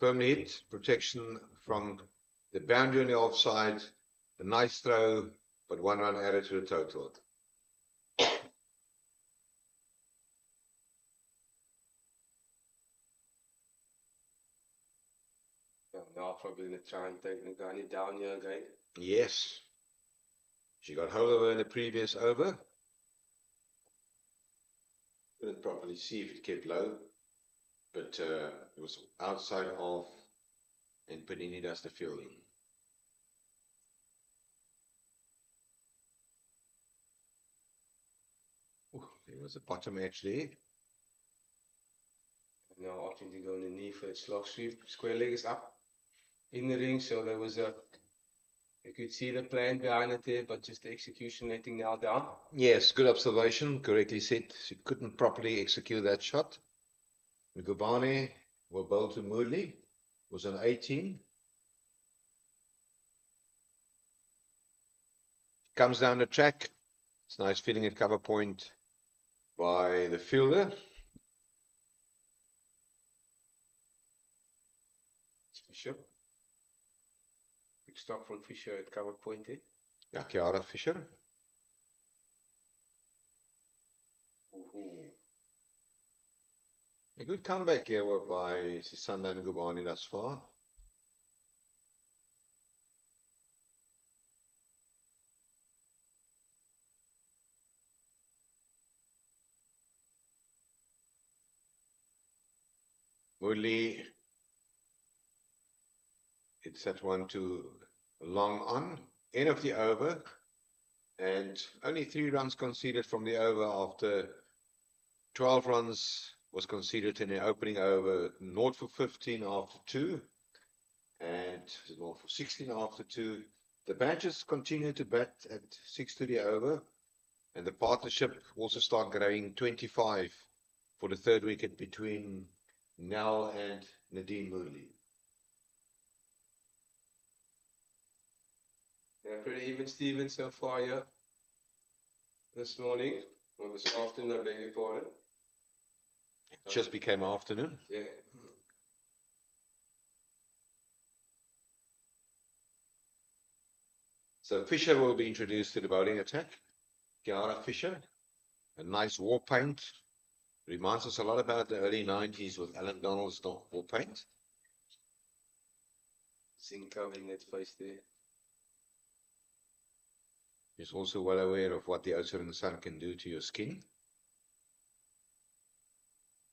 [SPEAKER 4] Firmly hit, protection from the boundary on the offside, a nice throw, but 1 run added to the total.
[SPEAKER 5] Yeah, now probably going to try and take Ngani down here again.
[SPEAKER 4] Yes. She got hold of her in the previous over. Couldn't properly see if it kept low, but it was outside of, and Panini does the fielding. Ooh, there was a bottom edge there.
[SPEAKER 5] Now opting to go on the knee for the slog sweep. Square leg is up in the ring, so there was a, you could see the plan behind it there, but just the execution letting now down.
[SPEAKER 4] Yes, good observation, correctly said. She couldn't properly execute that shot. Ngubane will bowl to Moodley, was on 18. Comes down the track. It's nice feeling at cover point by the fielder.
[SPEAKER 5] Fisher. Big stop from Fisher at cover point there.
[SPEAKER 4] Ja, Chiara Fisher. A good comeback here by Sisanda Ngubane thus far. Woodley, it's that one to long on, end of the over, and only 3 runs conceded from the over after 12 runs was conceded in the opening over, 0 for 15 after 2, and 0 for 16 after 2. The Badgers continue to bat at 6 to the over, and the partnership also start growing 25 for the 3rd wicket between Nell and Nadine Moodley.
[SPEAKER 5] Yeah, pretty even Steven so far, yeah. This morning, or this afternoon, I beg your pardon.
[SPEAKER 4] Just became afternoon.
[SPEAKER 5] Yeah.
[SPEAKER 4] So Fisher will be introduced to the bowling attack. Chiara Fisher, a nice war paint. Reminds us a lot about the early 90s with Alan Donald's war paint.
[SPEAKER 5] Zinc covering that face there.
[SPEAKER 4] He's also well aware of what the Oudtshoorn sun can do to your skin.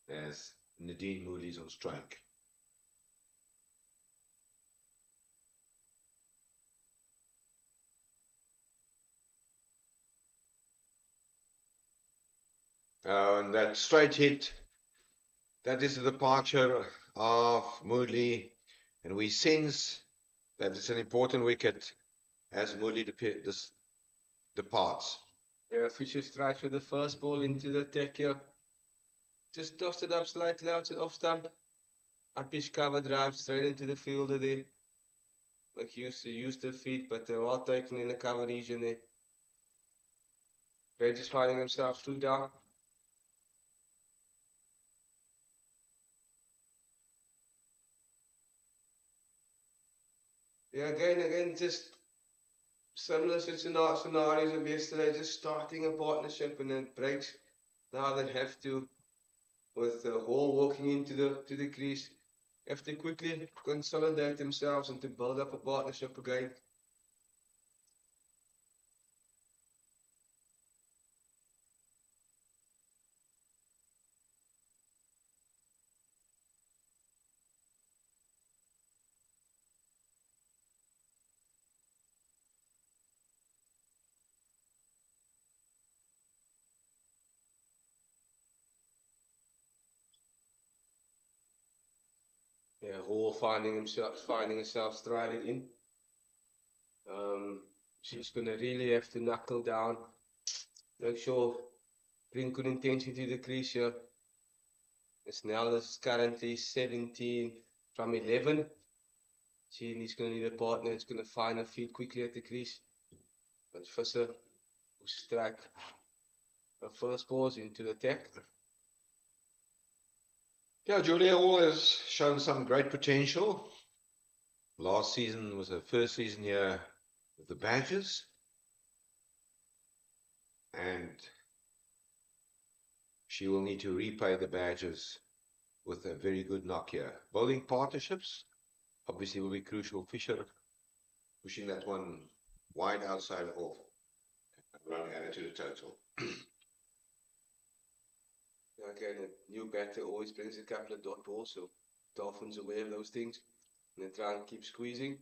[SPEAKER 4] As Nadine Moodley's on strike. And that straight hit, that is the departure of Moodley, and we sense that it's an important wicket as Moodley departs.
[SPEAKER 5] Yeah, Fisher strikes with the first ball into the deck here. Just tossed it up slightly out to the off stump. Uppish cover drive straight into the fielder there. Like he used to use the feet, but they're well taken in the cover region there. They're just finding themselves through down. Yeah, again, just similar scenarios of yesterday, just starting a partnership and then breaks. Now they have to, with Hall walking into the crease, have to quickly consolidate themselves and to build up a partnership again. Yeah, Hall finding herself striding in. She's gonna really have to knuckle down. Make sure bring good intensity to the crease here. Snell is currently 17 from 11. She's gonna need a partner that's gonna find her feet quickly at the crease. But Visser will strike her first balls into the attack.
[SPEAKER 4] Yeah, Julia Hall has shown some great potential. Last season was her first season here with the Badgers. And she will need to repay the Badgers with a very good knock here. Bowling partnerships obviously will be crucial. Fisher pushing that one wide outside off and running added to the total.
[SPEAKER 5] Okay, the new batter always brings a couple of dot balls, so Dolphins aware of those things. And then try and keep squeezing.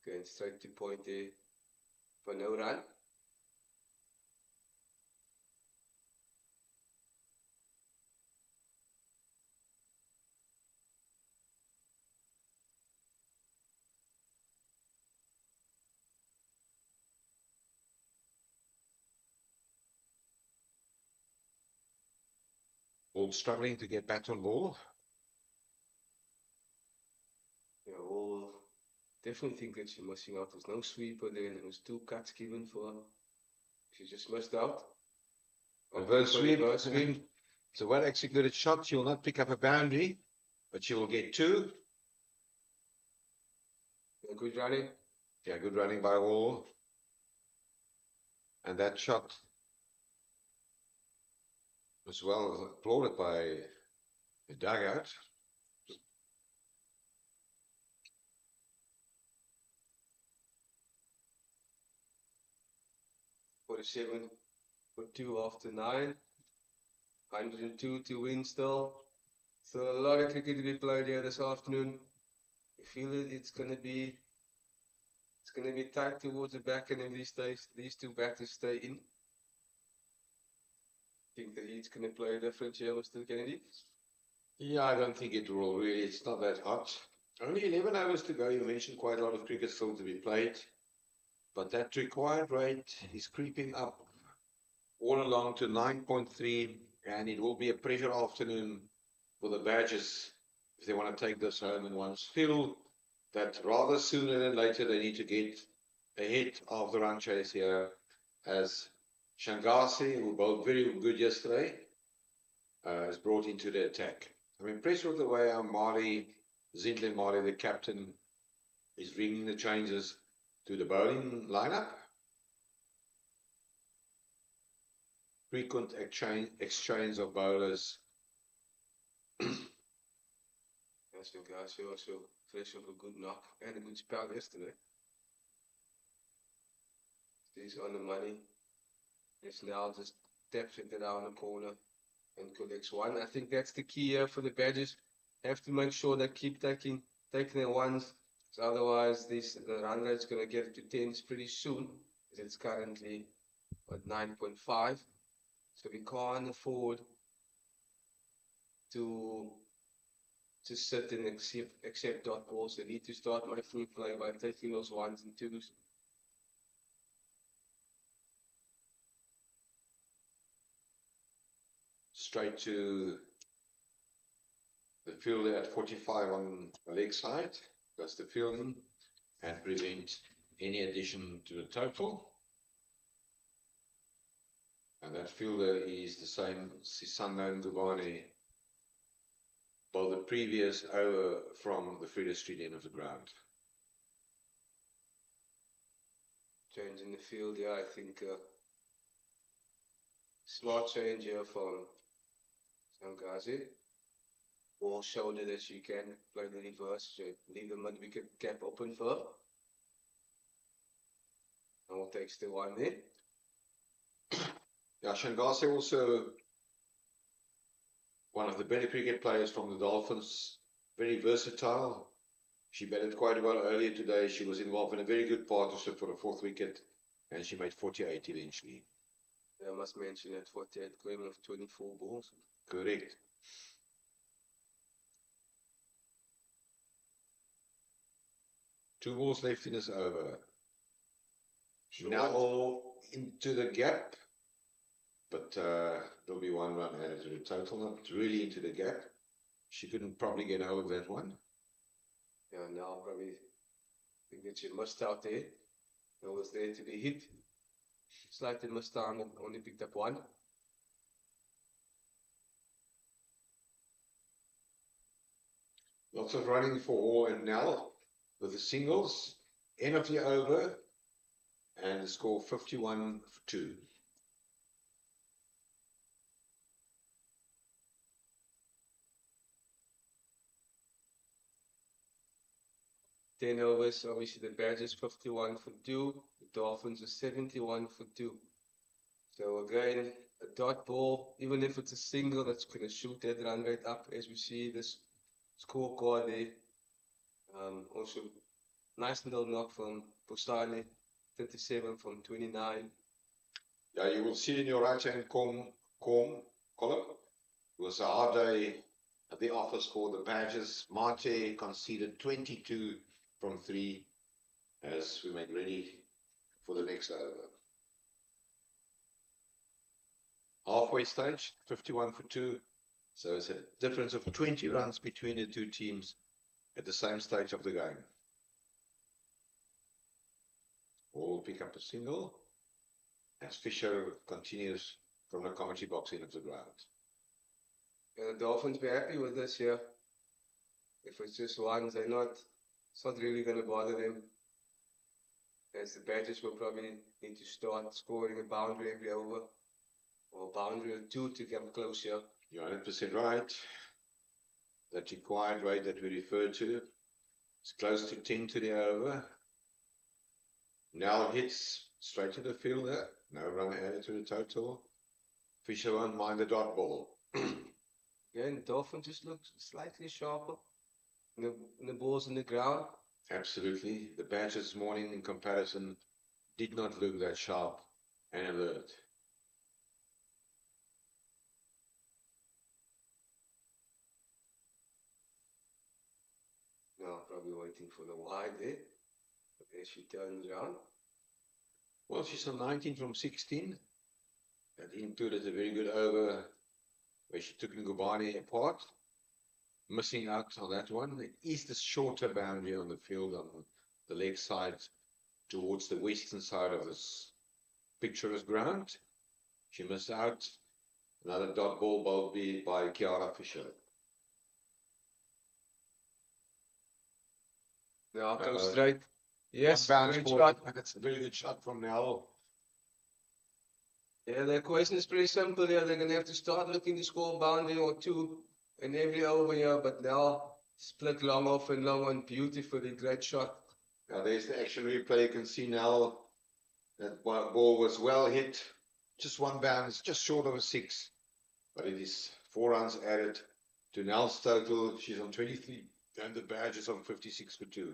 [SPEAKER 5] Okay, straight to point there for no run.
[SPEAKER 4] All struggling to get back on ball.
[SPEAKER 5] Yeah, all definitely think that she's missing out. There's no sweeper there. There was 2 cuts given for her. She just missed out.
[SPEAKER 4] Reverse sweep. So well executed shot. She will not pick up a boundary, but she will get 2.
[SPEAKER 5] Yeah, good running.
[SPEAKER 4] Yeah, good running by Hall. And that shot was well applauded by the dugout.
[SPEAKER 5] $47 for 2 after 9. 102 to win still. So a lot of cricket to be played here this afternoon. I feel it's gonna be tight towards the back end of these days. These 2 batters stay in. Think the heat's gonna play a difference here, Mr. Kennedy?
[SPEAKER 4] Yeah, I don't think it will really. It's not that hot. Only 11 hours to go. You mentioned quite a lot of cricket still to be played. But that required rate is creeping up all along to 9.3. And it will be a pressure afternoon for the Badgers if they want to take this home. And ones feel that rather sooner than later they need to get ahead of the run chase here, as Shangasi, who bowled very good yesterday, is brought into the attack. I'm impressed with the way our Zindler Mali, the captain, is bringing the changes to the bowling lineup. Frequent exchange of bowlers.
[SPEAKER 5] That's your guys also fresh off a good knock and a good spell yesterday. He's on the money. It's now just taps it down the corner and collects 1. I think that's the key here for the Badgers. Have to make sure they keep taking their ones. So otherwise the run rate's gonna get to 10s pretty soon. It's currently at 9.5. So we can't afford to sit and accept dot balls. They need to start my free play by taking those 1s and 2s.
[SPEAKER 4] Straight to the fielder at 45 on the leg side. That's the fielding and prevent any addition to the total. And that fielder is the same Sisando Ngubane, well, the previous over from the Freda Street end of the ground.
[SPEAKER 5] Change in the field, yeah, I think smart change here from Sangazi. Or shoulder that you can play the reverse, so leave the mid-wicket gap open for her. And we'll take the 1 there.
[SPEAKER 4] Yeah, Shangase also one of the better cricket players from the Dolphins, very versatile. She batted quite well earlier today. She was involved in a very good partnership for the 4th wicket, and she made 48 eventually.
[SPEAKER 5] Yeah, I must mention that 48 going off 24 balls.
[SPEAKER 4] Correct. 2 balls left in this over. Now into the gap, but there'll be 1 run added to the total. Not really into the gap. She couldn't probably get over that one.
[SPEAKER 5] Yeah, now probably think that she missed out there. It was there to be hit. Slightly missed out and only picked up 1.
[SPEAKER 4] Lots of running for Hall and Nell with the singles. End of the over and the score 51 for 2.
[SPEAKER 5] Ten overs, obviously the Badgers 51 for 2, the Dolphins are 71 for 2. So again, a dot ball, even if it's a single, that's going to shoot that run rate up as we see this scorecard there. Also, nice little knock from Postani, 37 from 29.
[SPEAKER 4] Yeah, you will see in your right-hand column, it was a hard day at the office for the Badgers. Marte conceded 22 from 3 as we make ready for the next over. Halfway stage, 51 for 2. So it's a difference of 20 runs between the 2 teams at the same stage of the game. All pick up a single as Fisher continues from the commentary box end of the ground.
[SPEAKER 5] Yeah, the Dolphins be happy with this here. If it's just ones, it's not really going to bother them. As the Badgers will probably need to start scoring a boundary every over, or a boundary or 2 to come closer.
[SPEAKER 4] You're 100% right. That required rate that we referred to is close to 10 to the over. Now hits straight to the fielder. No run added to the total. Fisher won't mind the dot ball.
[SPEAKER 5] Again, Dolphins just looks slightly sharper. The balls in the ground.
[SPEAKER 4] Absolutely. The Badgers this morning in comparison did not look that sharp and alert.
[SPEAKER 5] Now probably waiting for the wide there. As she turns around.
[SPEAKER 4] Well, she's on 19 from 16. That included a very good over where she took Ngubane apart. Missing out on that one. It is the shorter boundary on the field on the left side towards the western side of this picturesque ground. She missed out. Another dot ball will be by Kiara Fisher.
[SPEAKER 5] Now go straight. Yes,
[SPEAKER 4] bounce
[SPEAKER 5] great
[SPEAKER 4] ball.
[SPEAKER 5] shot.
[SPEAKER 4] That's a very good shot from Nell.
[SPEAKER 5] Yeah, the question is pretty simple here. They're going to have to start looking to score a boundary or 2 in every over here, but now split long off and long on beautifully. Great shot.
[SPEAKER 4] Now there's the action replay. You can see now that ball was well hit. Just one bounce, just short of a 6. But it is 4 runs added to Nell's total. She's on 23 and the Badgers on 56 for 2.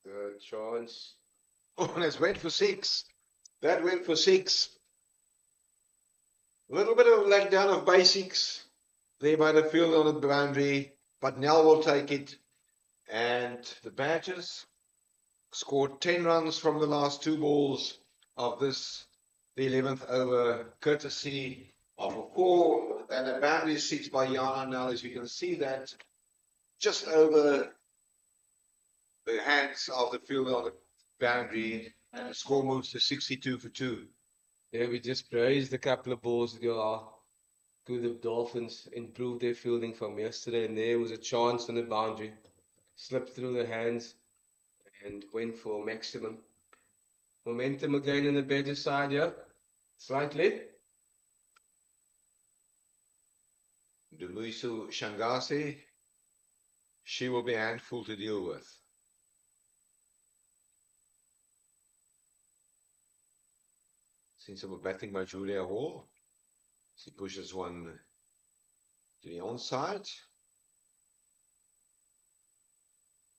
[SPEAKER 5] Good chance.
[SPEAKER 4] Oh, and it's went for 6. That went for 6. A little bit of letdown of basics there by the field on the boundary, but Nell will take it. And the Badgers scored 10 runs from the last 2 balls of this, the 11th over, courtesy of a 4. And the boundary is 6 by Jana Nell, as you can see that just over the hands of the fielder on the boundary, and the score moves to 62 for 2.
[SPEAKER 5] Yeah, we just praised a couple of balls ago. Good the Dolphins improved their fielding from yesterday, and there was a chance on the boundary. Slipped through the hands and went for maximum. Momentum again on the better side here. Slightly.
[SPEAKER 4] Dumuisu Shangase, she will be a handful to deal with. Sensible batting by Julia Hall. She pushes one to the onside.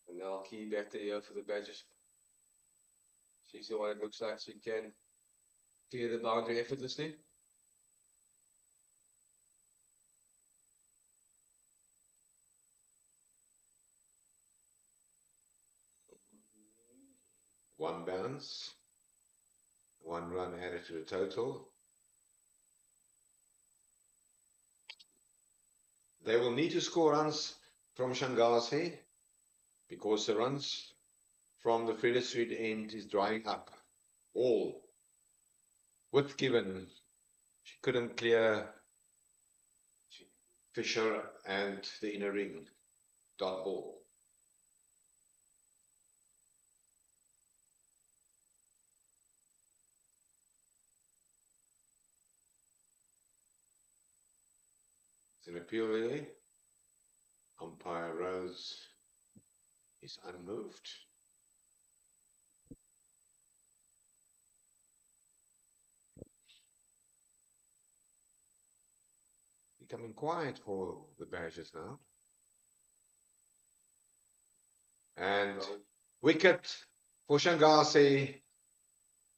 [SPEAKER 5] And now key batter here for the Badgers. She's the one that looks like she can clear the boundary effortlessly.
[SPEAKER 4] one bounce, 1 run added to the total. They will need to score runs from Shangazi because the runs from the Freda Street end is drying up. All width given, she couldn't clear Fisher and the inner ring. Dot ball. It's an appeal really. Umpire Rose is unmoved. Becoming quiet for the Badgers now. And wicket for Shangazi.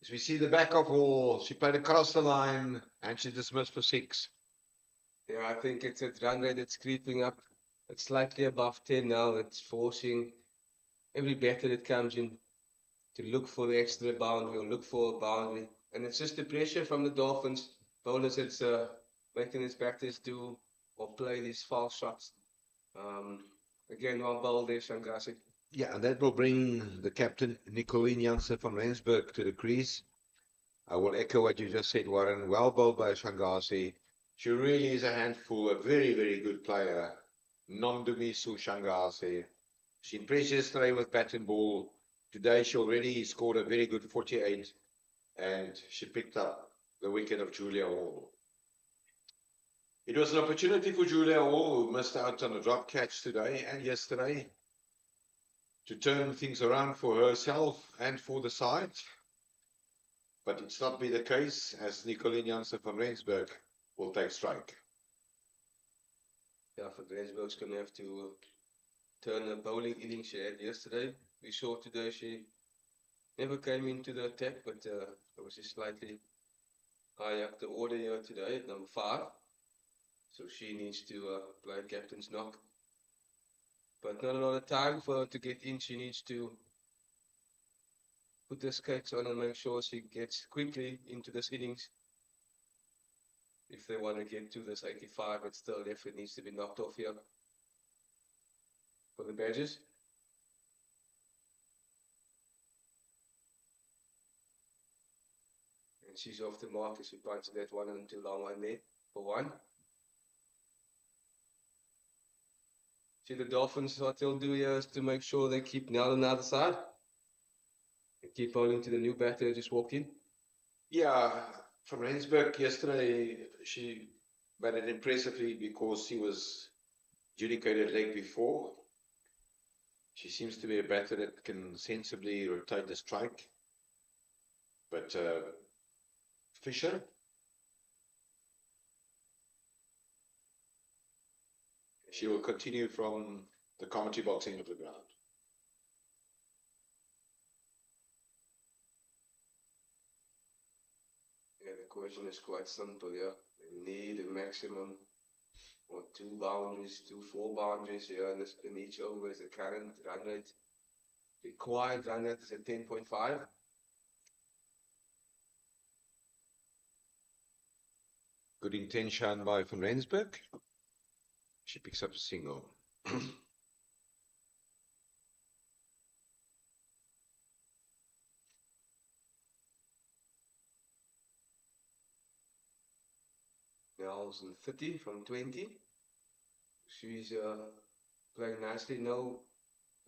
[SPEAKER 4] As we see the back of all, she played across the line and she dismissed for 6.
[SPEAKER 5] Yeah, I think it's a run rate that's creeping up. It's slightly above 10 now. It's forcing every batter that comes in to look for the extra boundary or look for a boundary. And it's just the pressure from the Dolphins bowlers that's making these batters do or play these false shots. Again, one bowl there, Shangazi.
[SPEAKER 4] Yeah, and that will bring the captain, Nicolene Janssen van Rensburg, to the crease. I will echo what you just said, Warren. Well bowled by Shangazi. She really is a handful, a very, very good player. Non-Dumisu Shangazi. She impressed yesterday with bat and ball. Today she already scored a very good 48 and she picked up the wicket of Julia Hall. It was an opportunity for Julia Hall, who missed out on a drop catch today and yesterday, to turn things around for herself and for the side. But it's not be the case, as Nicolene Janssen van Rensburg will take strike.
[SPEAKER 5] Yeah, van Rensburg's going to have to turn the bowling innings she had yesterday. We saw today she never came into the attack, but obviously slightly high up the order here today at number 5. So she needs to play captain's knock. But not a lot of time for her to get in. She needs to put the skates on and make sure she gets quickly into this innings. If they want to get to this 85, it still definitely needs to be knocked off here for the Badgers. And she's off the mark as she punches that one into long one there for 1. See the Dolphins, what they'll do here is to make sure they keep Nell on the other side. And keep bowling to the new batter who just walked in.
[SPEAKER 4] Yeah, from Rensburg yesterday, she batted impressively because she was adjudicated leg before. She seems to be a batter that can sensibly rotate the strike. But Fisher, she will continue from the commentary box end of the ground.
[SPEAKER 5] Yeah, the question is quite simple, yeah. They need a maximum or 2 boundaries, 4 boundaries here in each over is the current run rate. Required run rate is at 10.5.
[SPEAKER 4] Good intention by Van Rensburg. She picks up a single.
[SPEAKER 5] Nell's in 30 from 20. She's playing nicely. No,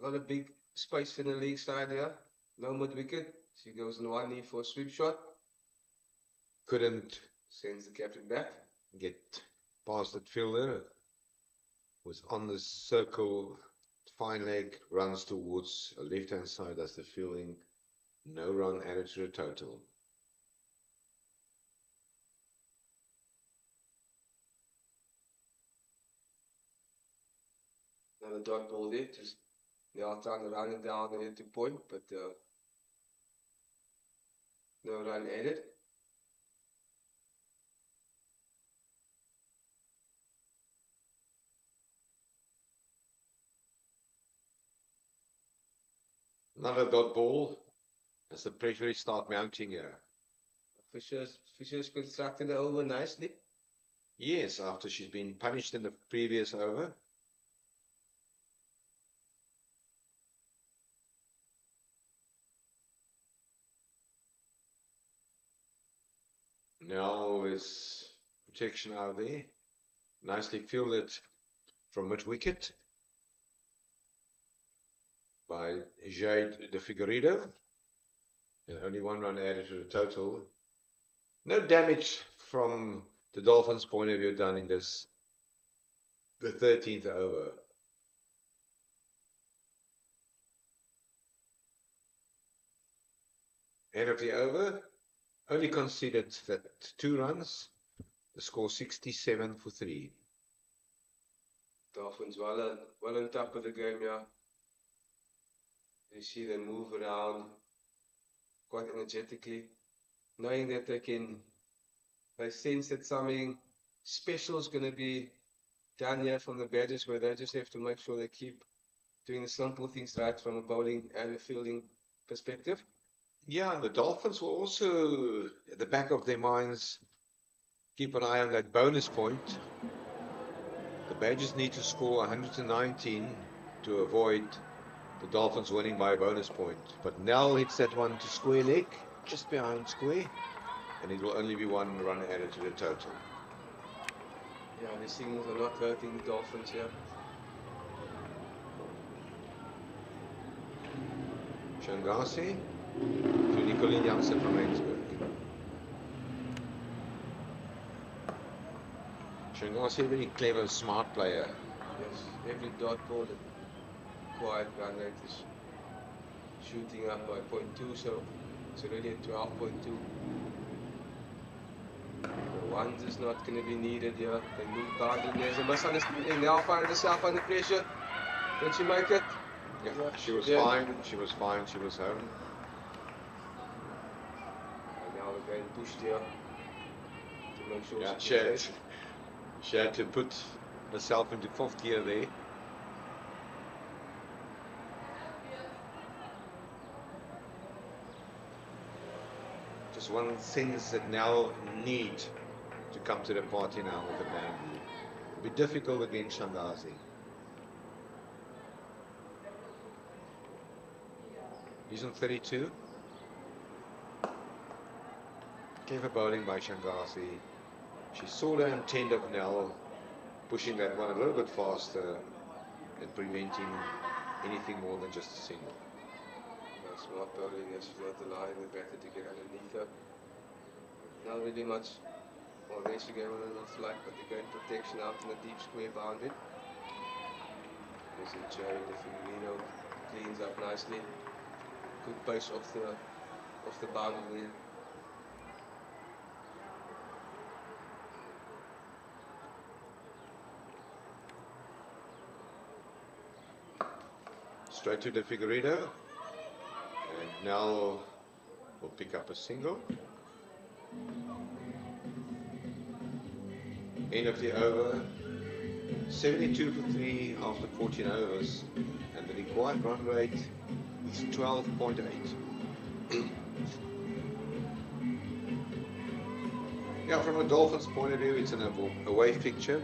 [SPEAKER 5] not a big space in the league side here. No mid wicket. She goes on one knee for a sweep shot.
[SPEAKER 4] Couldn't
[SPEAKER 5] Sends the captain back.
[SPEAKER 4] get past that fielder. Was on the circle, fine leg, runs towards a left-hand side, that's the fielding. No run added to the total.
[SPEAKER 5] Another dot ball there. Just they are trying to run it down there to point, but no run added.
[SPEAKER 4] Another dot ball, as the pressure start mounting here.
[SPEAKER 5] Fisher's constructing the over nicely.
[SPEAKER 4] Yes, after she's been punished in the previous over. Now is protection out there. Nicely fielded from mid-wicket by Jade de Figueiredo. And only 1 run added to the total. No damage from the Dolphins' point of view done in this, the 13th over. End of the over, only conceded that 2 runs, the score 67 for 3.
[SPEAKER 5] Dolphins well on top of the game, yeah. You see them move around quite energetically, knowing that they sense that something special is going to be done here from the Badgers, where they just have to make sure they keep doing the simple things right from a bowling and a fielding perspective.
[SPEAKER 4] Yeah, the Dolphins will also, at the back of their minds, keep an eye on that bonus point. The Badgers need to score 119 to avoid the Dolphins winning by a bonus point. But Nell hits that one to square leg, just behind square, and it will only be 1 run added to the total.
[SPEAKER 5] Yeah, these things are not hurting the Dolphins here.
[SPEAKER 4] Shangasi to Nicolene Jansen from Rensburg. Shangasi, a very clever, smart player.
[SPEAKER 5] Yes, every dot ball and quiet run rate is shooting up by 0.2, so it's already at 12.2. The ones is not going to be needed here. They move boundary. There's a misunderstanding. Now find herself under pressure. Can she make it?
[SPEAKER 4] Yeah, she was fine. She was fine. She was home.
[SPEAKER 5] And now we're getting pushed here to make sure
[SPEAKER 4] Yeah, she had to put herself into 4th gear there. Just one sense that now need to come to the party now with the bamboo. It'll be difficult against Shangazi. He's on 32. Clever bowling by Shangazi. She saw the intent of Nell, pushing that one a little bit faster and preventing anything more than just a single.
[SPEAKER 5] Smart bowling, as she's not allowing the batter to get underneath her. Not really much more race to go on a little flat, but they gain protection out in the deep square boundary. There's a Jade de Figueiredo cleans up nicely. Good pace off the boundary.
[SPEAKER 4] Straight to the Figueiredo. And now we'll pick up a single. End of the over. 72 for 3 after 14 overs. And the required run rate is 12.8. Yeah, from a Dolphins point of view, it's an away fixture.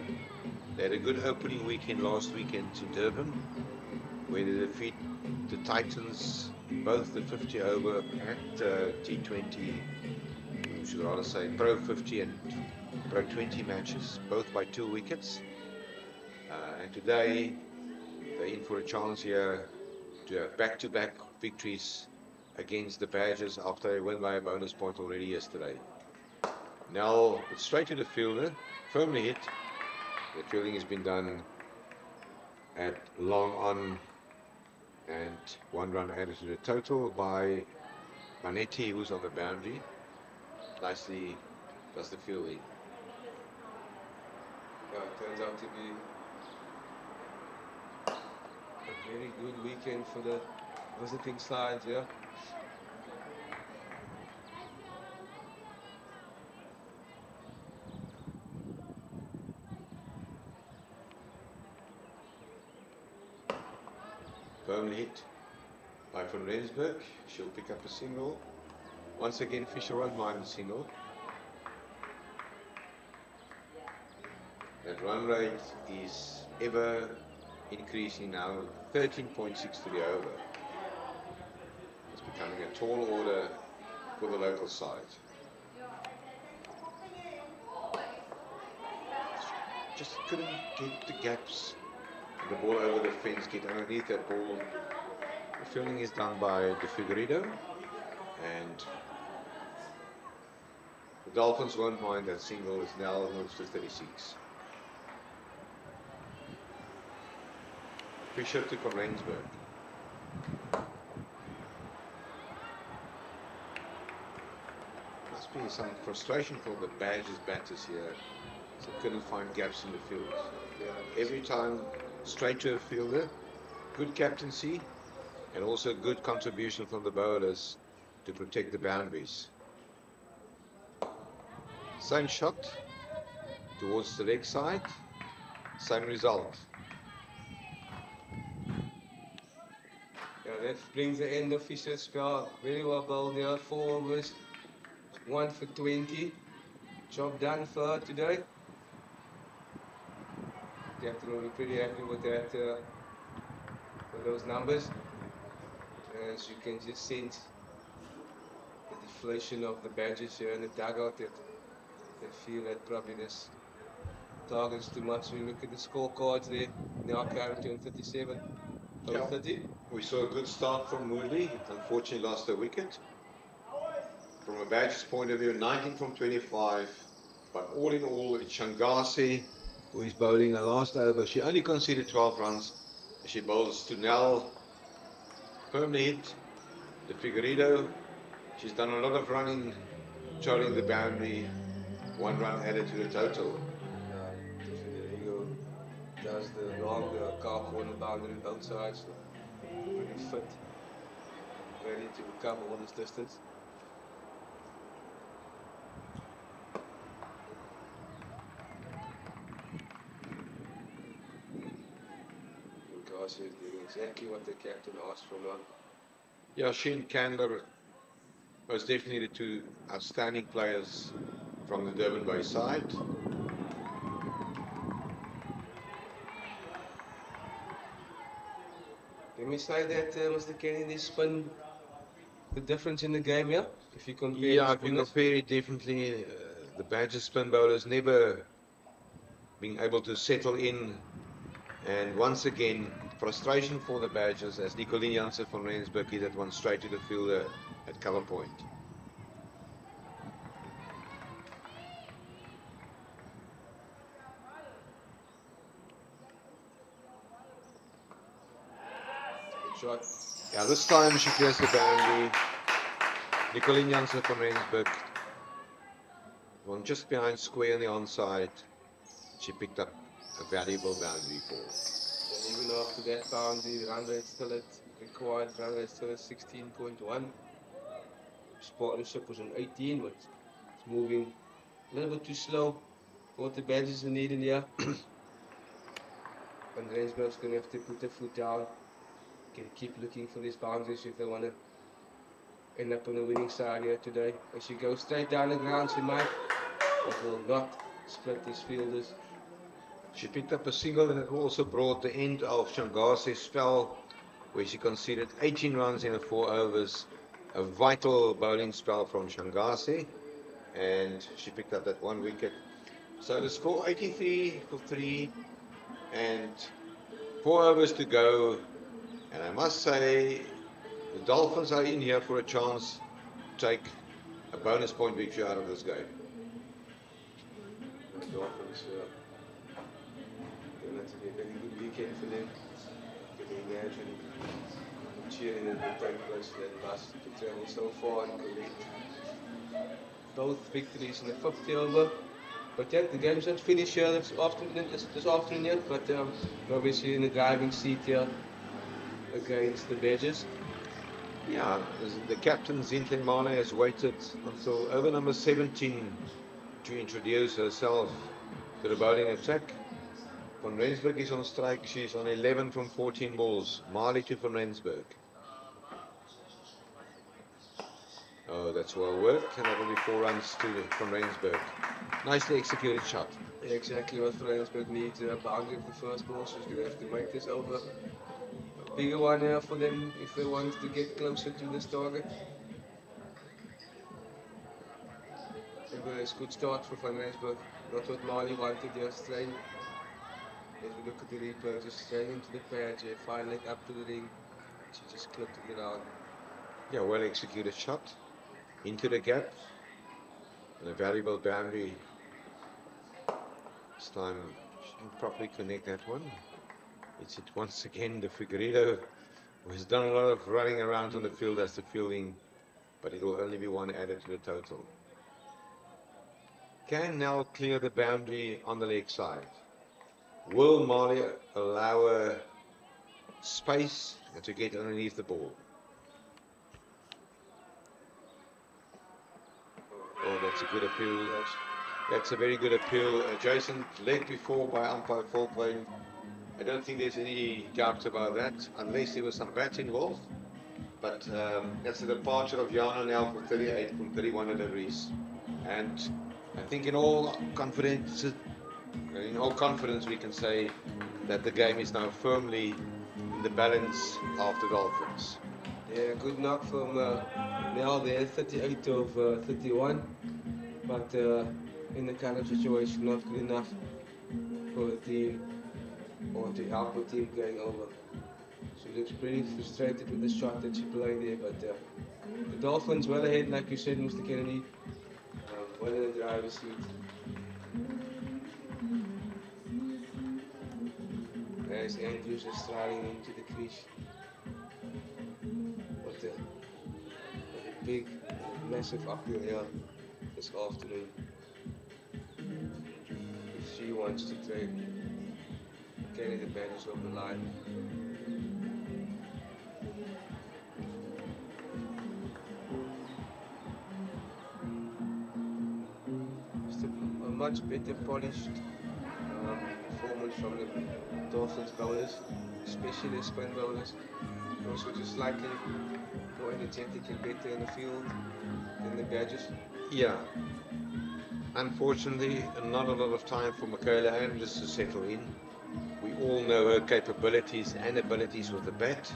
[SPEAKER 4] They had a good opening weekend last weekend in Durban, where they defeat the Titans in both the 50 over and T20, I should rather say Pro 50 and Pro 20 matches, both by 2 wickets. And today they're in for a chance here to have back-to-back victories against the Badgers after they won by a bonus point already yesterday. Now it's straight to the fielder, firmly hit. The fielding has been done at long on, and 1 run added to the total by Manetti, who's on the boundary. Nicely does the fielding.
[SPEAKER 5] Yeah, it turns out to be a very good weekend for the visiting sides, yeah.
[SPEAKER 4] Firmly hit by Van Rensburg. She'll pick up a single. Once again, Fisher won't mind the single. That run rate is ever increasing now, 13.6 to the over. It's becoming a tall order for the local side. Just couldn't get the gaps. The ball over the fence, get underneath that ball. The fielding is done by De Figueiredo, and the Dolphins won't mind that single. Is now moves to 36. Fisher to Van Rensburg. Must be some frustration for the Badgers batters here. So couldn't find gaps in the field. Every time straight to a fielder, good captaincy, and also good contribution from the bowlers to protect the boundaries. Same shot towards the leg side, same result.
[SPEAKER 5] Yeah, that brings the end of Fisher's spell. Very well bowled there, 4 overs, 1 for 20. Job done for her today. Captain will be pretty happy with that, with those numbers. As you can just sense the deflation of the Badgers here in the dugout. They feel that probably this target's too much. We look at the scorecards there, now currently on 37.
[SPEAKER 4] Yeah.
[SPEAKER 5] 30.
[SPEAKER 4] We saw a good start from Moodley, unfortunately lost a wicket. From a Badgers point of view, 19 from 25, but all in all, it's Shangasi who is bowling the last over. She only conceded 12 runs. She bowls to Nell, firmly hit. De Figueiredo, she's done a lot of running, trailing the boundary. 1 run added to the total.
[SPEAKER 5] Figueiredo does the long car corner boundary on both sides. So pretty fit, ready to cover all this distance. Garcia is doing exactly what the captain asked from her.
[SPEAKER 4] Yeah, she and Candler was definitely the 2 outstanding players from the Durban Bay side.
[SPEAKER 5] Let me say that Mr. Kennedy spun the difference in the game, yeah? If you compare
[SPEAKER 4] If you compare it, definitely the Badgers spin bowlers never being able to settle in. And once again, frustration for the Badgers as Nicolien Jansen van Rensburg hit that one straight to the fielder at cover point.
[SPEAKER 5] Good shot.
[SPEAKER 4] Yeah, this time she clears the boundary. Nicolien Jansen van Rensburg, one just behind square on the onside. She picked up a valuable boundary ball.
[SPEAKER 5] And even after that boundary, run rate still at required run rate still at 16.1. Partnership was on 18, but it's moving a little bit too slow for what the Badgers are needing here. And Rensburg's going to have to put their foot down, keep looking for these boundaries if they want to end up on the winning side here today. As she goes straight down the ground, she might, but will not split these fielders.
[SPEAKER 4] She picked up a single, and it also brought the end of Shangasi's spell, where she conceded 18 runs in 4 overs. A vital bowling spell from Shangasi, and she picked up that 1 wicket. So the score 83 for 3, and 4 overs to go. And I must say, the Dolphins are in here for a chance to take a bonus point victory out of this game.
[SPEAKER 5] The Dolphins, going to be a very good weekend for them. You can imagine the cheering that will take place for that bus to travel so far and collect both victories in the 50th over. But yeah, the game's not finished here this afternoon yet, but obviously in the driving seat here against the Badgers.
[SPEAKER 4] Yeah, the captain Zintle Mane has waited until over number 17 to introduce herself to the bowling attack. Van Rensburg is on strike. She's on 11 from 14 balls. Mali to Van Rensburg. Oh, that's well worked, and that will be 4 runs from Rensburg. Nicely executed shot.
[SPEAKER 5] Exactly what Rensburg needs. Boundary of the first ball, so he's going to have to make this over a bigger one here for them if they want to get closer to this target. It's a good start for Van Rensburg. Not what Marley wanted here, straight. As we look at the replay, just straight into the pad here, fine leg up to the ring. She just clipped it around.
[SPEAKER 4] Yeah, well executed shot. Into the gap. And a valuable boundary. This time, she didn't properly connect that one. It's it once again. The Figueiredo who has done a lot of running around on the field as the fielding, but it will only be 1 added to the total. Can now clear the boundary on the leg side. Will Marley allow her space to get underneath the ball? Oh, that's a good appeal. That's a very good appeal. Adjacent leg before by umpire Falkland. I don't think there's any doubt about that, unless there was some bat involved. But that's the departure of Jana now for 38 from 31 degrees. And I think in all confidence we can say that the game is now firmly in the balance of the Dolphins.
[SPEAKER 5] Yeah, good knock from Nel there, 38 of 31. But in the kind of situation, not good enough for the team or to help the team going over. She looks pretty frustrated with the shot that she played there, but the Dolphins well ahead, like you said, Mr. Kennedy, well in the driver's seat. As Andrews is striding into the crease. What a big, massive uphill here this afternoon. If she wants to carry the badges over the line. Just a much better polished performance from the Dolphins bowlers, especially the spin bowlers. Also just slightly more energetic and better in the field than the Badgers.
[SPEAKER 4] Yeah. Unfortunately, not a lot of time for Michaela Andrews to settle in. We all know her capabilities and abilities with the bat.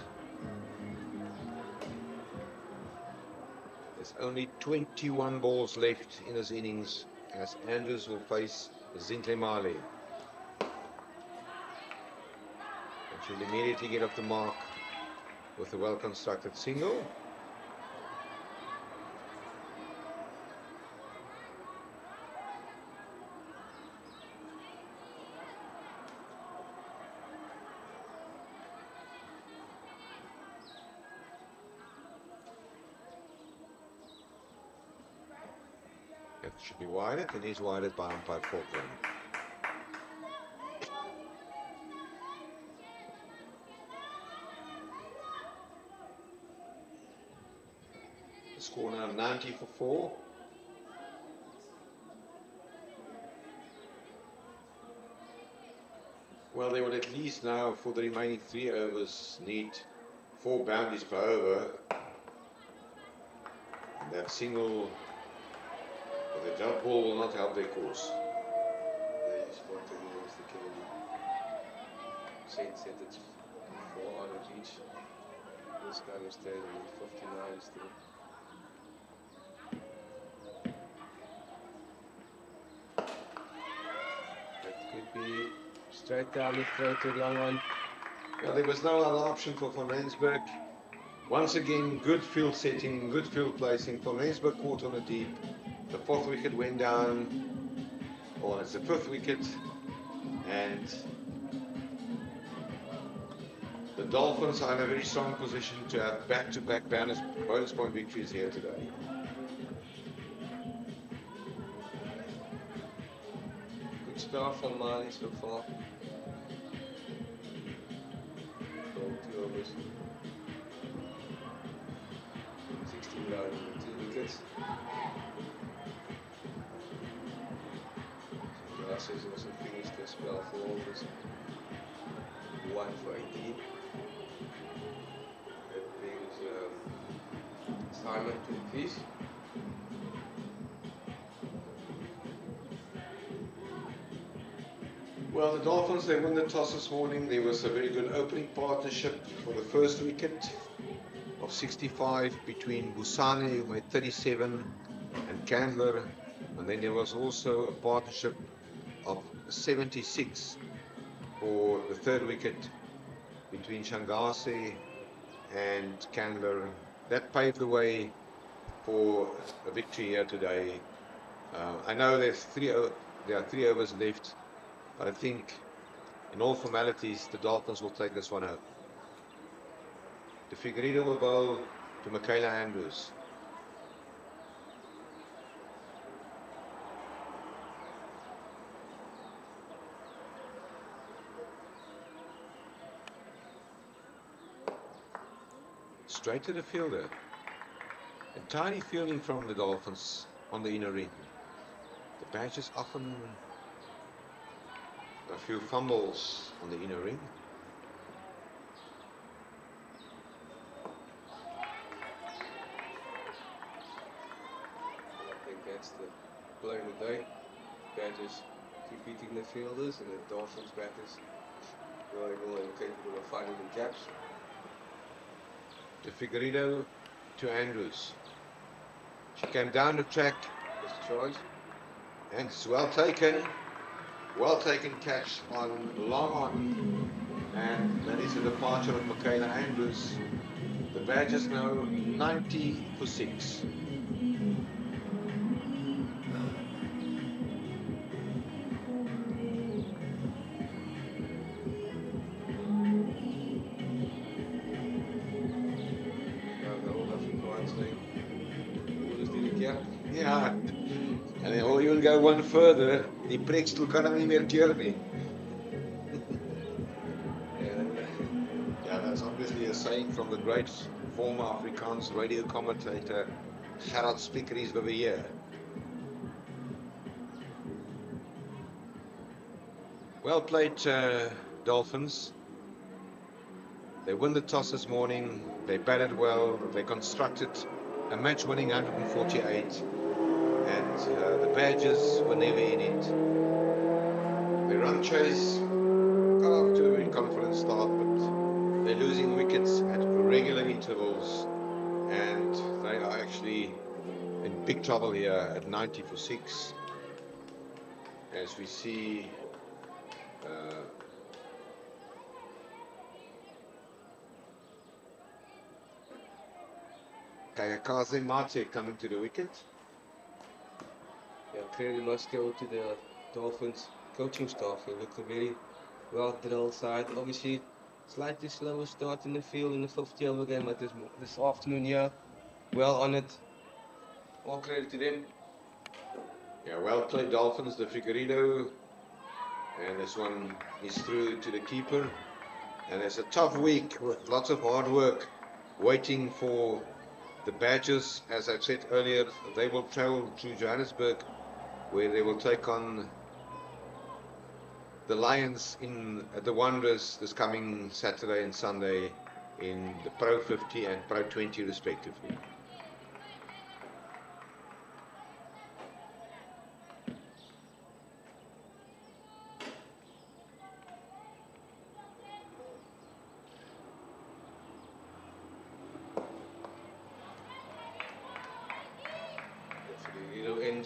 [SPEAKER 4] There's only 21 balls left in this innings as Andrews will face Zintle Mali. And she'll immediately get off the mark with a well-constructed single. It should be widened, and is widened by umpire Falkland. The score now 90 for 4. Well, they will at least now, for the remaining 3 overs, need 4 boundaries per over. And that single, the jump ball will not help their cause.
[SPEAKER 5] They spotted against the Kennedy. Saint said it's 4 out of each. This guy was staying with 59 still. That could be straight down the throat to a long one.
[SPEAKER 4] Well, there was no other option for Van Rensburg. Once again, good field setting, good field placing. Van Rensburg caught on the deep. The 4th wicket went down, or it's the 5th wicket, and the Dolphins are in a very strong position to have back-to-back bonus point victories here today.
[SPEAKER 5] Good start from Mali so far. 2 overs. 16 down and 2 wickets. Glasses also finished the spell for overs. 1 for 18. That brings Simon to the crease.
[SPEAKER 4] Well, the Dolphins, they won the toss this morning. There was a very good opening partnership for the first wicket of 65 between Busane, who made 37, and Candler. And then there was also a partnership of 76 for the third wicket between Shangase and Candler. That paved the way for a victory here today. I know there are 3 overs left, but I think in all formalities the Dolphins will take this one home. The Figueiredo will bowl to Michaela Andrews. Straight to the fielder. And tidy fielding from the Dolphins on the inner ring. The Badgers often a few fumbles on the inner ring.
[SPEAKER 5] I think that's the play of the day. Badgers keep beating the fielders, and the Dolphins batters very well and capable of finding the gaps.
[SPEAKER 4] To Figueiredo to Andrews. She came down the track.
[SPEAKER 5] That's the choice.
[SPEAKER 4] And it's well taken. Well taken catch on long on. And that is the departure of Michaela Andrews. The Badgers now 90 for 6. Ja, en dan wil je go one further, die preekstoel kan hem niet meer keer nie. Yeah, that's obviously a saying from the great former Afrikaans radio commentator Gerard Spiekeries over here. Well played, Dolphins. They won the toss this morning, they batted well, they constructed a match-winning 148. And the Badgers were never in it. The run chase got off to a very confident start, but they're losing wickets at regular intervals, and they are actually in big trouble here at 90 for 6. As we see Kayakaze Mate coming to the wicket.
[SPEAKER 5] Yeah, clearly must go to the Dolphins coaching staff. They look a very well drilled side. Obviously, slightly slower start in the field in the 50 over game, but this afternoon here, well on it. All credit to them.
[SPEAKER 4] Yeah, well played Dolphins, the Figueiredo. And this one is through to the keeper. And it's a tough week with lots of hard work waiting for the Badgers. As I've said earlier, they will travel to Johannesburg, where they will take on the Lions at the Wanderers this coming Saturday and Sunday in the Pro20 and Pro20 respectively.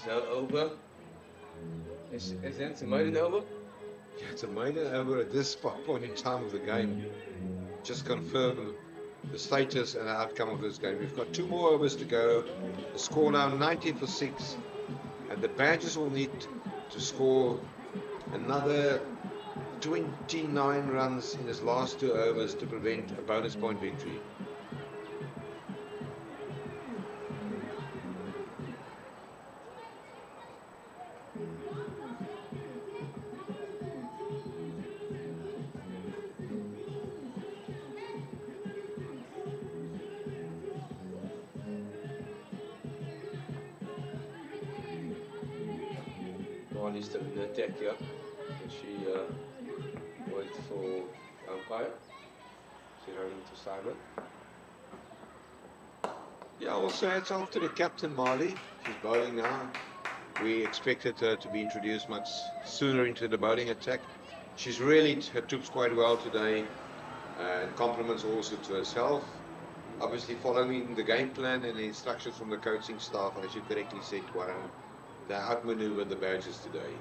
[SPEAKER 5] Over. Is that a maiden over?
[SPEAKER 4] Yeah, it's a maiden over at this point in time of the game. Just confirm the status and the outcome of this game. We've got 2 more overs to go. The score now 90 for 6, and the Badgers will need to score another 29 runs in his last 2 overs to prevent a bonus point victory.
[SPEAKER 5] Marley's still in the deck here. And she went for umpire. She ran into Simon.
[SPEAKER 4] Yeah, also hats off to the captain, Marley. She's bowling now. We expected her to be introduced much sooner into the bowling attack. She's really her troops quite well today, and compliments also to herself. Obviously following the game plan and the instructions from the coaching staff, as you correctly said, Warren, they outmaneuvered the Badgers today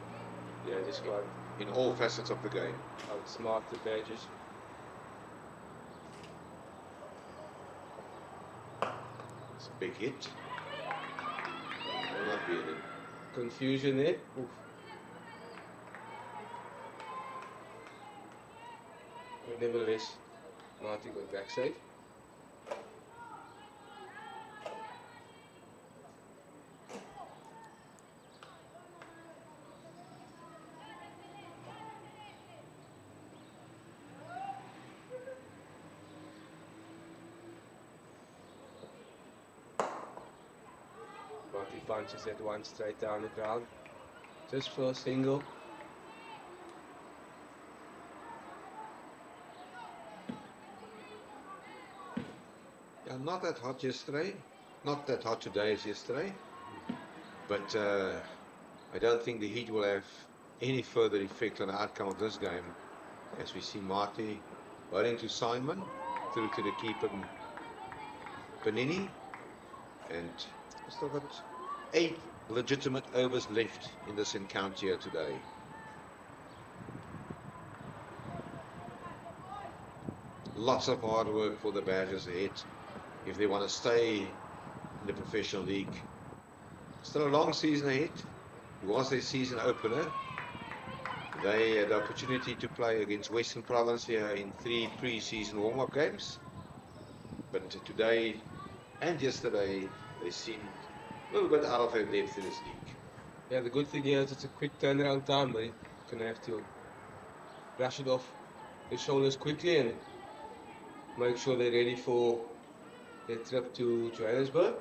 [SPEAKER 5] Yeah, just got
[SPEAKER 4] in all facets of the game.
[SPEAKER 5] outsmart the Badgers.
[SPEAKER 4] It's a big hit. Will not be in it.
[SPEAKER 5] Confusion there. Oof. But nevertheless, Marty got back safe. Marty punches that one straight down the ground. Just for a single.
[SPEAKER 4] Yeah, not that hot yesterday. Not that hot today as yesterday. But I don't think the heat will have any further effect on the outcome of this game. As we see Marty bowling to Simon, through to the keeper Panini. And still got 8 legitimate overs left in this encounter here today. Lots of hard work for the Badgers ahead if they want to stay in the professional league. Still a long season ahead. It was their season opener. They had the opportunity to play against Western Province here in 3 pre-season warm-up games. But today and yesterday they seemed a little bit out of their depth in this league.
[SPEAKER 5] Yeah, the good thing here is it's a quick turnaround time, but you're gonna have to brush it off their shoulders quickly and make sure they're ready for their trip to Johannesburg.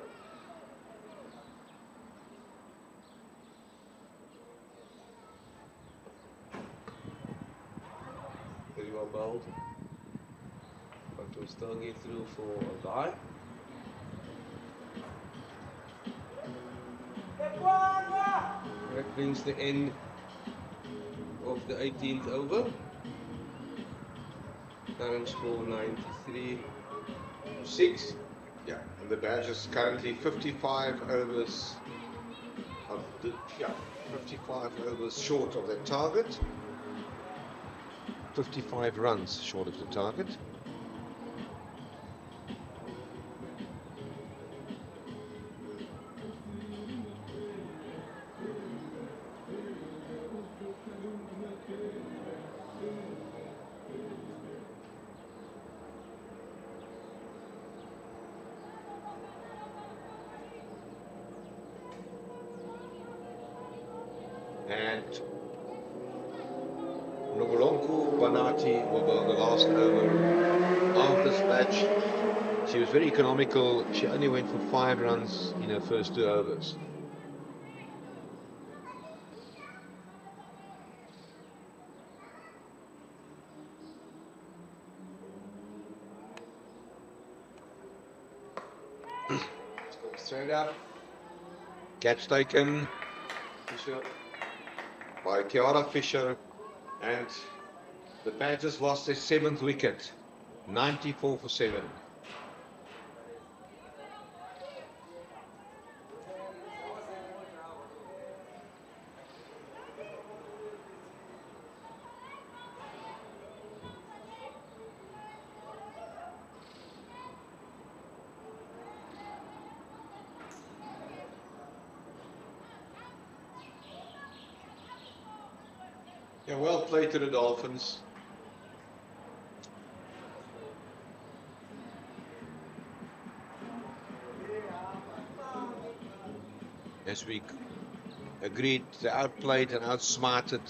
[SPEAKER 5] Very well bowled. But we'll still get through for a bye. That brings the end of the 18th over. Current score 93-6.
[SPEAKER 4] Yeah, and the Badgers currently 55 overs of the, 55 overs short of their target. 55 runs short of the target. And Nogolonku Banati will bowl the last over of this match. She was very economical. She only went for 5 runs in her first 2 overs.
[SPEAKER 5] Let's go straight up.
[SPEAKER 4] Catch taken
[SPEAKER 5] Fisher.
[SPEAKER 4] by Kiara Fisher, and the Badgers lost their 7th wicket, 94 for 7. Yeah, well played to the Dolphins. As we agreed, they outplayed and outsmarted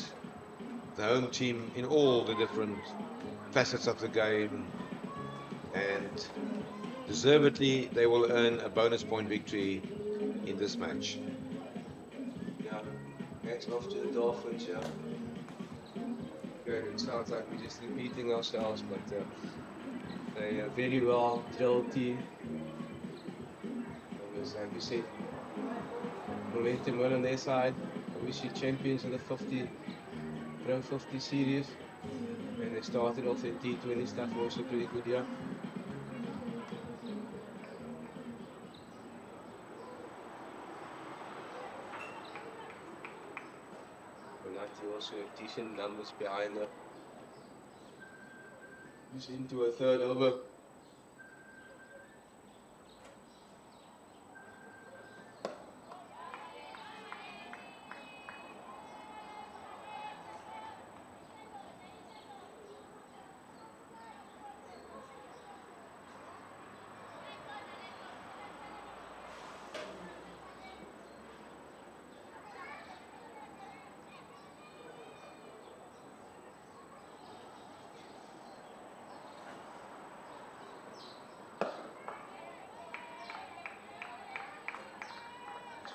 [SPEAKER 4] the home team in all the different facets of the game, and deservedly they will earn a bonus point victory in this match.
[SPEAKER 5] Yeah, hats off to the Dolphins, yeah. Good, it sounds like we're just repeating ourselves, but they are very well drilled team. As we said, momentum well on their side. Obviously champions of the Pro 50 series. And they started off their T20 stuff also pretty good, yeah. Bonatti also have decent numbers behind her. He's into a third over.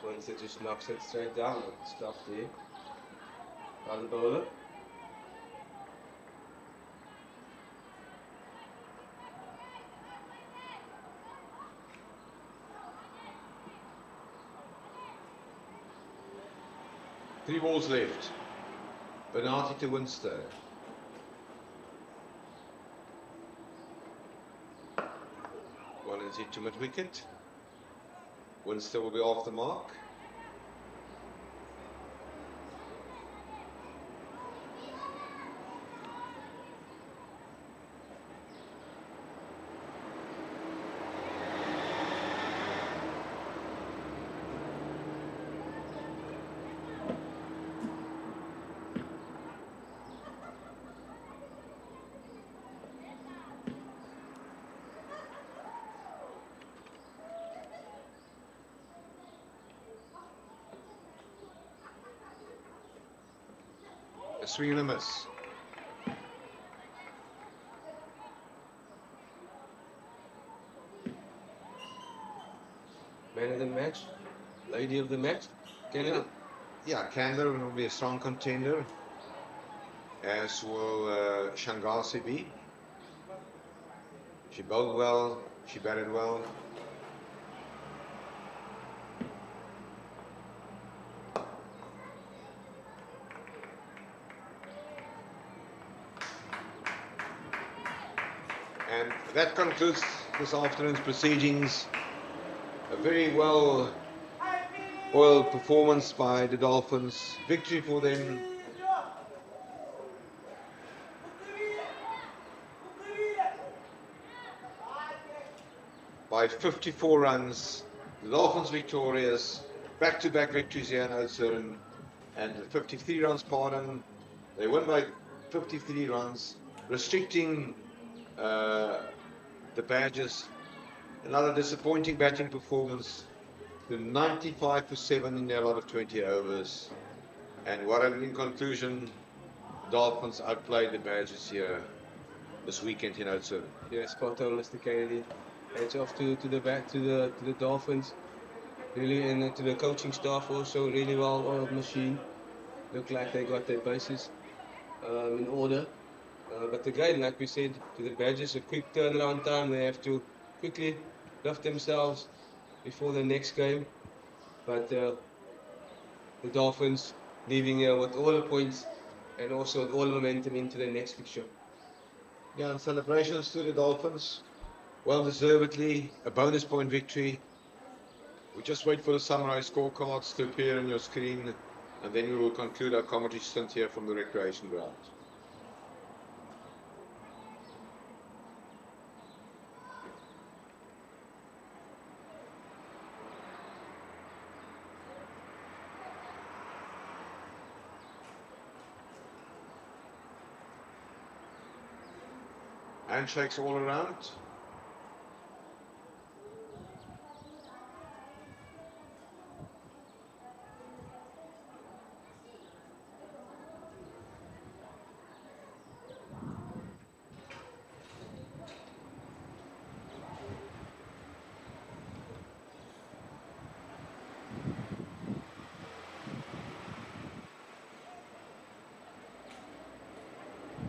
[SPEAKER 5] Once it just knocks it straight down, stuff there. On the bowler.
[SPEAKER 4] Three balls left. Bonatti to Winster. One is hit to mid-wicket. Winster will be off the mark. A swing and a miss.
[SPEAKER 5] Man of the match, lady of the match, Canada.
[SPEAKER 4] Yeah, Canada will be a strong contender, as will Shanghai be. She bowled well, she batted well. And that concludes this afternoon's proceedings. A very well oiled performance by the Dolphins. Victory for them. By 54 runs. The Dolphins victorious. Back-to-back victories here in Oudtshoorn. And 53 runs pardon. They won by 53 runs, restricting the Badgers. Another disappointing batting performance. 95 for 7 in their lot of 20 overs. And what in conclusion, Dolphins outplayed the Badgers here this weekend in Oudtshoorn.
[SPEAKER 5] Yeah, spot on, Mr. Kennedy. Heads off to the Dolphins. Really, and to the coaching staff also, really well oiled machine. Look like they got their bases in order. But again, like we said, to the Badgers, a quick turnaround time. They have to quickly lift themselves before the next game. But the Dolphins leaving here with all the points and also with all the momentum into the next fixture.
[SPEAKER 4] Yeah, and celebrations to the Dolphins. Well deservedly, a bonus point victory. We just wait for the summary scorecards to appear on your screen, and then we will conclude our commentary stint here from the recreation ground. Handshakes all around.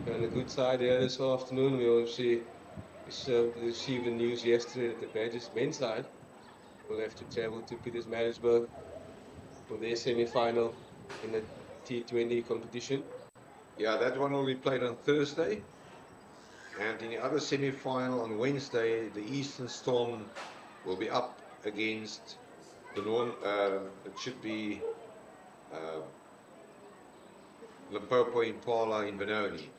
[SPEAKER 5] On the good side here this afternoon, we obviously received the news yesterday that the Badgers men's side will have to travel to Pietersmaritzburg for their semi-final in the T20 competition.
[SPEAKER 4] Yeah, that one will be played on Thursday. And in the other semi-final on Wednesday, the Eastern Storm will be up against the it should be Limpopo Impala in Benoni.